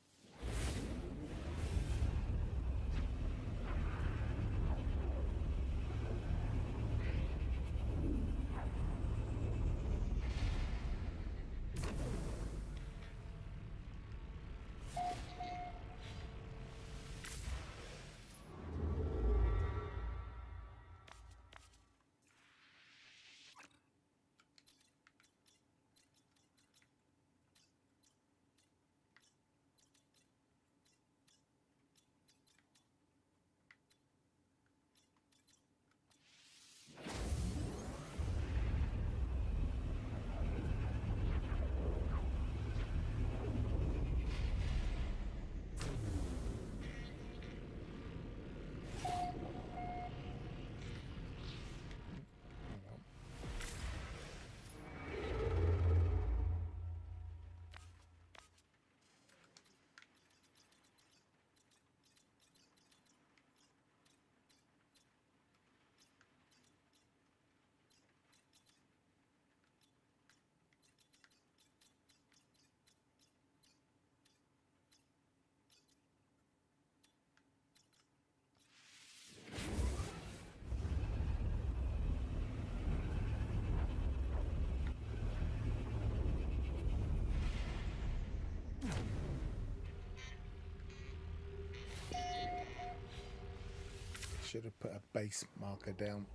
Should have put a base marker down.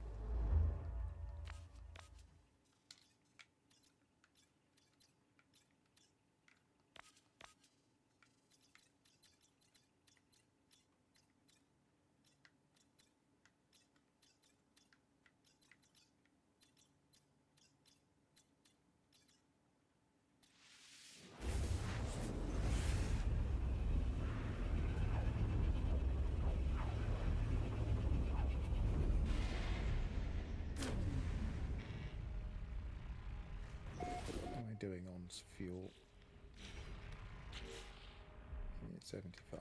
Doing on fuel. 75.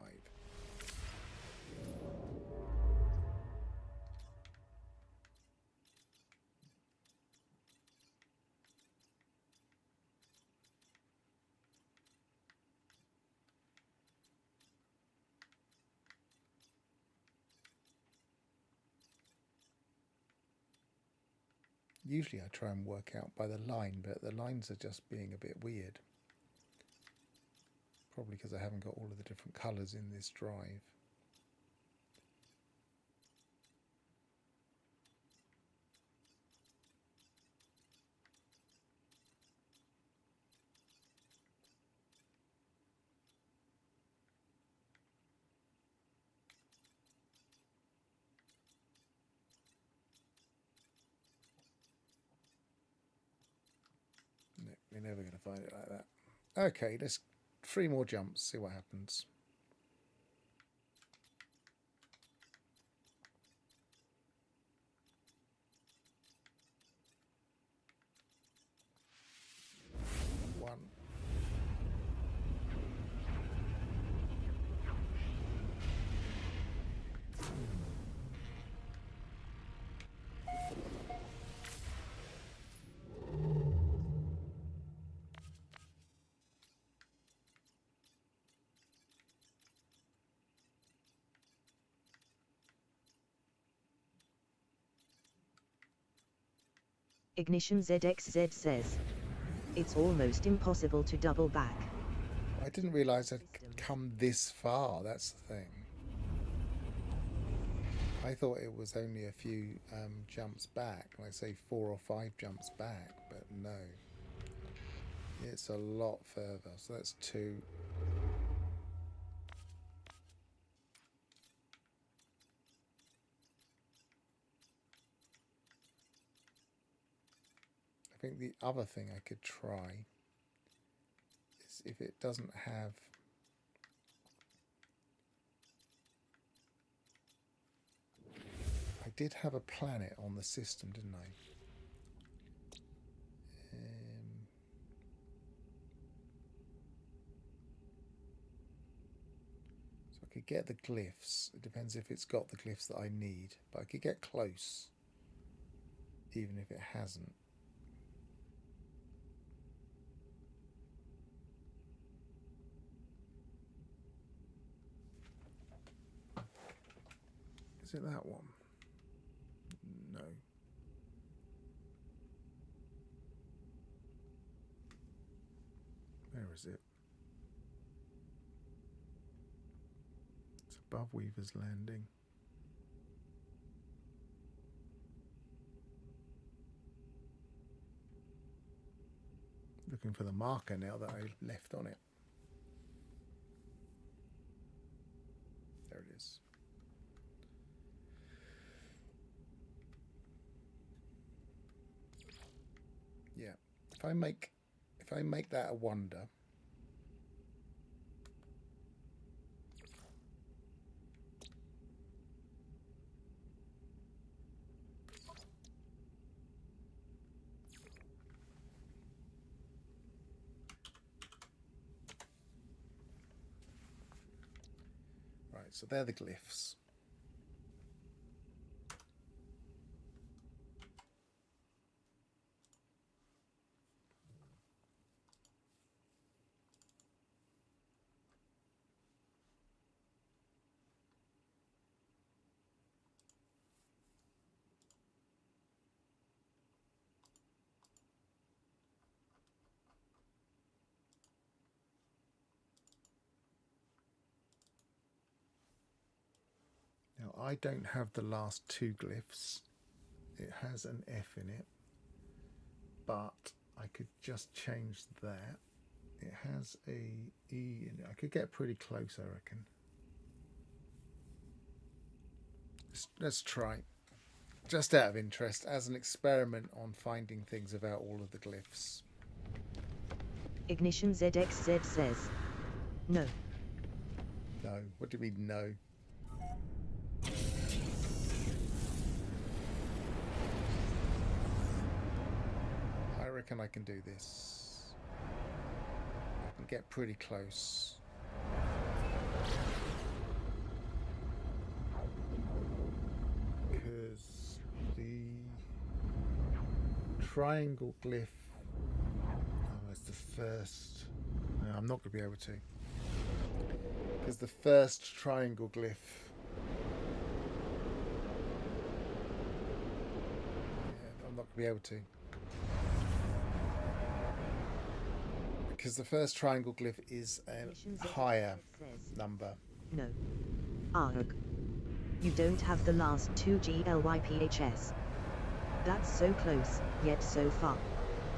Usually I try and work out by the line, but the lines are just being a bit weird. Probably because I haven't got all of the different colours in this drive. never going to find it like that. Okay, let's 3 more jumps, see what happens. One. Ignition ZXZ says, it's almost impossible to double back. I didn't realise I'd come this far, that's the thing. I thought it was only a few jumps back, like say 4 or 5 jumps back, but no. It's a lot further, so that's 2. I think the other thing I could try is if it doesn't have I did have a planet on the system, didn't I? So I could get the glyphs. It depends if it's got the glyphs that I need, but I could get close even if it hasn't. Is it that one? No. Where is it? It's above Weaver's Landing. Looking for the marker now that I left on it. There it is. Yeah, if I make that a wonder, right, so they're the glyphs. Now I don't have the last 2 glyphs. It has an F in it, but I could just change that. It has a E in it. I could get pretty close, I reckon. Let's try. Just out of interest, as an experiment on finding things without all of the glyphs. Ignition ZXZ says, no. No. What do you mean, no? I reckon I can do this. I can get pretty close. Because the triangle glyph, oh, it's the first. No, I'm not going to be able to. Because the first triangle glyph, yeah, I'm not going to be able to. Because the first triangle glyph is a higher number. No. Arg. You don't have the last 2 GLYPHS. That's so close, yet so far.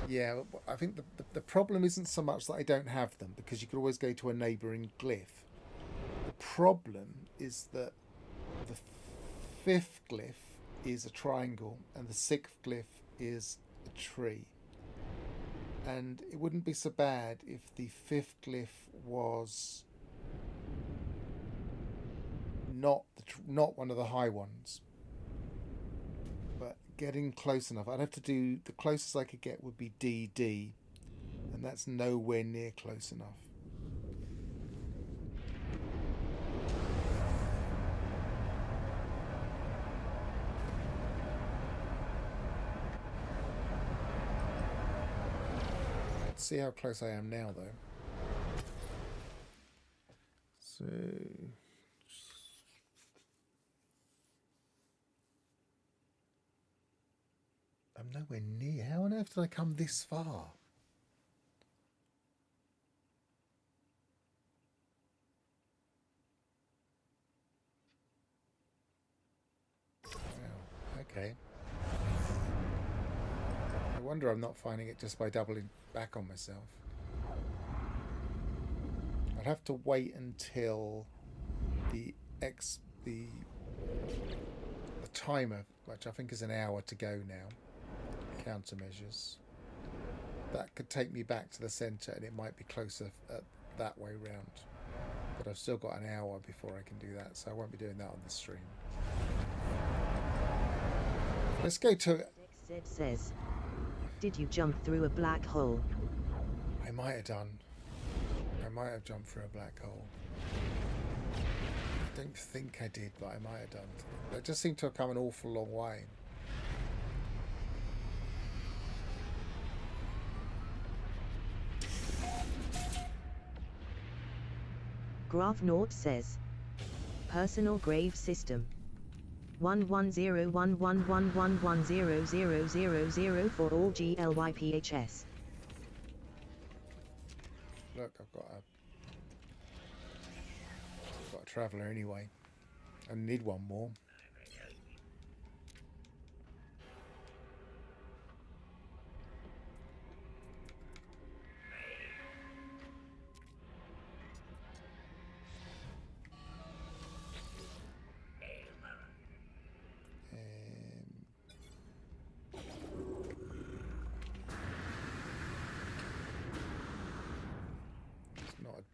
Yeah, I think the problem isn't so much that I don't have them, because you could always go to a neighbouring glyph. The problem is that the 5th glyph is a triangle and the 6th glyph is a tree. And it wouldn't be so bad if the fifth glyph was not one of the high ones, but getting close enough. I'd have to do, the closest I could get would be DD, and that's nowhere near close enough. Let's see how close I am now, though. So I'm nowhere near. How on earth did I come this far? Wow. Okay. I wonder I'm not finding it just by doubling back on myself. I'd have to wait until the timer, which I think is an hour to go now, countermeasures. That could take me back to the centre, and it might be closer that way round. But I've still got an hour before I can do that, so I won't be doing that on the stream. Let's go to... XZ says, did you jump through a black hole? I might have done. I might have jumped through a black hole. I don't think I did, but I might have done. They just seem to have come an awful long way. Graph Naught says, personal grave system 1101111100000 for all GLYPHS. Look, I've got a traveller anyway. I need one more.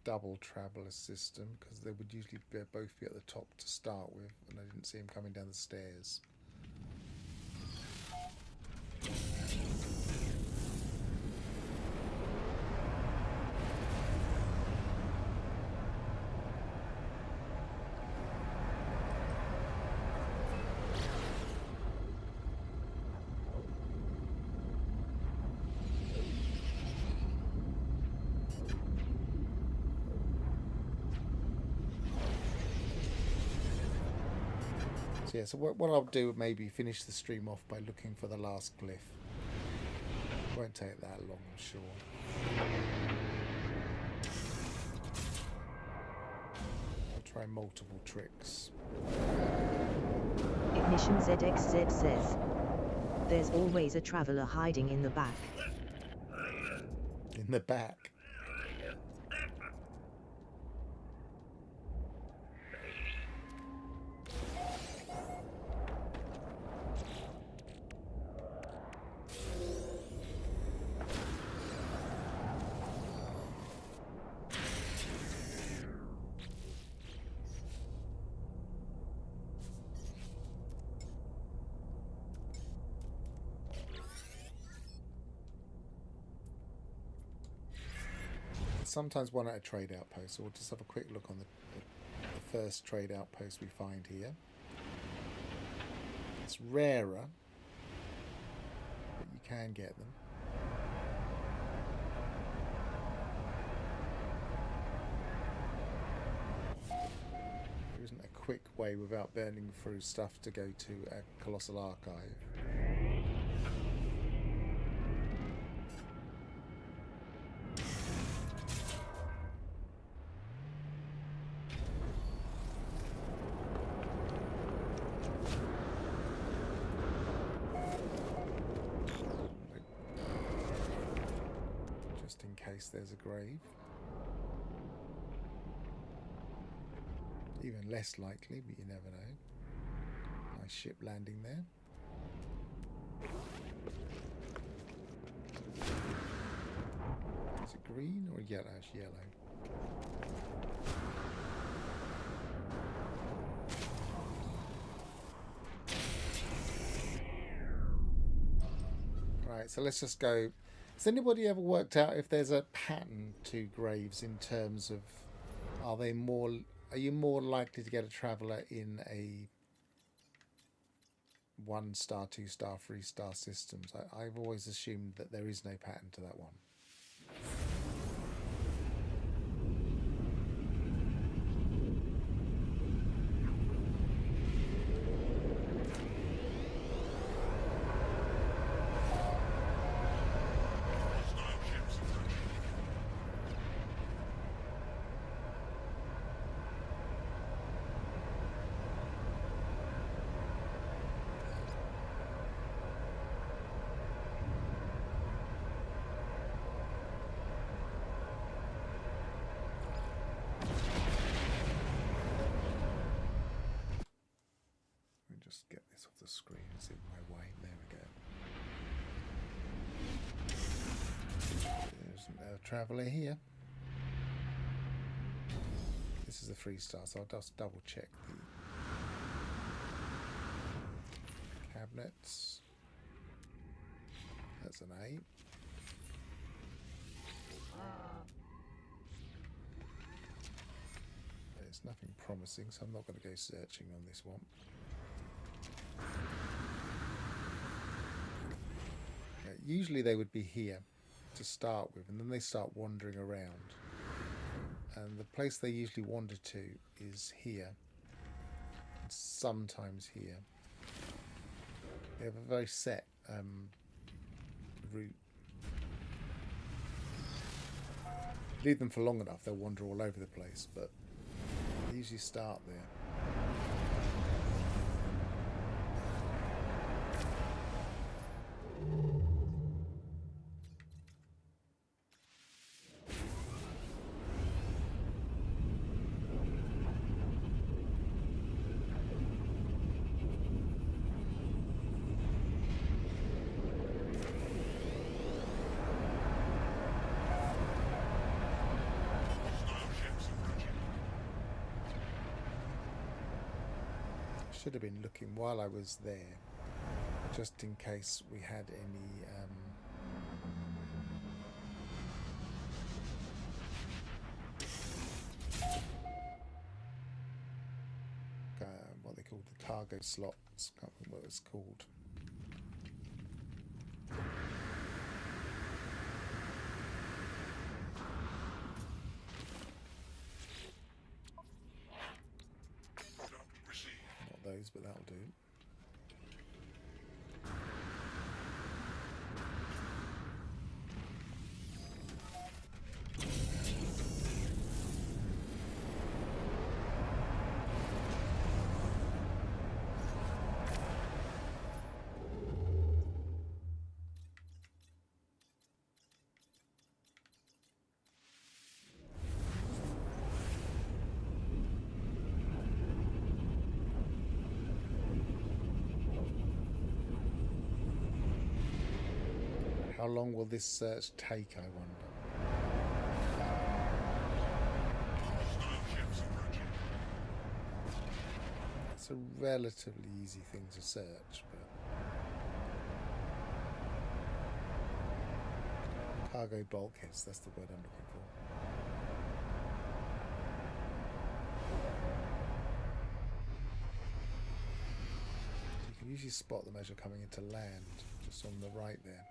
Double traveller system, because they would usually both be at the top to start with, and I didn't see him coming down the stairs. So yeah, so what I'll do, maybe finish the stream off by looking for the last glyph. Won't take that long, I'm sure. I'll try multiple tricks. Ignition ZXZ says, there's always a traveller hiding in the back. In the back? Sometimes one at a trade outpost, so we'll just have a quick look on the first trade outpost we find here. It's rarer, but you can get them. There isn't a quick way without burning through stuff to go to a Colossal Archive. There's a grave. Even less likely, but you never know. Nice ship landing there. yellow. It's yellow. Right, so let's just go. Has anybody ever worked out if there's a pattern to graves in terms of are you more likely to get a traveller in a 1-star, 2-star, 3-star systems? I've always assumed that there is no pattern to that one. Hostile ships approaching. Let me just get this off the screen. It's in my way. There we go. There's a traveller here. This is a 3-star, so I'll just double check the cabinets. That's an A. There's nothing promising, so I'm not going to go searching on this one. Yeah, usually they would be here to start with, and then they start wandering around. And the place they usually wander to is here, and sometimes here. They have a very set route. Leave them for long enough, they'll wander all over the place, but they usually start there. Hostile ships approaching. Should have been looking while I was there, just in case we had any what they call the cargo slots. Can't remember what it's called. Product received. Not those, but that'll do. How long will this search take, I wonder? Hostile ships approaching. It's a relatively easy thing to search, but cargo bulkheads, that's the word I'm looking for. You can usually spot them as you're coming into land, just on the right there.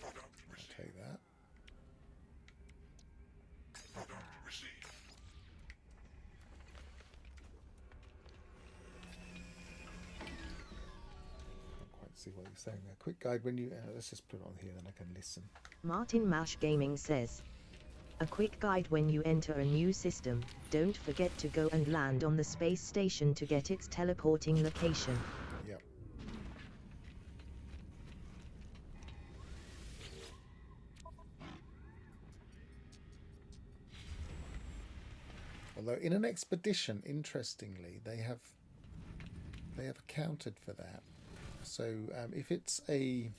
Product received. Take that. Product received. Can't quite see what you're saying there. Quick guide when you. Let's just put it on here, then I can listen. Martin Mash Gaming says, a quick guide when you enter a new system, don't forget to go and land on the space station to get its teleporting location. Yep. Although in an expedition, interestingly, they have accounted for that. So if it's a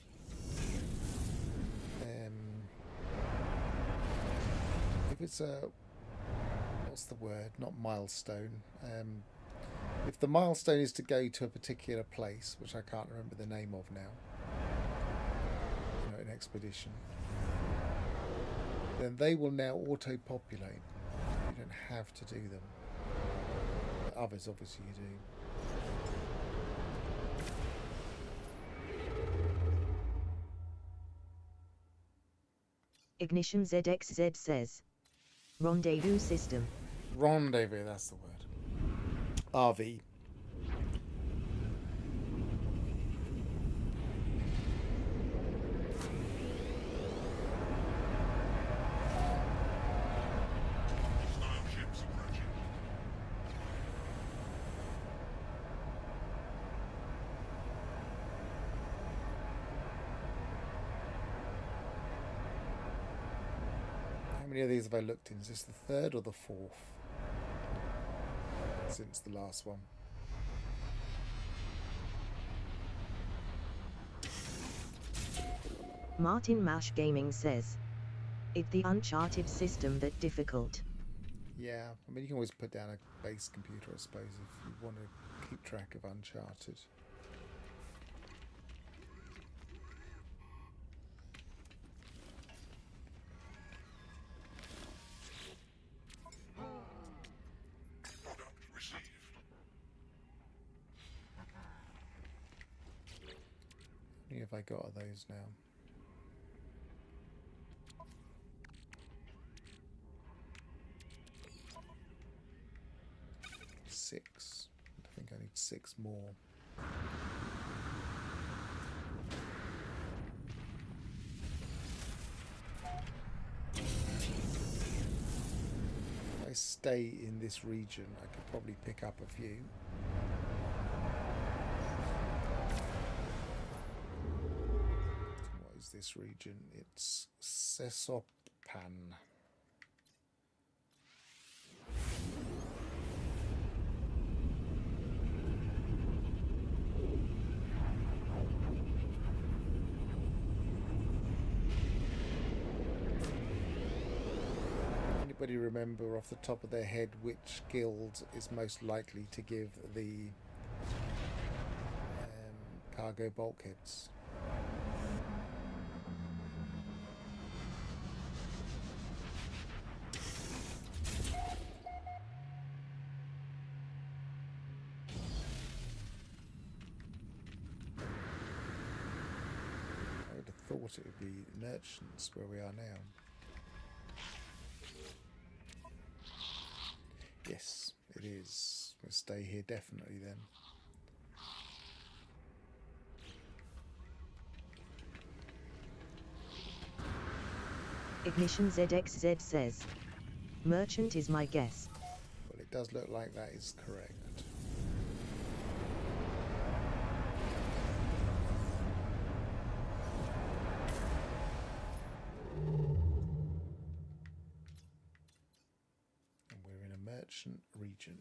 what's the word? Not milestone. If the milestone is to go to a particular place, which I can't remember the name of now, an expedition, then they will now auto-populate. You don't have to do them. But others, obviously, you do. Ignition ZXZ says, rendezvous system. Rendezvous, that's the word. RV. Hostile ships approaching. How many of these have I looked in? Is this the third or the fourth? Since the last one. Martin Mash Gaming says, it's the Uncharted system that difficult. Yeah, I mean, you can always put down a base computer, I suppose, if you want to keep track of Uncharted. Product received. How many have I got of those now? Six. I think I need 6 more. If I stay in this region, I could probably pick up a few. What is this region? It's Sesopan. Anybody remember off the top of their head which guild is most likely to give the cargo bulkheads? I would have thought it would be merchants where we are now. Yes, it is. We'll stay here definitely then. Ignition ZXZ says, merchant is my guess. Well, it does look like that is correct. And we're in a merchant region.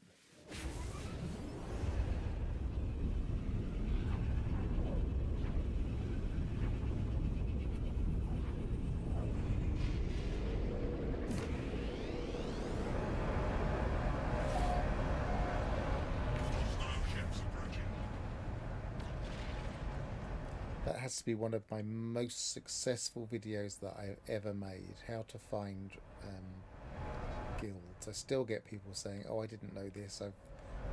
Hostile ships approaching. That has to be one of my most successful videos that I've ever made. How to find guilds. I still get people saying, "Oh, I didn't know this.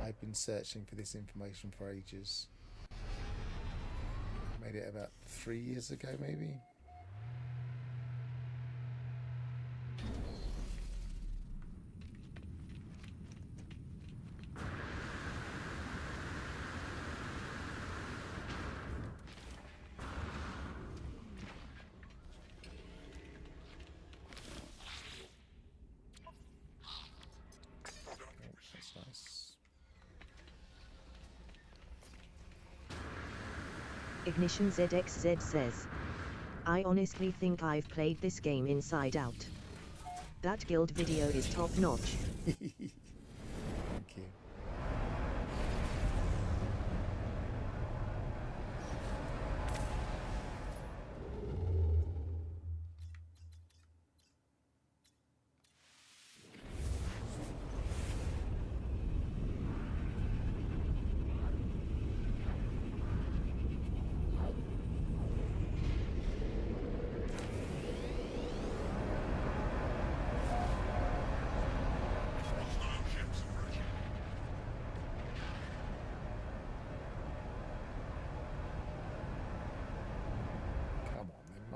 I've been searching for this information for ages." I made it about 3 years ago, maybe. That's nice. Ignition ZXZ says, I honestly think I've played this game inside out. That guild video is top notch.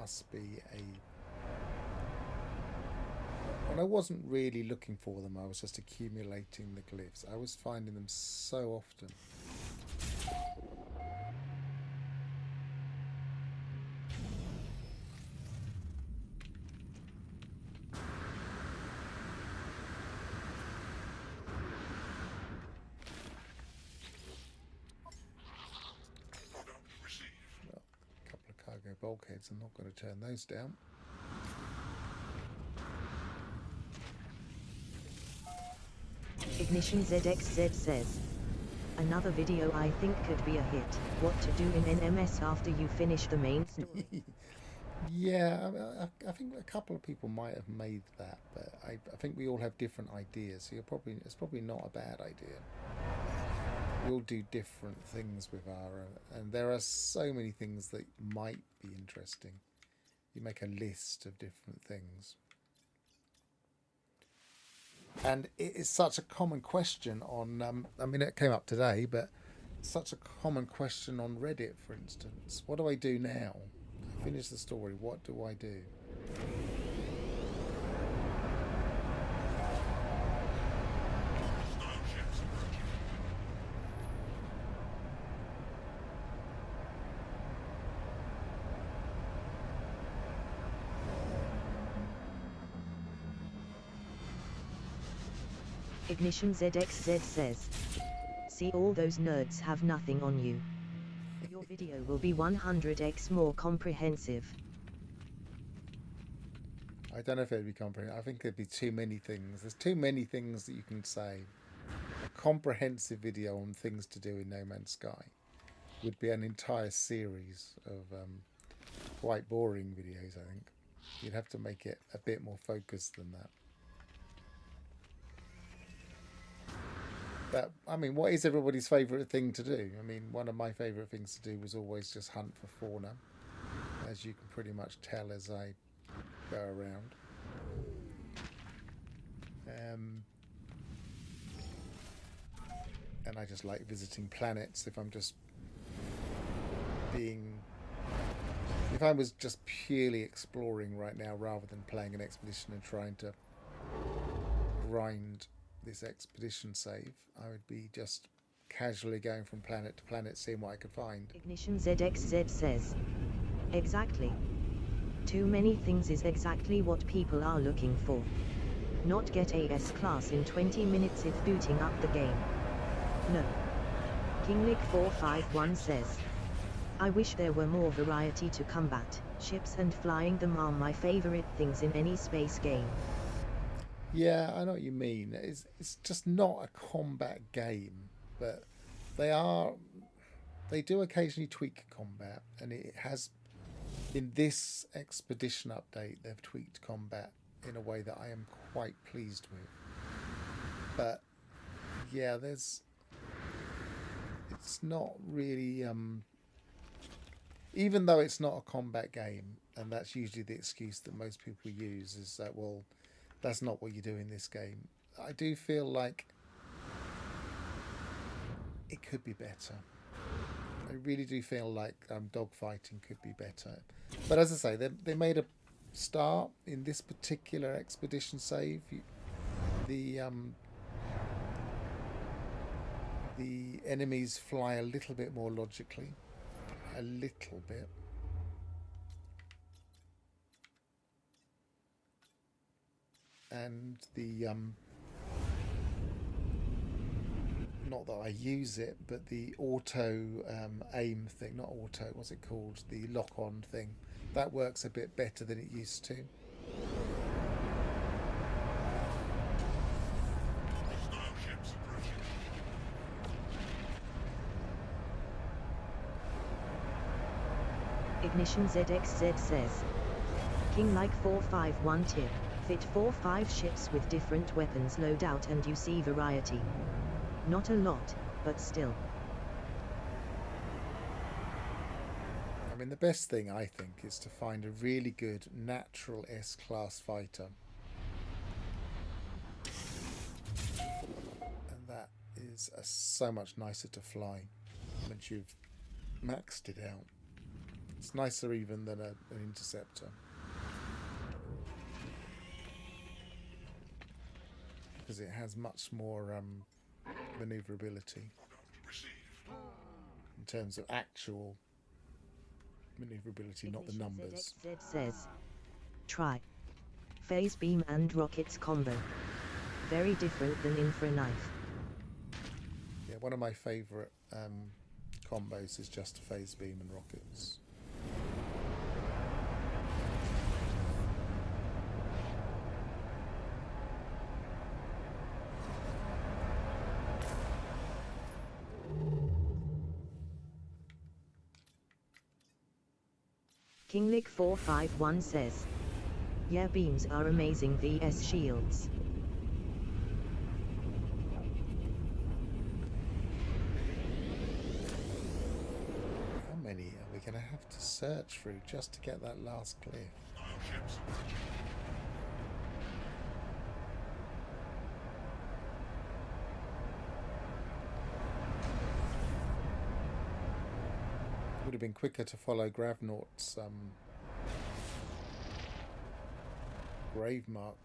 must be a... And I wasn't really looking for them, I was just accumulating the glyphs. I was finding them so often. Product received. Well, a couple of cargo bulkheads, I'm not going to turn those down. Ignition ZXZ says, another video I think could be a hit. What to do in NMS after you finish the main story. Yeah, I think a couple of people might have made that, but I think we all have different ideas, so it's probably not a bad idea. We all do different things with our, and there are so many things that might be interesting. You make a list of different things. And it is such a common question on, I mean, it came up today, but such a common question on Reddit, for instance. What do I do now? I finish the story. What do I do? Hostile ships approaching. Ignition ZXZ says, see, all those nerds have nothing on you. Your video will be 100x more comprehensive. I don't know if it'd be comprehensive. I think there'd be too many things. There's too many things that you can say. A comprehensive video on things to do in No Man's Sky would be an entire series of quite boring videos, I think. You'd have to make it a bit more focused than that. But, I mean, what is everybody's favourite thing to do? I mean, one of my favourite things to do was always just hunt for fauna, as you can pretty much tell as I go around. And I just like visiting planets if I'm just being... If I was just purely exploring right now rather than playing an expedition and trying to grind this expedition save, I would be just casually going from planet to planet, seeing what I could find. Ignition ZXZ says, exactly. Too many things is exactly what people are looking for. Not get a S-class in 20 minutes if booting up the game. No. KingLick451 says, I wish there were more variety to combat. Ships and flying them are my favorite things in any space game. Yeah, I know what you mean. It's just not a combat game, but they do occasionally tweak combat, and it has, in this expedition update, they've tweaked combat in a way that I am quite pleased with. But yeah, it's not really, even though it's not a combat game, and that's usually the excuse that most people use, is that, well, that's not what you do in this game. I do feel like it could be better. I really do feel like dogfighting could be better. But as I say, they made a start in this particular expedition save. The enemies fly a little bit more logically. A little bit. And the not that I use it, but the auto aim thing, not auto, what's it called, the lock-on thing, that works a bit better than it used to. Hostile ships approaching. Ignition ZXZ says, King like 451 tip. Fit 4-5 ships with different weapons loadout and you see variety. Not a lot, but still. I mean, the best thing, I think, is to find a really good natural S-class fighter. And that is so much nicer to fly once you've maxed it out. It's nicer even than an interceptor. Because it has much more maneuverability Received. in terms of actual maneuverability, not the Ignition numbers. ZXZ says, try. Phase beam and rockets combo. Very different than infra knife. Yeah, one of my favourite combos is just phase beam and rockets. Kinglick451 says, yeah, beams are amazing vs shields. How many are we going to have to search through just to get that last cliff? Hostile ships approaching. Would have been quicker to follow Gravnaught's grave mark.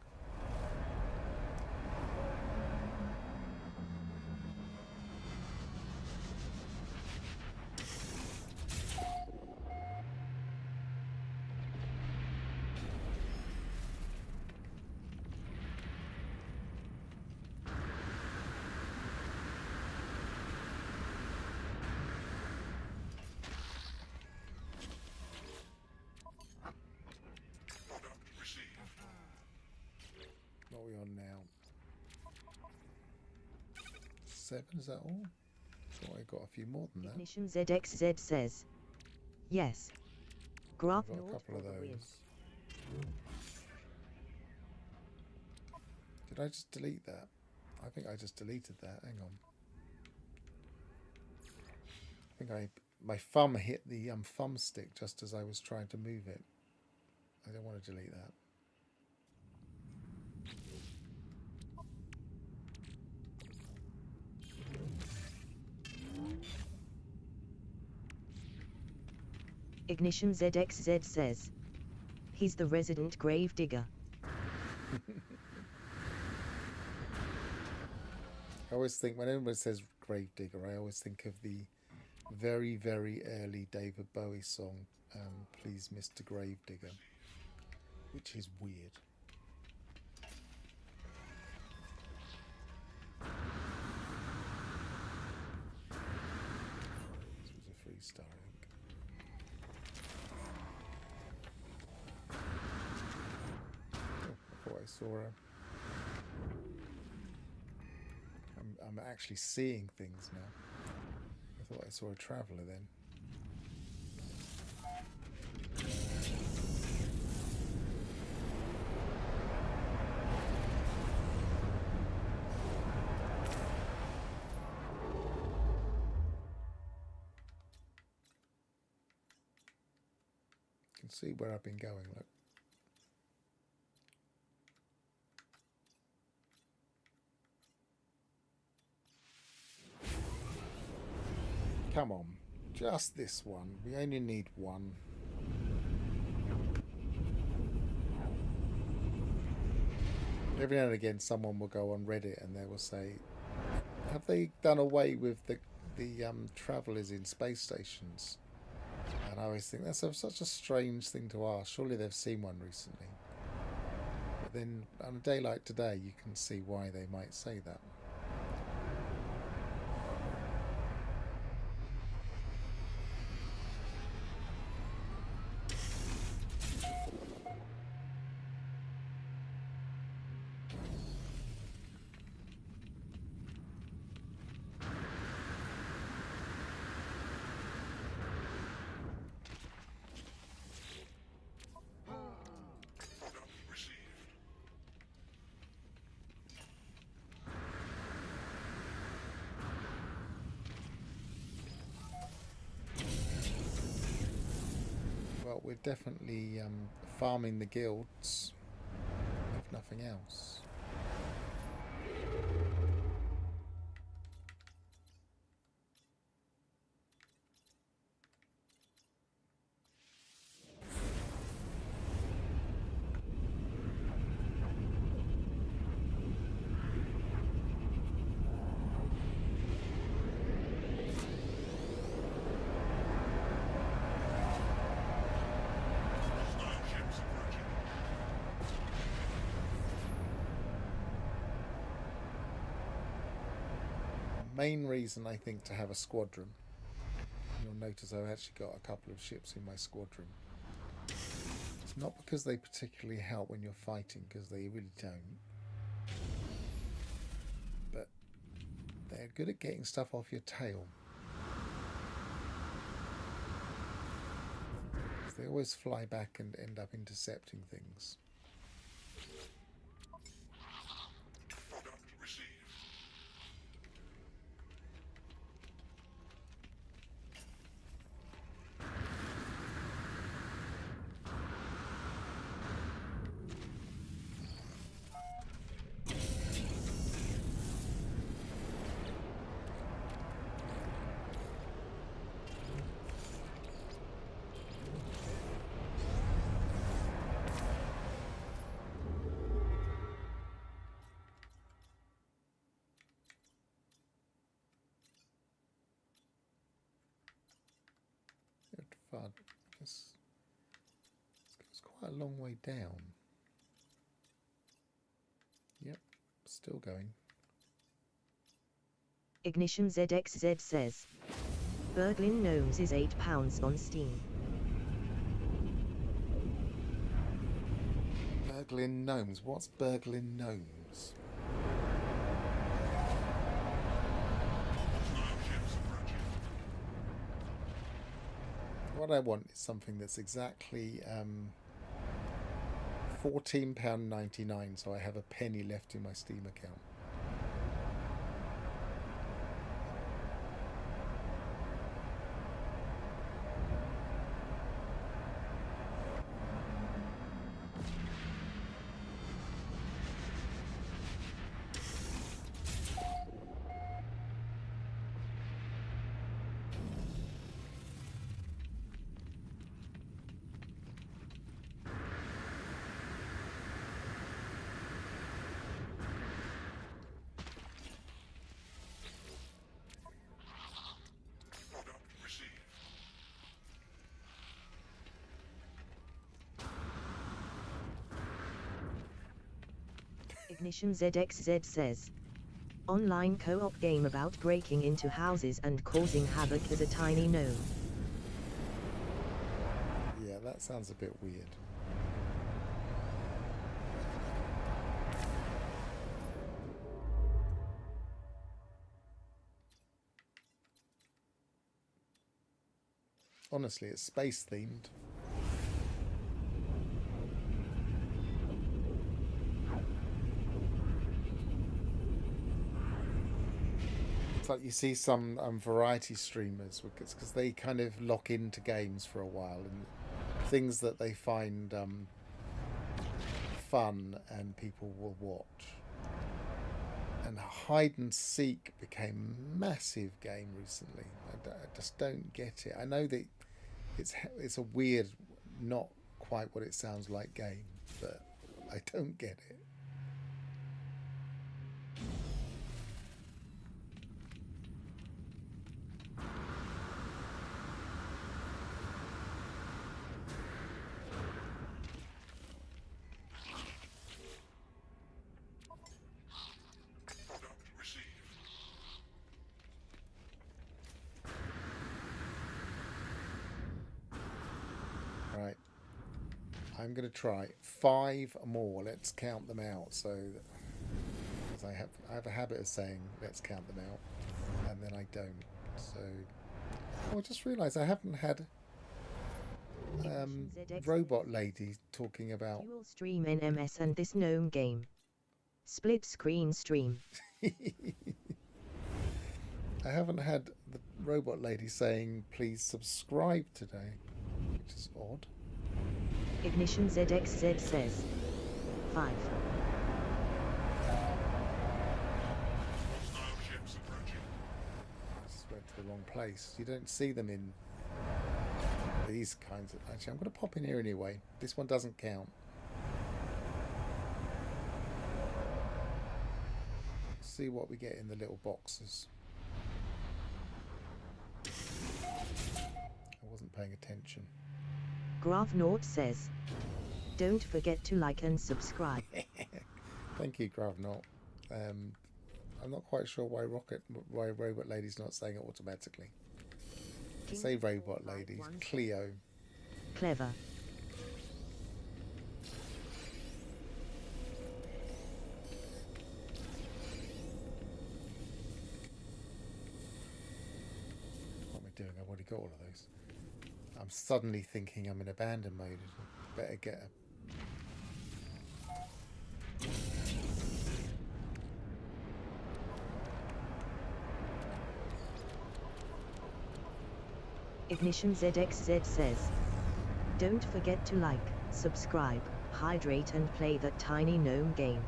Product received. What are we on now? 7, is that all? Thought I got a few more than that. Ignition ZXZ says, yes. Graph I've got a Nord couple for of the win. those. Did I just delete that? I think I just deleted that. Hang on. I think my thumb hit the thumbstick just as I was trying to move it. I don't want to delete that. Ignition ZXZ says, he's the resident grave digger. I always think, when anyone says Gravedigger, I always think of the very, very early David Bowie song, Please Mr. Gravedigger, which is weird. This was a 3-star, I think. Oh, I thought I saw a... I'm actually seeing things now. I thought I saw a traveller then. You can see where I've been going, look. Come on, just this one. We only need one. Every now and again, someone will go on Reddit and they will say, "Have they done away with the travellers in space stations?" And I always think that's such a strange thing to ask. Surely they've seen one recently. But then on a day like today, you can see why they might say that. Product received. Well, we're definitely farming the guilds, if nothing else. main reason I think to have a squadron. You'll notice I've actually got a couple of ships in my squadron. It's not because they particularly help when you're fighting, because they really don't. But they're good at getting stuff off your tail. They always fly back and end up intercepting things. Product received. It's quite a long way down. Yep, still going. Ignition ZXZ says, Berglin Gnomes is £8 on Steam. Berglin Gnomes. What's Berglin Gnomes? Ships approaching. What I want is something that's exactly £14.99, so I have a penny left in my Steam account. Product received. Ignition ZXZ says, online co-op game about breaking into houses and causing havoc as a tiny gnome. Yeah, that sounds a bit weird. Honestly, it's space themed. It's like you see some variety streamers because they kind of lock into games for a while and things that they find fun and people will watch. And hide and seek became a massive game recently. I just don't get it. I know that it's a weird, not quite what it sounds like game, but I don't get it. Product received. Right. I'm going to try 5 more. Let's count them out. So, because I have a habit of saying let's count them out, and then I don't. So, oh, I just realised I haven't had Robot Lady talking about. Dual stream NMS and this gnome game. Split screen stream. I haven't had the Robot Lady saying please subscribe today, which is odd. Ignition ZXZ says, 5. Hostile ships approaching. I just went to the wrong place. You don't see them in these kinds of... Actually, I'm going to pop in here anyway. This one doesn't count. See what we get in the little boxes. I wasn't paying attention. Gravnaut says, don't forget to like and subscribe. Thank you, Gravnaut. I'm not quite sure why Robot Lady's not saying it automatically. King Say Robot Lady. 451. Cleo. Clever. What am I doing? I've already got all of those. I'm suddenly thinking I'm in abandon mode. Better get a... Ignition ZXZ says, don't forget to like, subscribe, hydrate and play that tiny gnome game.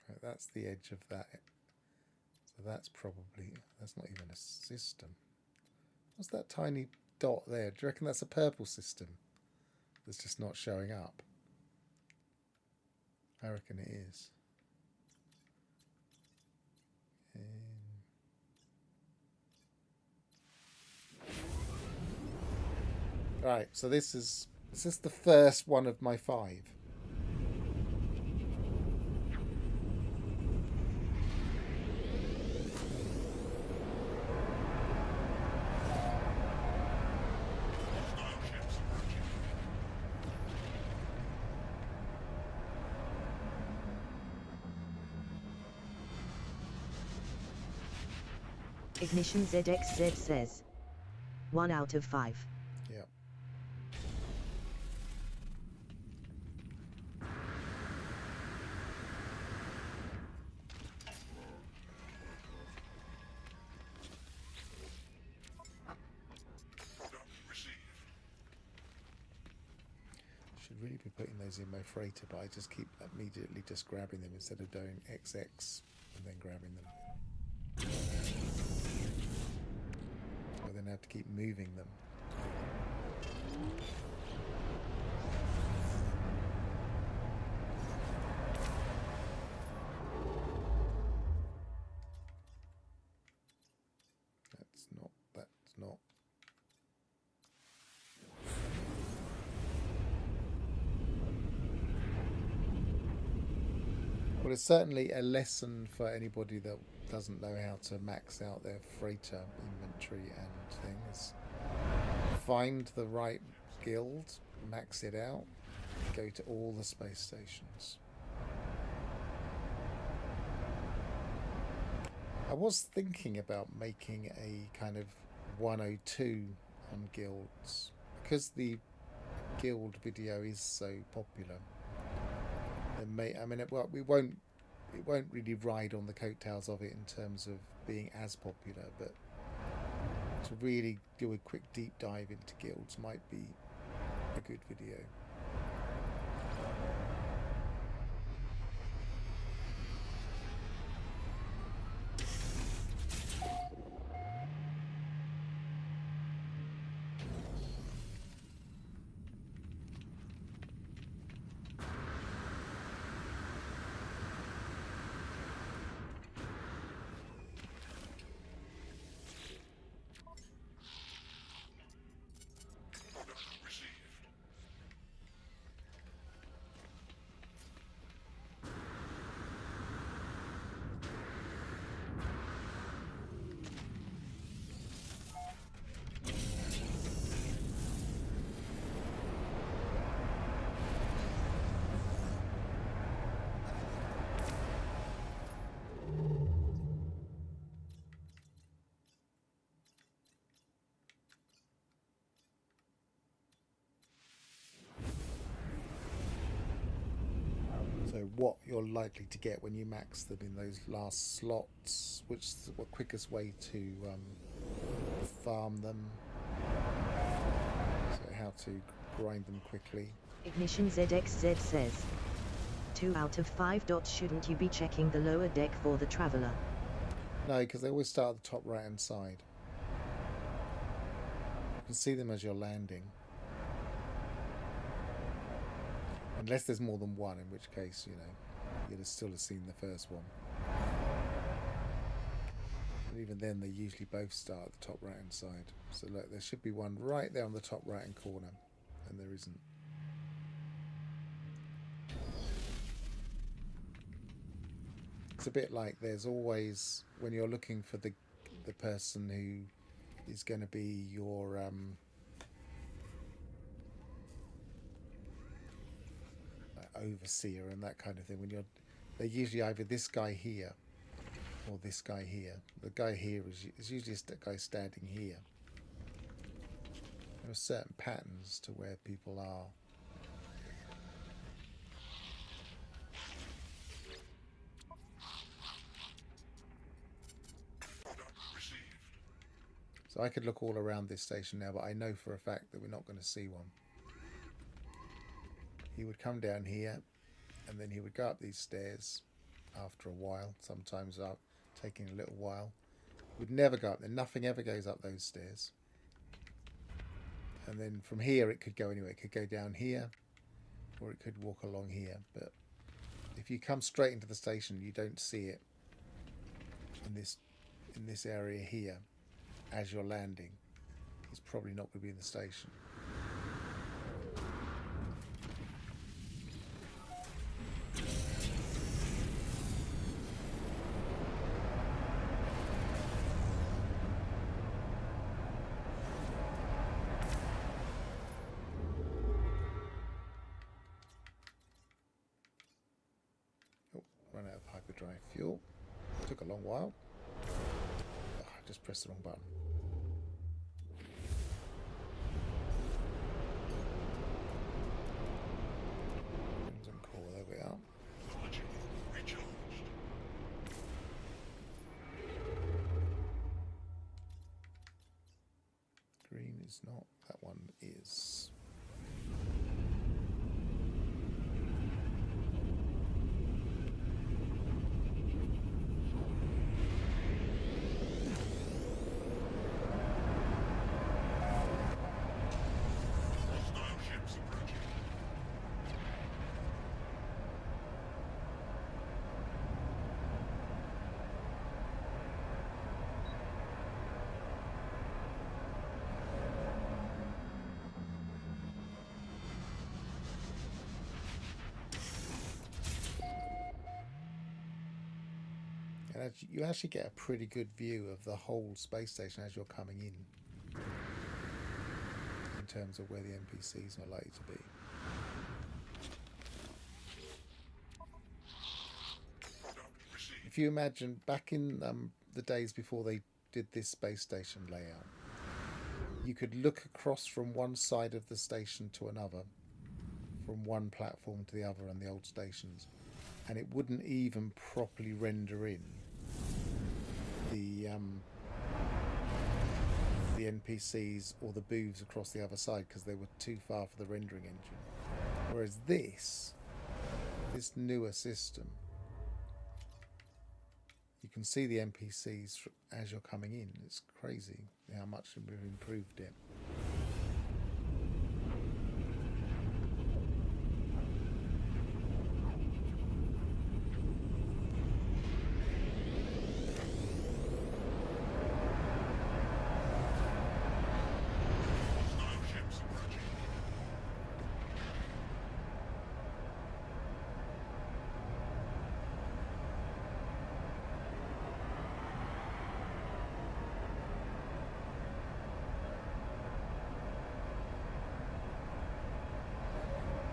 Right, that's the edge of that. So that's probably... That's not even a system. What's that tiny dot there? Do you reckon that's a purple system that's just not showing up? I reckon it is. Right, so this is the first one of my 5. Hostile ships approaching. Ignition ZXZ says, 1 out of 5. Yeah. Product received. Should really be putting those in my freighter, but I just keep immediately just grabbing them instead of doing XX and then grabbing them. I then have to keep moving them. That's not. Well, it's certainly a lesson for anybody that doesn't know how to max out their freighter inventory and things. Find the right guild, max it out, go to all the space stations. I was thinking about making a kind of 102 on guilds because the guild video is so popular. It won't really ride on the coattails of it in terms of being as popular, but to really do a quick deep dive into guilds might be a good video. Product received. So what you're likely to get when you max them in those last slots, which is the quickest way to farm them, so how to grind them quickly. Ignition ZXZ says, 2 out of 5. Shouldn't you be checking the lower deck for the traveler? No, because they always start at the top right hand side. You can see them as you're landing. Unless there's more than one, in which case, you'd have still have seen the first one. And even then, they usually both start at the top right hand side. So look, there should be one right there on the top right hand corner, and there isn't. It's a bit like there's always, when you're looking for the person who is going to be your overseer and that kind of thing, when they're usually either this guy here or this guy here. The guy here is usually a guy standing here. There are certain patterns to where people are. Product received. So I could look all around this station now, but I know for a fact that we're not going to see one. He would come down here, and then he would go up these stairs after a while, sometimes up, taking a little while. Would never go up there. Nothing ever goes up those stairs. And then from here it could go anywhere. It could go down here, or it could walk along here. But if you come straight into the station, you don't see it in this area here as you're landing. It's probably not going to be in the station. Run out of hyperdrive fuel. Took a long while. Oh, I just pressed the wrong button. Crimson core, there we are. Charging. Recharged. Green is not. That one is. Hostile ships approaching. And you actually get a pretty good view of the whole space station as you're coming in terms of where the NPCs are likely to be. Product received. If you imagine back in the days before they did this space station layout, you could look across from one side of the station to another, from one platform to the other on the old stations, and it wouldn't even properly render in the NPCs or the booths across the other side because they were too far for the rendering engine. Whereas this newer system, you can see the NPCs as you're coming in. It's crazy how much we've improved it. Hostile ships approaching.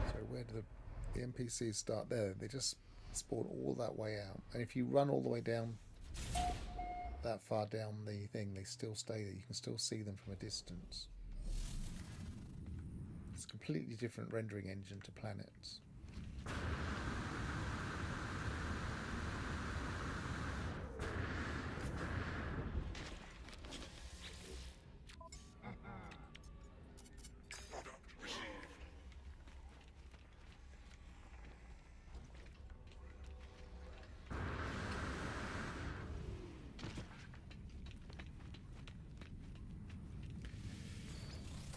So where do the NPCs start there? They just spawn all that way out. And if you run all the way down, that far down the thing, they still stay there. You can still see them from a distance. It's a completely different rendering engine to planets. Product received.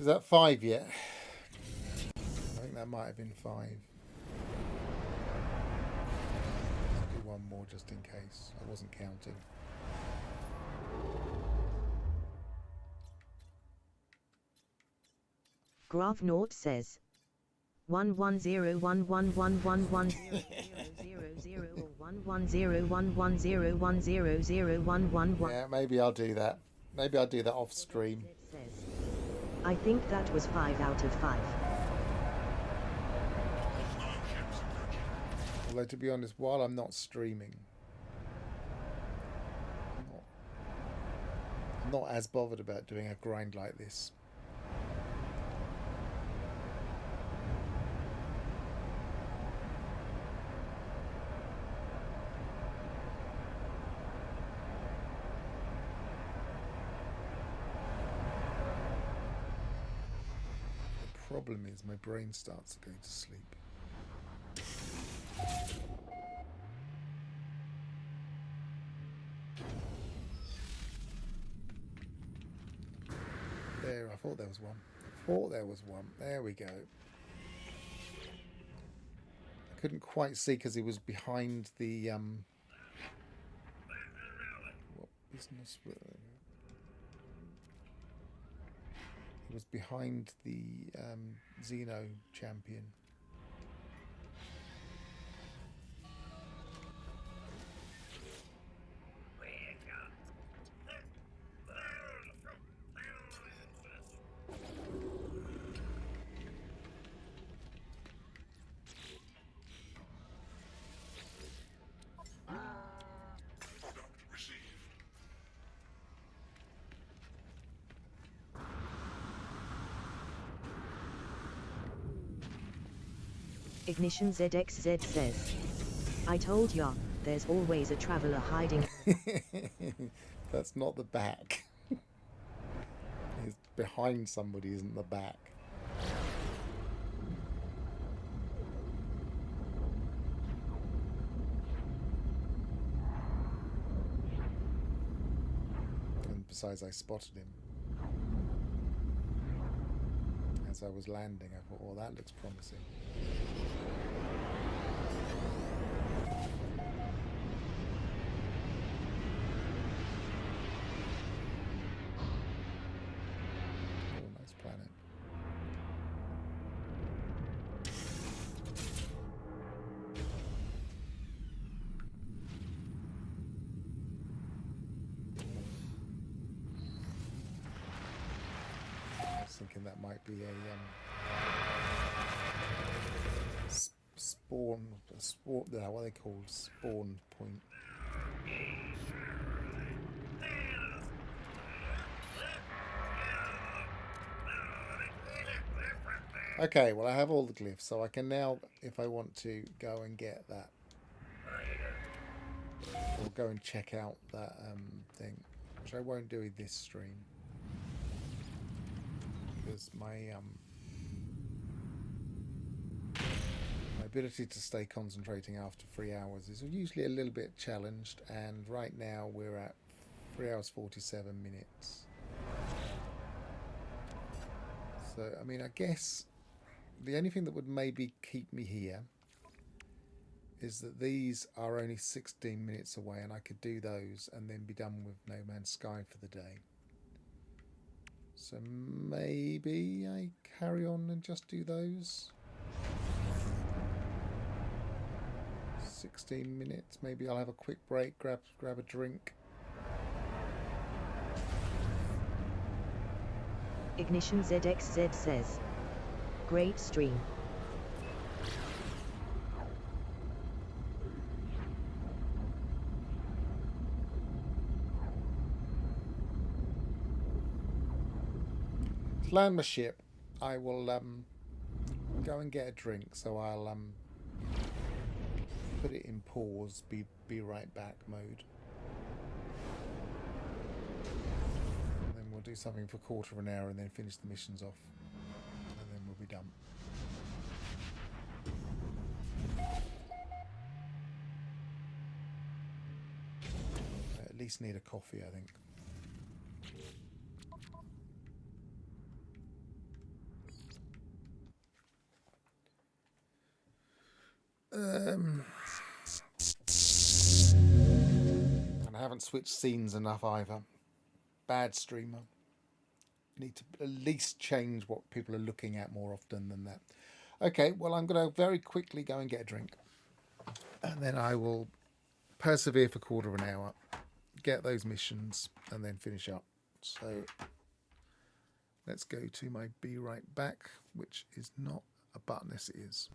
Is that 5 yet? I think that might have been 5. Let's do one more just in case. I wasn't counting. Graph Naught says 1101111100000 or 1101101100111. Yeah, maybe I'll do that. Maybe I'll do that off stream. Says, I think that was 5 out of 5. Hostile ships approaching. Although, to be honest, while I'm not streaming, I'm not as bothered about doing a grind like this. The problem is my brain starts going to sleep. There, I thought there was one. There we go. I couldn't quite see because he was behind the what business? He was behind the Xeno champion. Product received. Ignition ZXZ says, I told ya, there's always a traveler hiding. That's not the back. He's behind somebody, isn't the back. And besides, I spotted him. As I was landing, I thought, oh, that looks promising. Oh, nice planet. I was thinking that might be a spawn, what are they called? Spawn point. Okay, well I have all the glyphs, so I can now, if I want to, go and get that. Or go and check out that thing, which I won't do in this stream. Because my ability to stay concentrating after 3 hours is usually a little bit challenged, and right now we're at 3 hours 47 minutes. So, I mean, I guess the only thing that would maybe keep me here is that these are only 16 minutes away, and I could do those and then be done with No Man's Sky for the day. So maybe I carry on and just do those. 16 minutes. Maybe I'll have a quick break, grab a drink. Ignition ZXZ says, great stream. Land my ship. I will go and get a drink, so I'll put it in pause, be right back mode. And then we'll do something for a quarter of an hour and then finish the missions off. And then we'll be done. I at least need a coffee, I think. And I haven't switched scenes enough either. Bad streamer. need to at least change what people are looking at more often than that. Okay, well, I'm going to very quickly go and get a drink, and then I will persevere for a quarter of an hour, get those missions, and then finish up. So let's go to my Be Right Back, which is not a button. Yes, it is.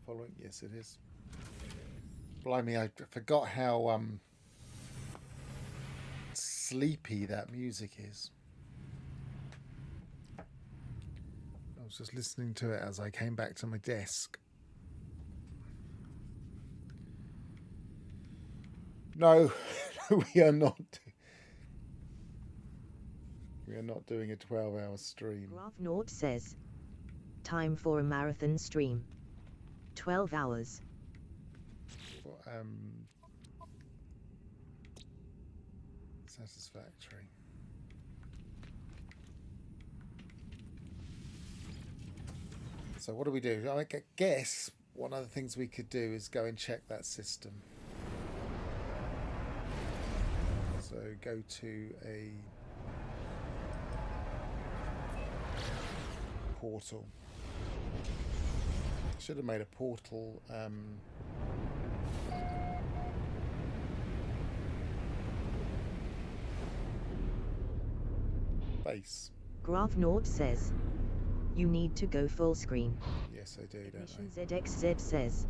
following? Yes, it is. Blimey, I forgot how sleepy that music is. I was just listening to it as I came back to my desk. No, we are not. We are not doing a 12-hour stream. Graph Nort says, time for a marathon stream. 12 hours. Satisfactory. So what do we do? I guess one of the things we could do is go and check that system. So go to a portal. Should have made a portal base. Graph Nort says, you need to go full screen. Yes, I do, don't Mission I? ZXZ says,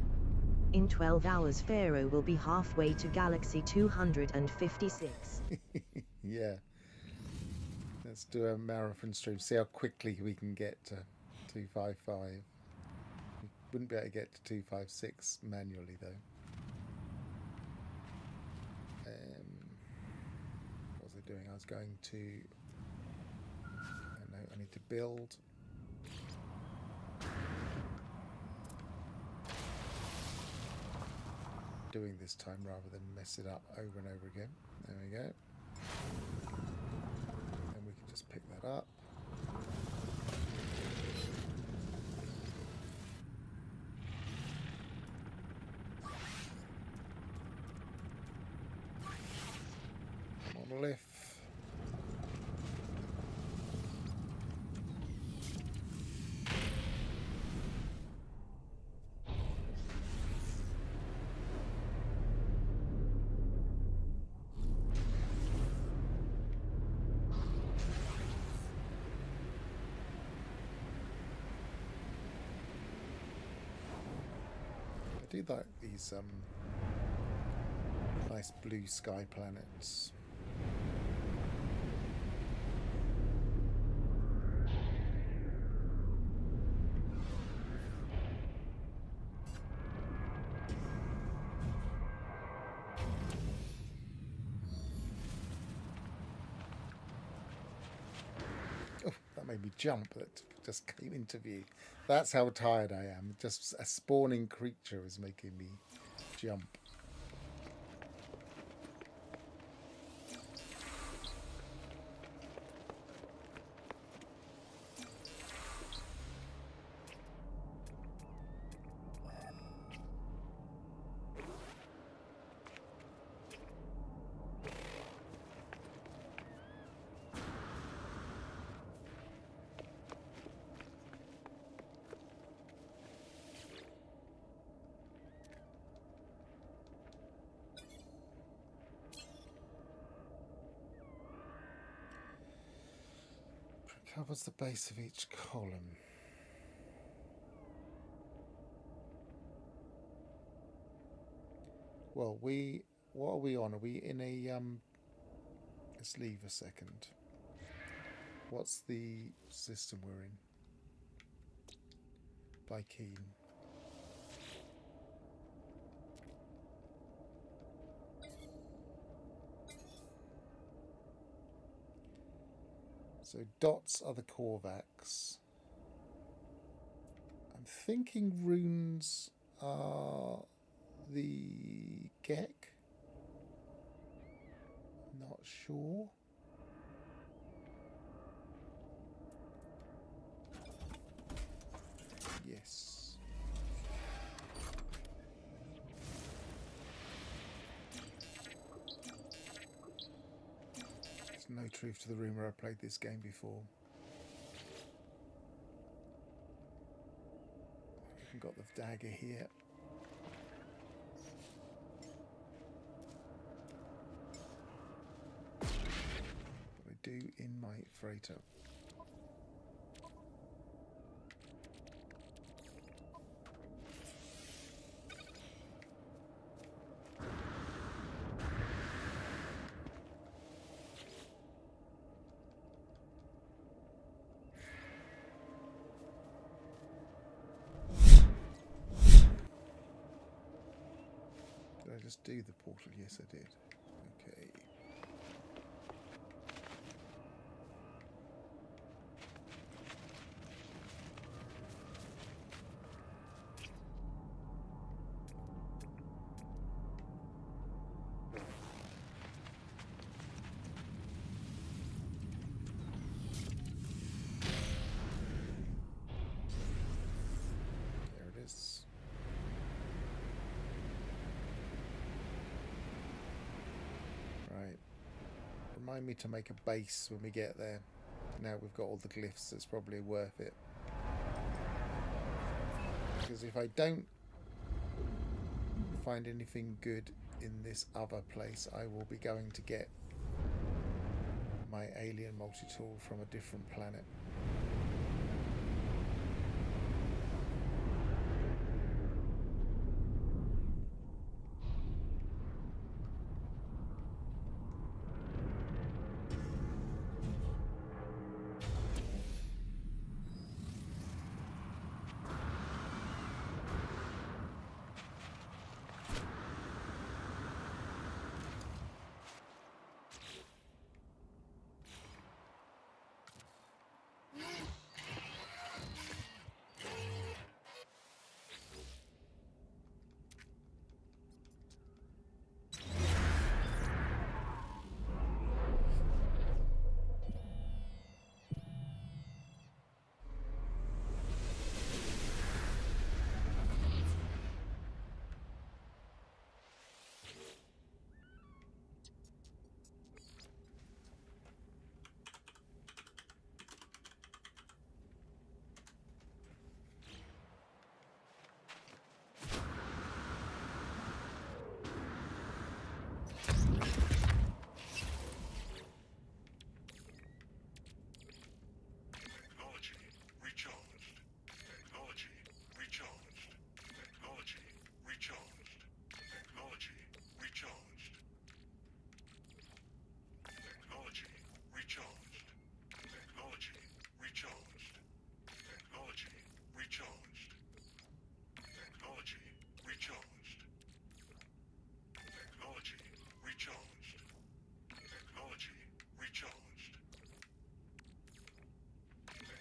in 12 hours Pharaoh will be halfway to Galaxy 256. Yeah. Let's do a marathon stream. See how quickly we can get to 255. We wouldn't be able to get to 256 manually though. What was I doing? I was going to... I know I need to build. Doing this time rather than mess it up over and over again. There we go. And we can just pick that up. Monolith. I do like these nice blue sky planets. Oh, that made me jump. That just came into view. That's how tired I am. Just a spawning creature is making me jump. Covers the base of each column. Well, what are we on? Are we in a let's leave a second. What's the system we're in? Bykeen. So dots are the Korvax. I'm thinking runes are the Gek. Not sure. Yes. No truth to the rumour I played this game before. I've got the dagger here. What I do in my freighter. just do the portal? Yes, I did. Okay. There it is. Right. Remind me to make a base when we get there. Now we've got all the glyphs, it's probably worth it. Because if I don't find anything good in this other place, I will be going to get my alien multi-tool from a different planet. Technology recharged. Technology recharged. Technology recharged. Technology recharged. Technology recharged. Technology recharged. Technology recharged. Technology recharged. Technology recharged. Technology recharged.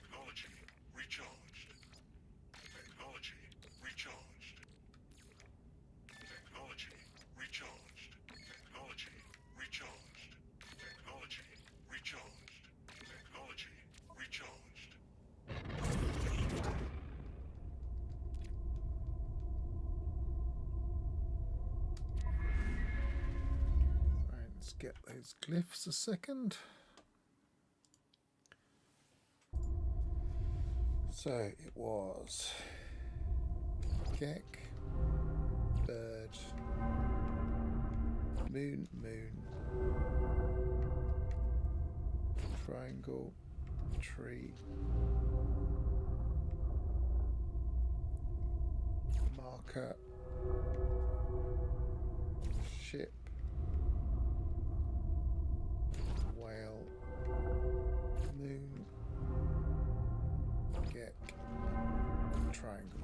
Technology recharged. Technology recharged. Technology recharged. Technology recharged. Technology recharged. Technology recharged. Right, let's get those glyphs a second. So it was Gek, bird, moon, triangle, tree, marker, ship, whale, moon, Gek, triangle.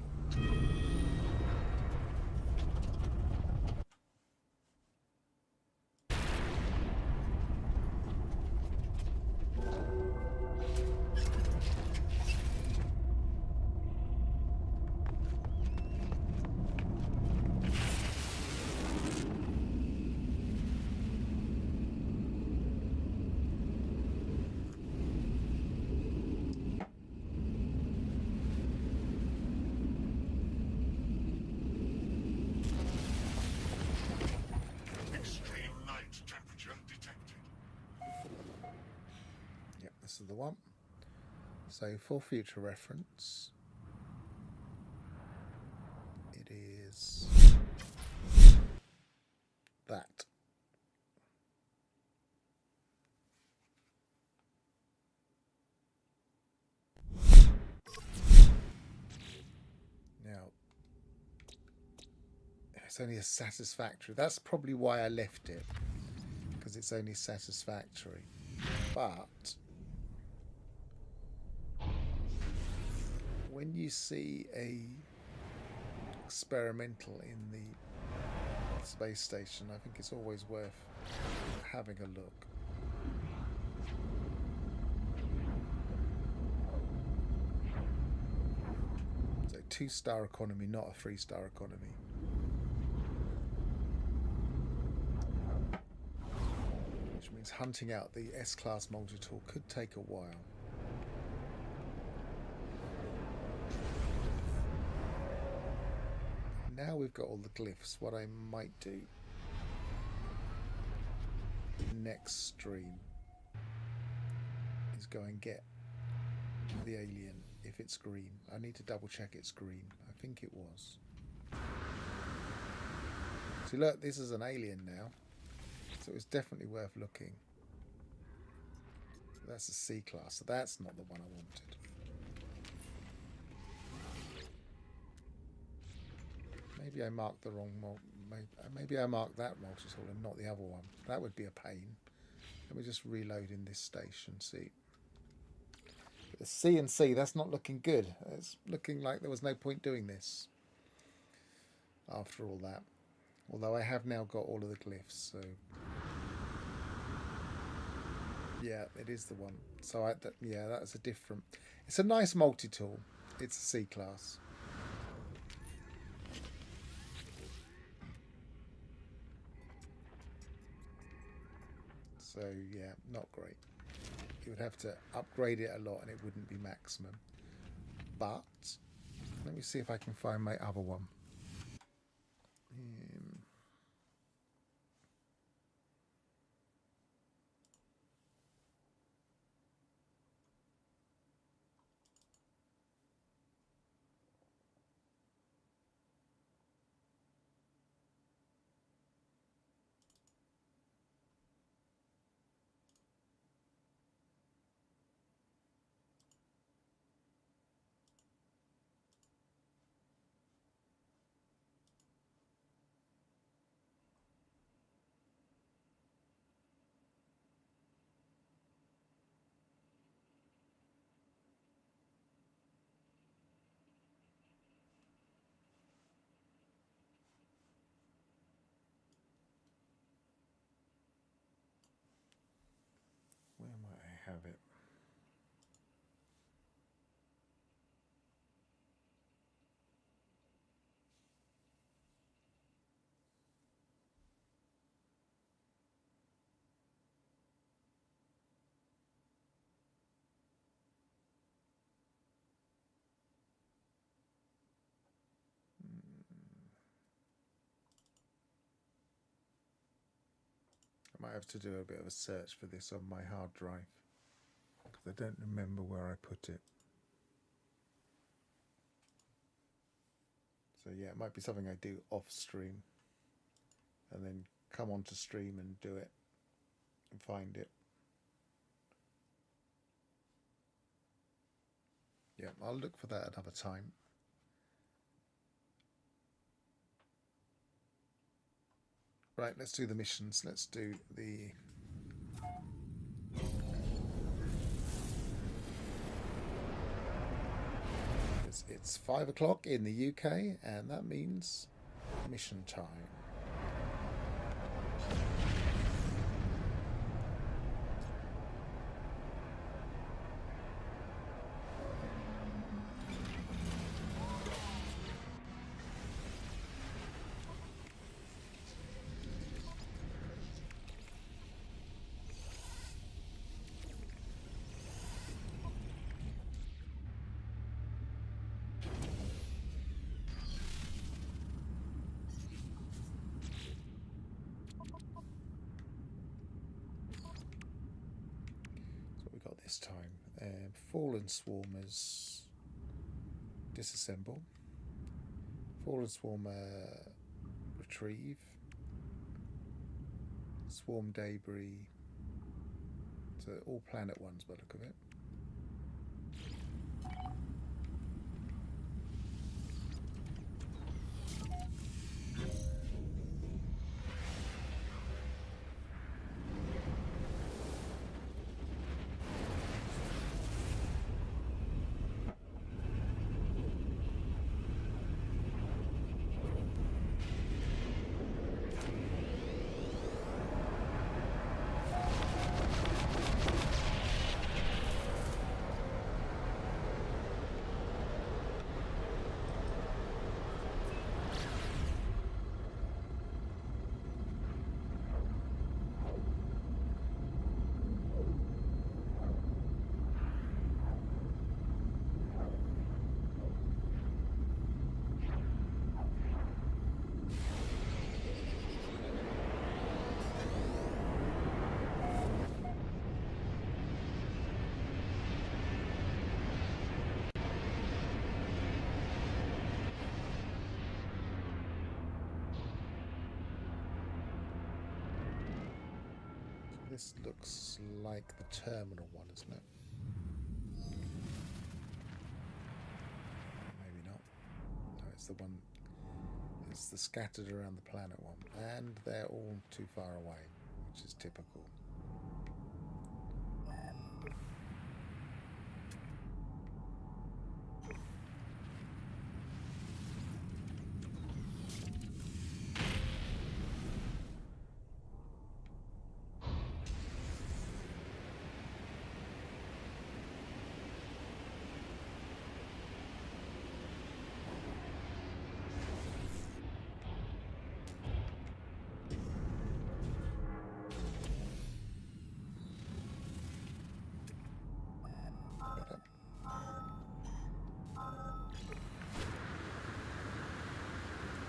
Extreme night temperature detected. Yep, this is the one. So for future reference, it is that. Now, it's only a satisfactory. That's probably why I left it, because it's only satisfactory. But when you see a experimental in the space station. I think it's always worth having a look. So 2-star economy, not a 3-star economy. Which means hunting out the S-class multi-tool could take a while. Now we've got all the glyphs, what I might do next stream is go and get the alien if it's green. I need to double check it's green. I think it was. See, look, this is an alien now, so it's definitely worth looking. That's a C class, so that's not the one I wanted. Maybe I marked the wrong maybe I marked that multi-tool and not the other one. That would be a pain. Let me just reload in this station. See, the C and C, that's not looking good. It's looking like there was no point doing this after all that. Although I have now got all of the glyphs, so yeah, it is the one. So yeah, that's a different. It's a nice multi-tool. It's a C class. So yeah, not great. You would have to upgrade it a lot and it wouldn't be maximum. But let me see if I can find my other one. Where might I have it? I might have to do a bit of a search for this on my hard drive because I don't remember where I put it. So yeah, it might be something I do off stream and then come onto stream and do it and find it. Yeah, I'll look for that another time. Right, let's do the missions. Let's do the... It's 5 o'clock in the UK, and that means mission time. This time, fallen swarmers disassemble, fallen swarmer retrieve, swarm debris, so all planet ones by the look of it. This looks like the terminal one, isn't it? Maybe not. No, it's the one. It's the scattered around the planet one. And they're all too far away, which is typical.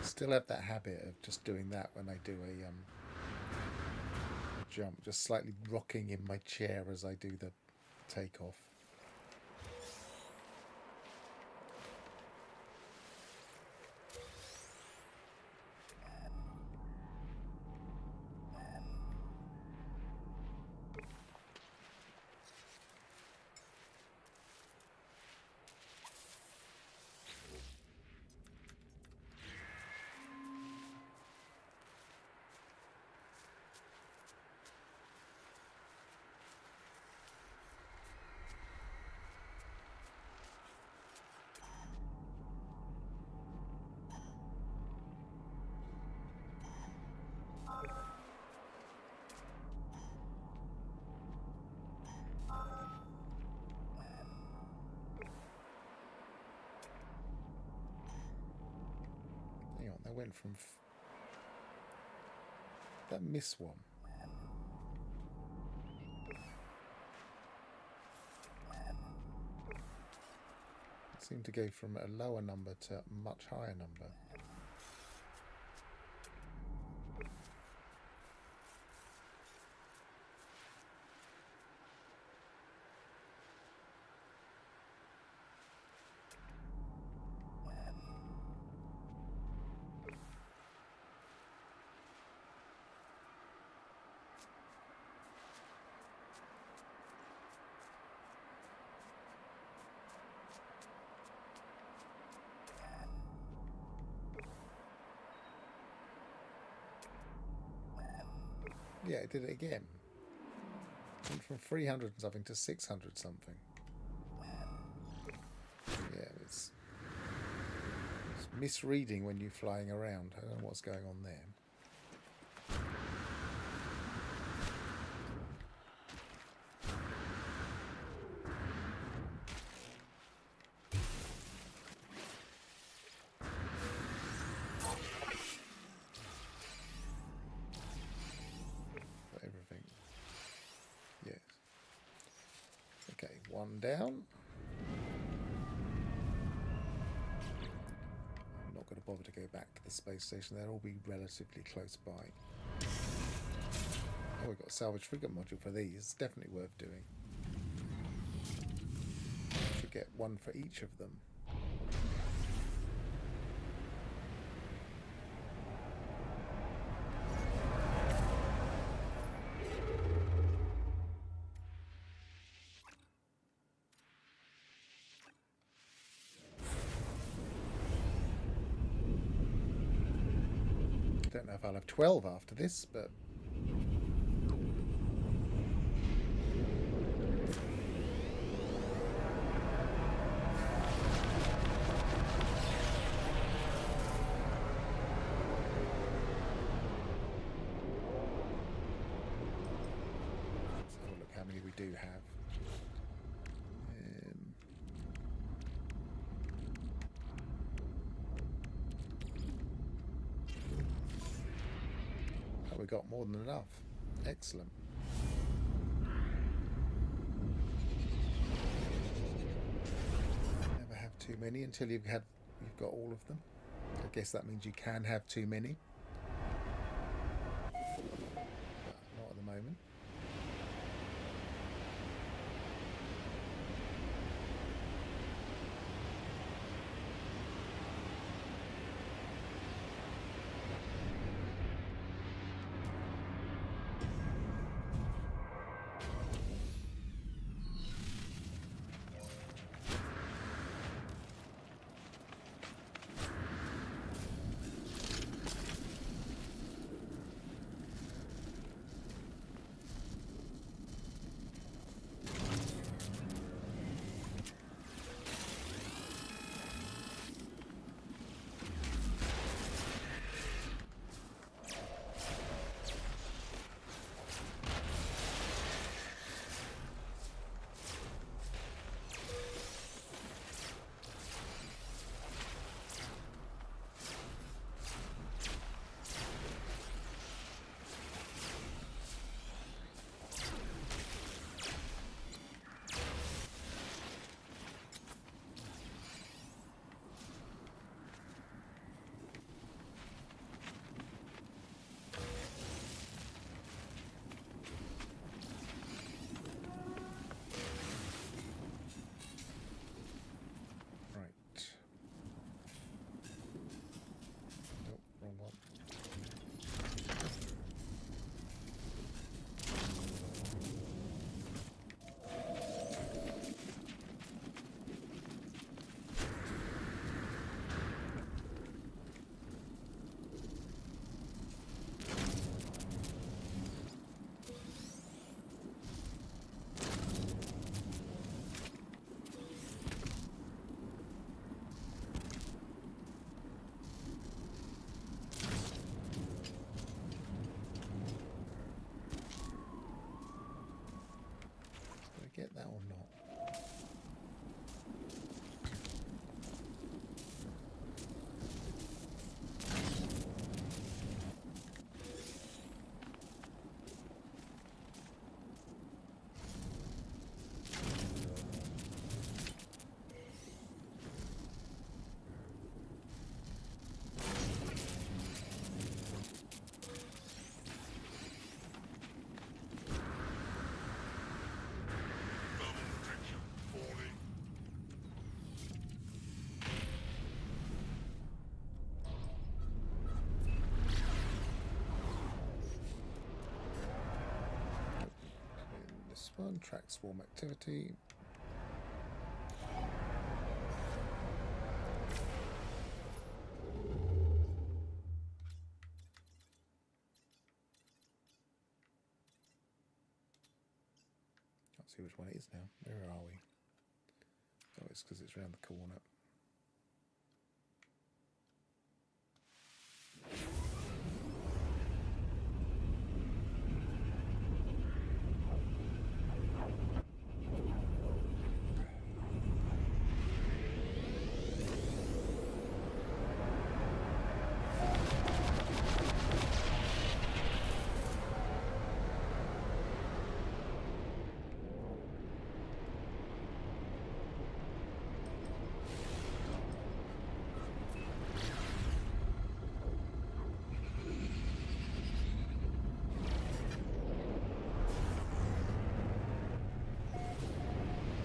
Still have that habit of just doing that when I do a jump, just slightly rocking in my chair as I do the takeoff. I went from that miss one. It seemed to go from a lower number to a much higher number. Yeah, it did it again. Went from 300 and something to 600 something. Yeah, it's misreading when you're flying around. I don't know what's going on there. One down. I'm not going to bother to go back to the space station. They'll all be relatively close by. Oh, we've got a salvage frigate module for these. It's definitely worth doing. Should get one for each of them. Don't know if I'll have 12 after this, but let's have a look how many we do have. We got more than enough. Excellent. Never have too many until you've got all of them. I guess that means you can have too many. But not at the moment. one. Track swarm activity. Can't see which one it is now. Where are we? Oh, it's because it's round the corner.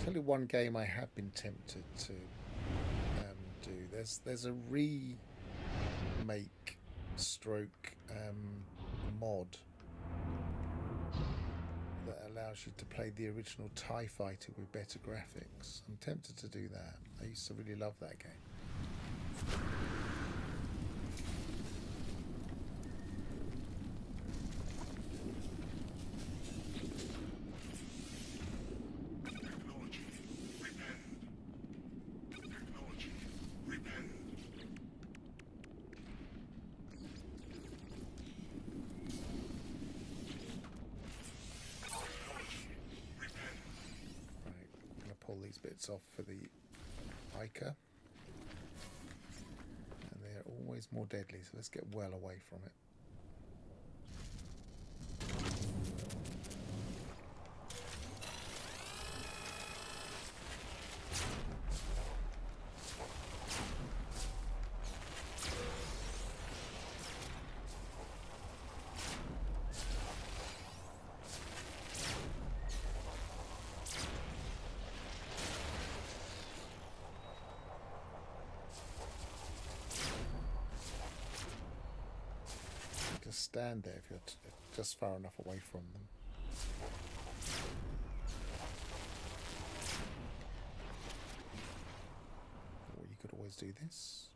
Tell you one game I have been tempted to do. There's a remake stroke mod that allows you to play the original TIE Fighter with better graphics. I'm tempted to do that. I used to really love that game. Bits off for the Ica, and they're always more deadly, so let's get well away from it. Stand there if you're just far enough away from them. Or you could always do this.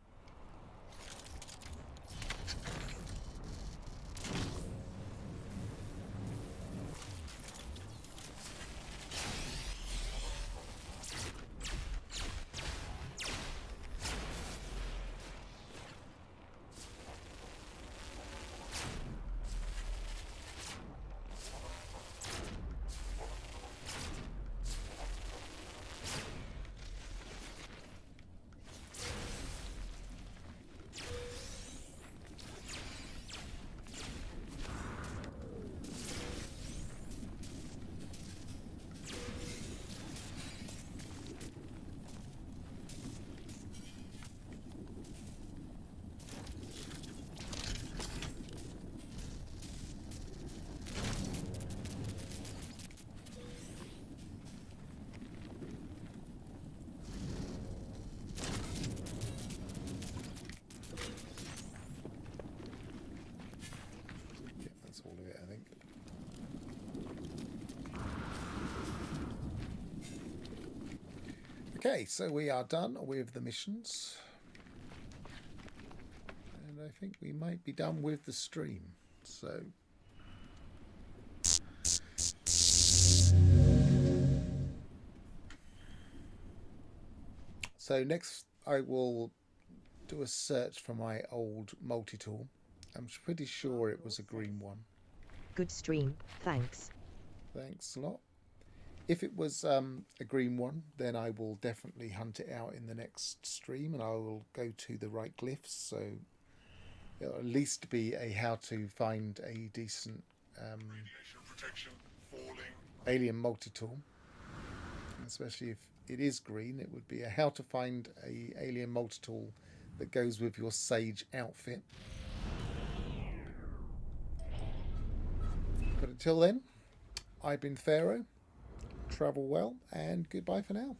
All of it, I think. Okay, so we are done with the missions, and I think we might be done with the stream. So next I will do a search for my old multi-tool. I'm pretty sure it was a green one. Good stream, thanks. Thanks a lot. If it was a green one, then I will definitely hunt it out in the next stream, and I will go to the right glyphs, so it'll at least be a how to find a decent alien multi-tool. Especially if it is green, it would be a how to find a alien multi-tool that goes with your Sage outfit. But until then, I've been Pharaoh. Travel well, and goodbye for now.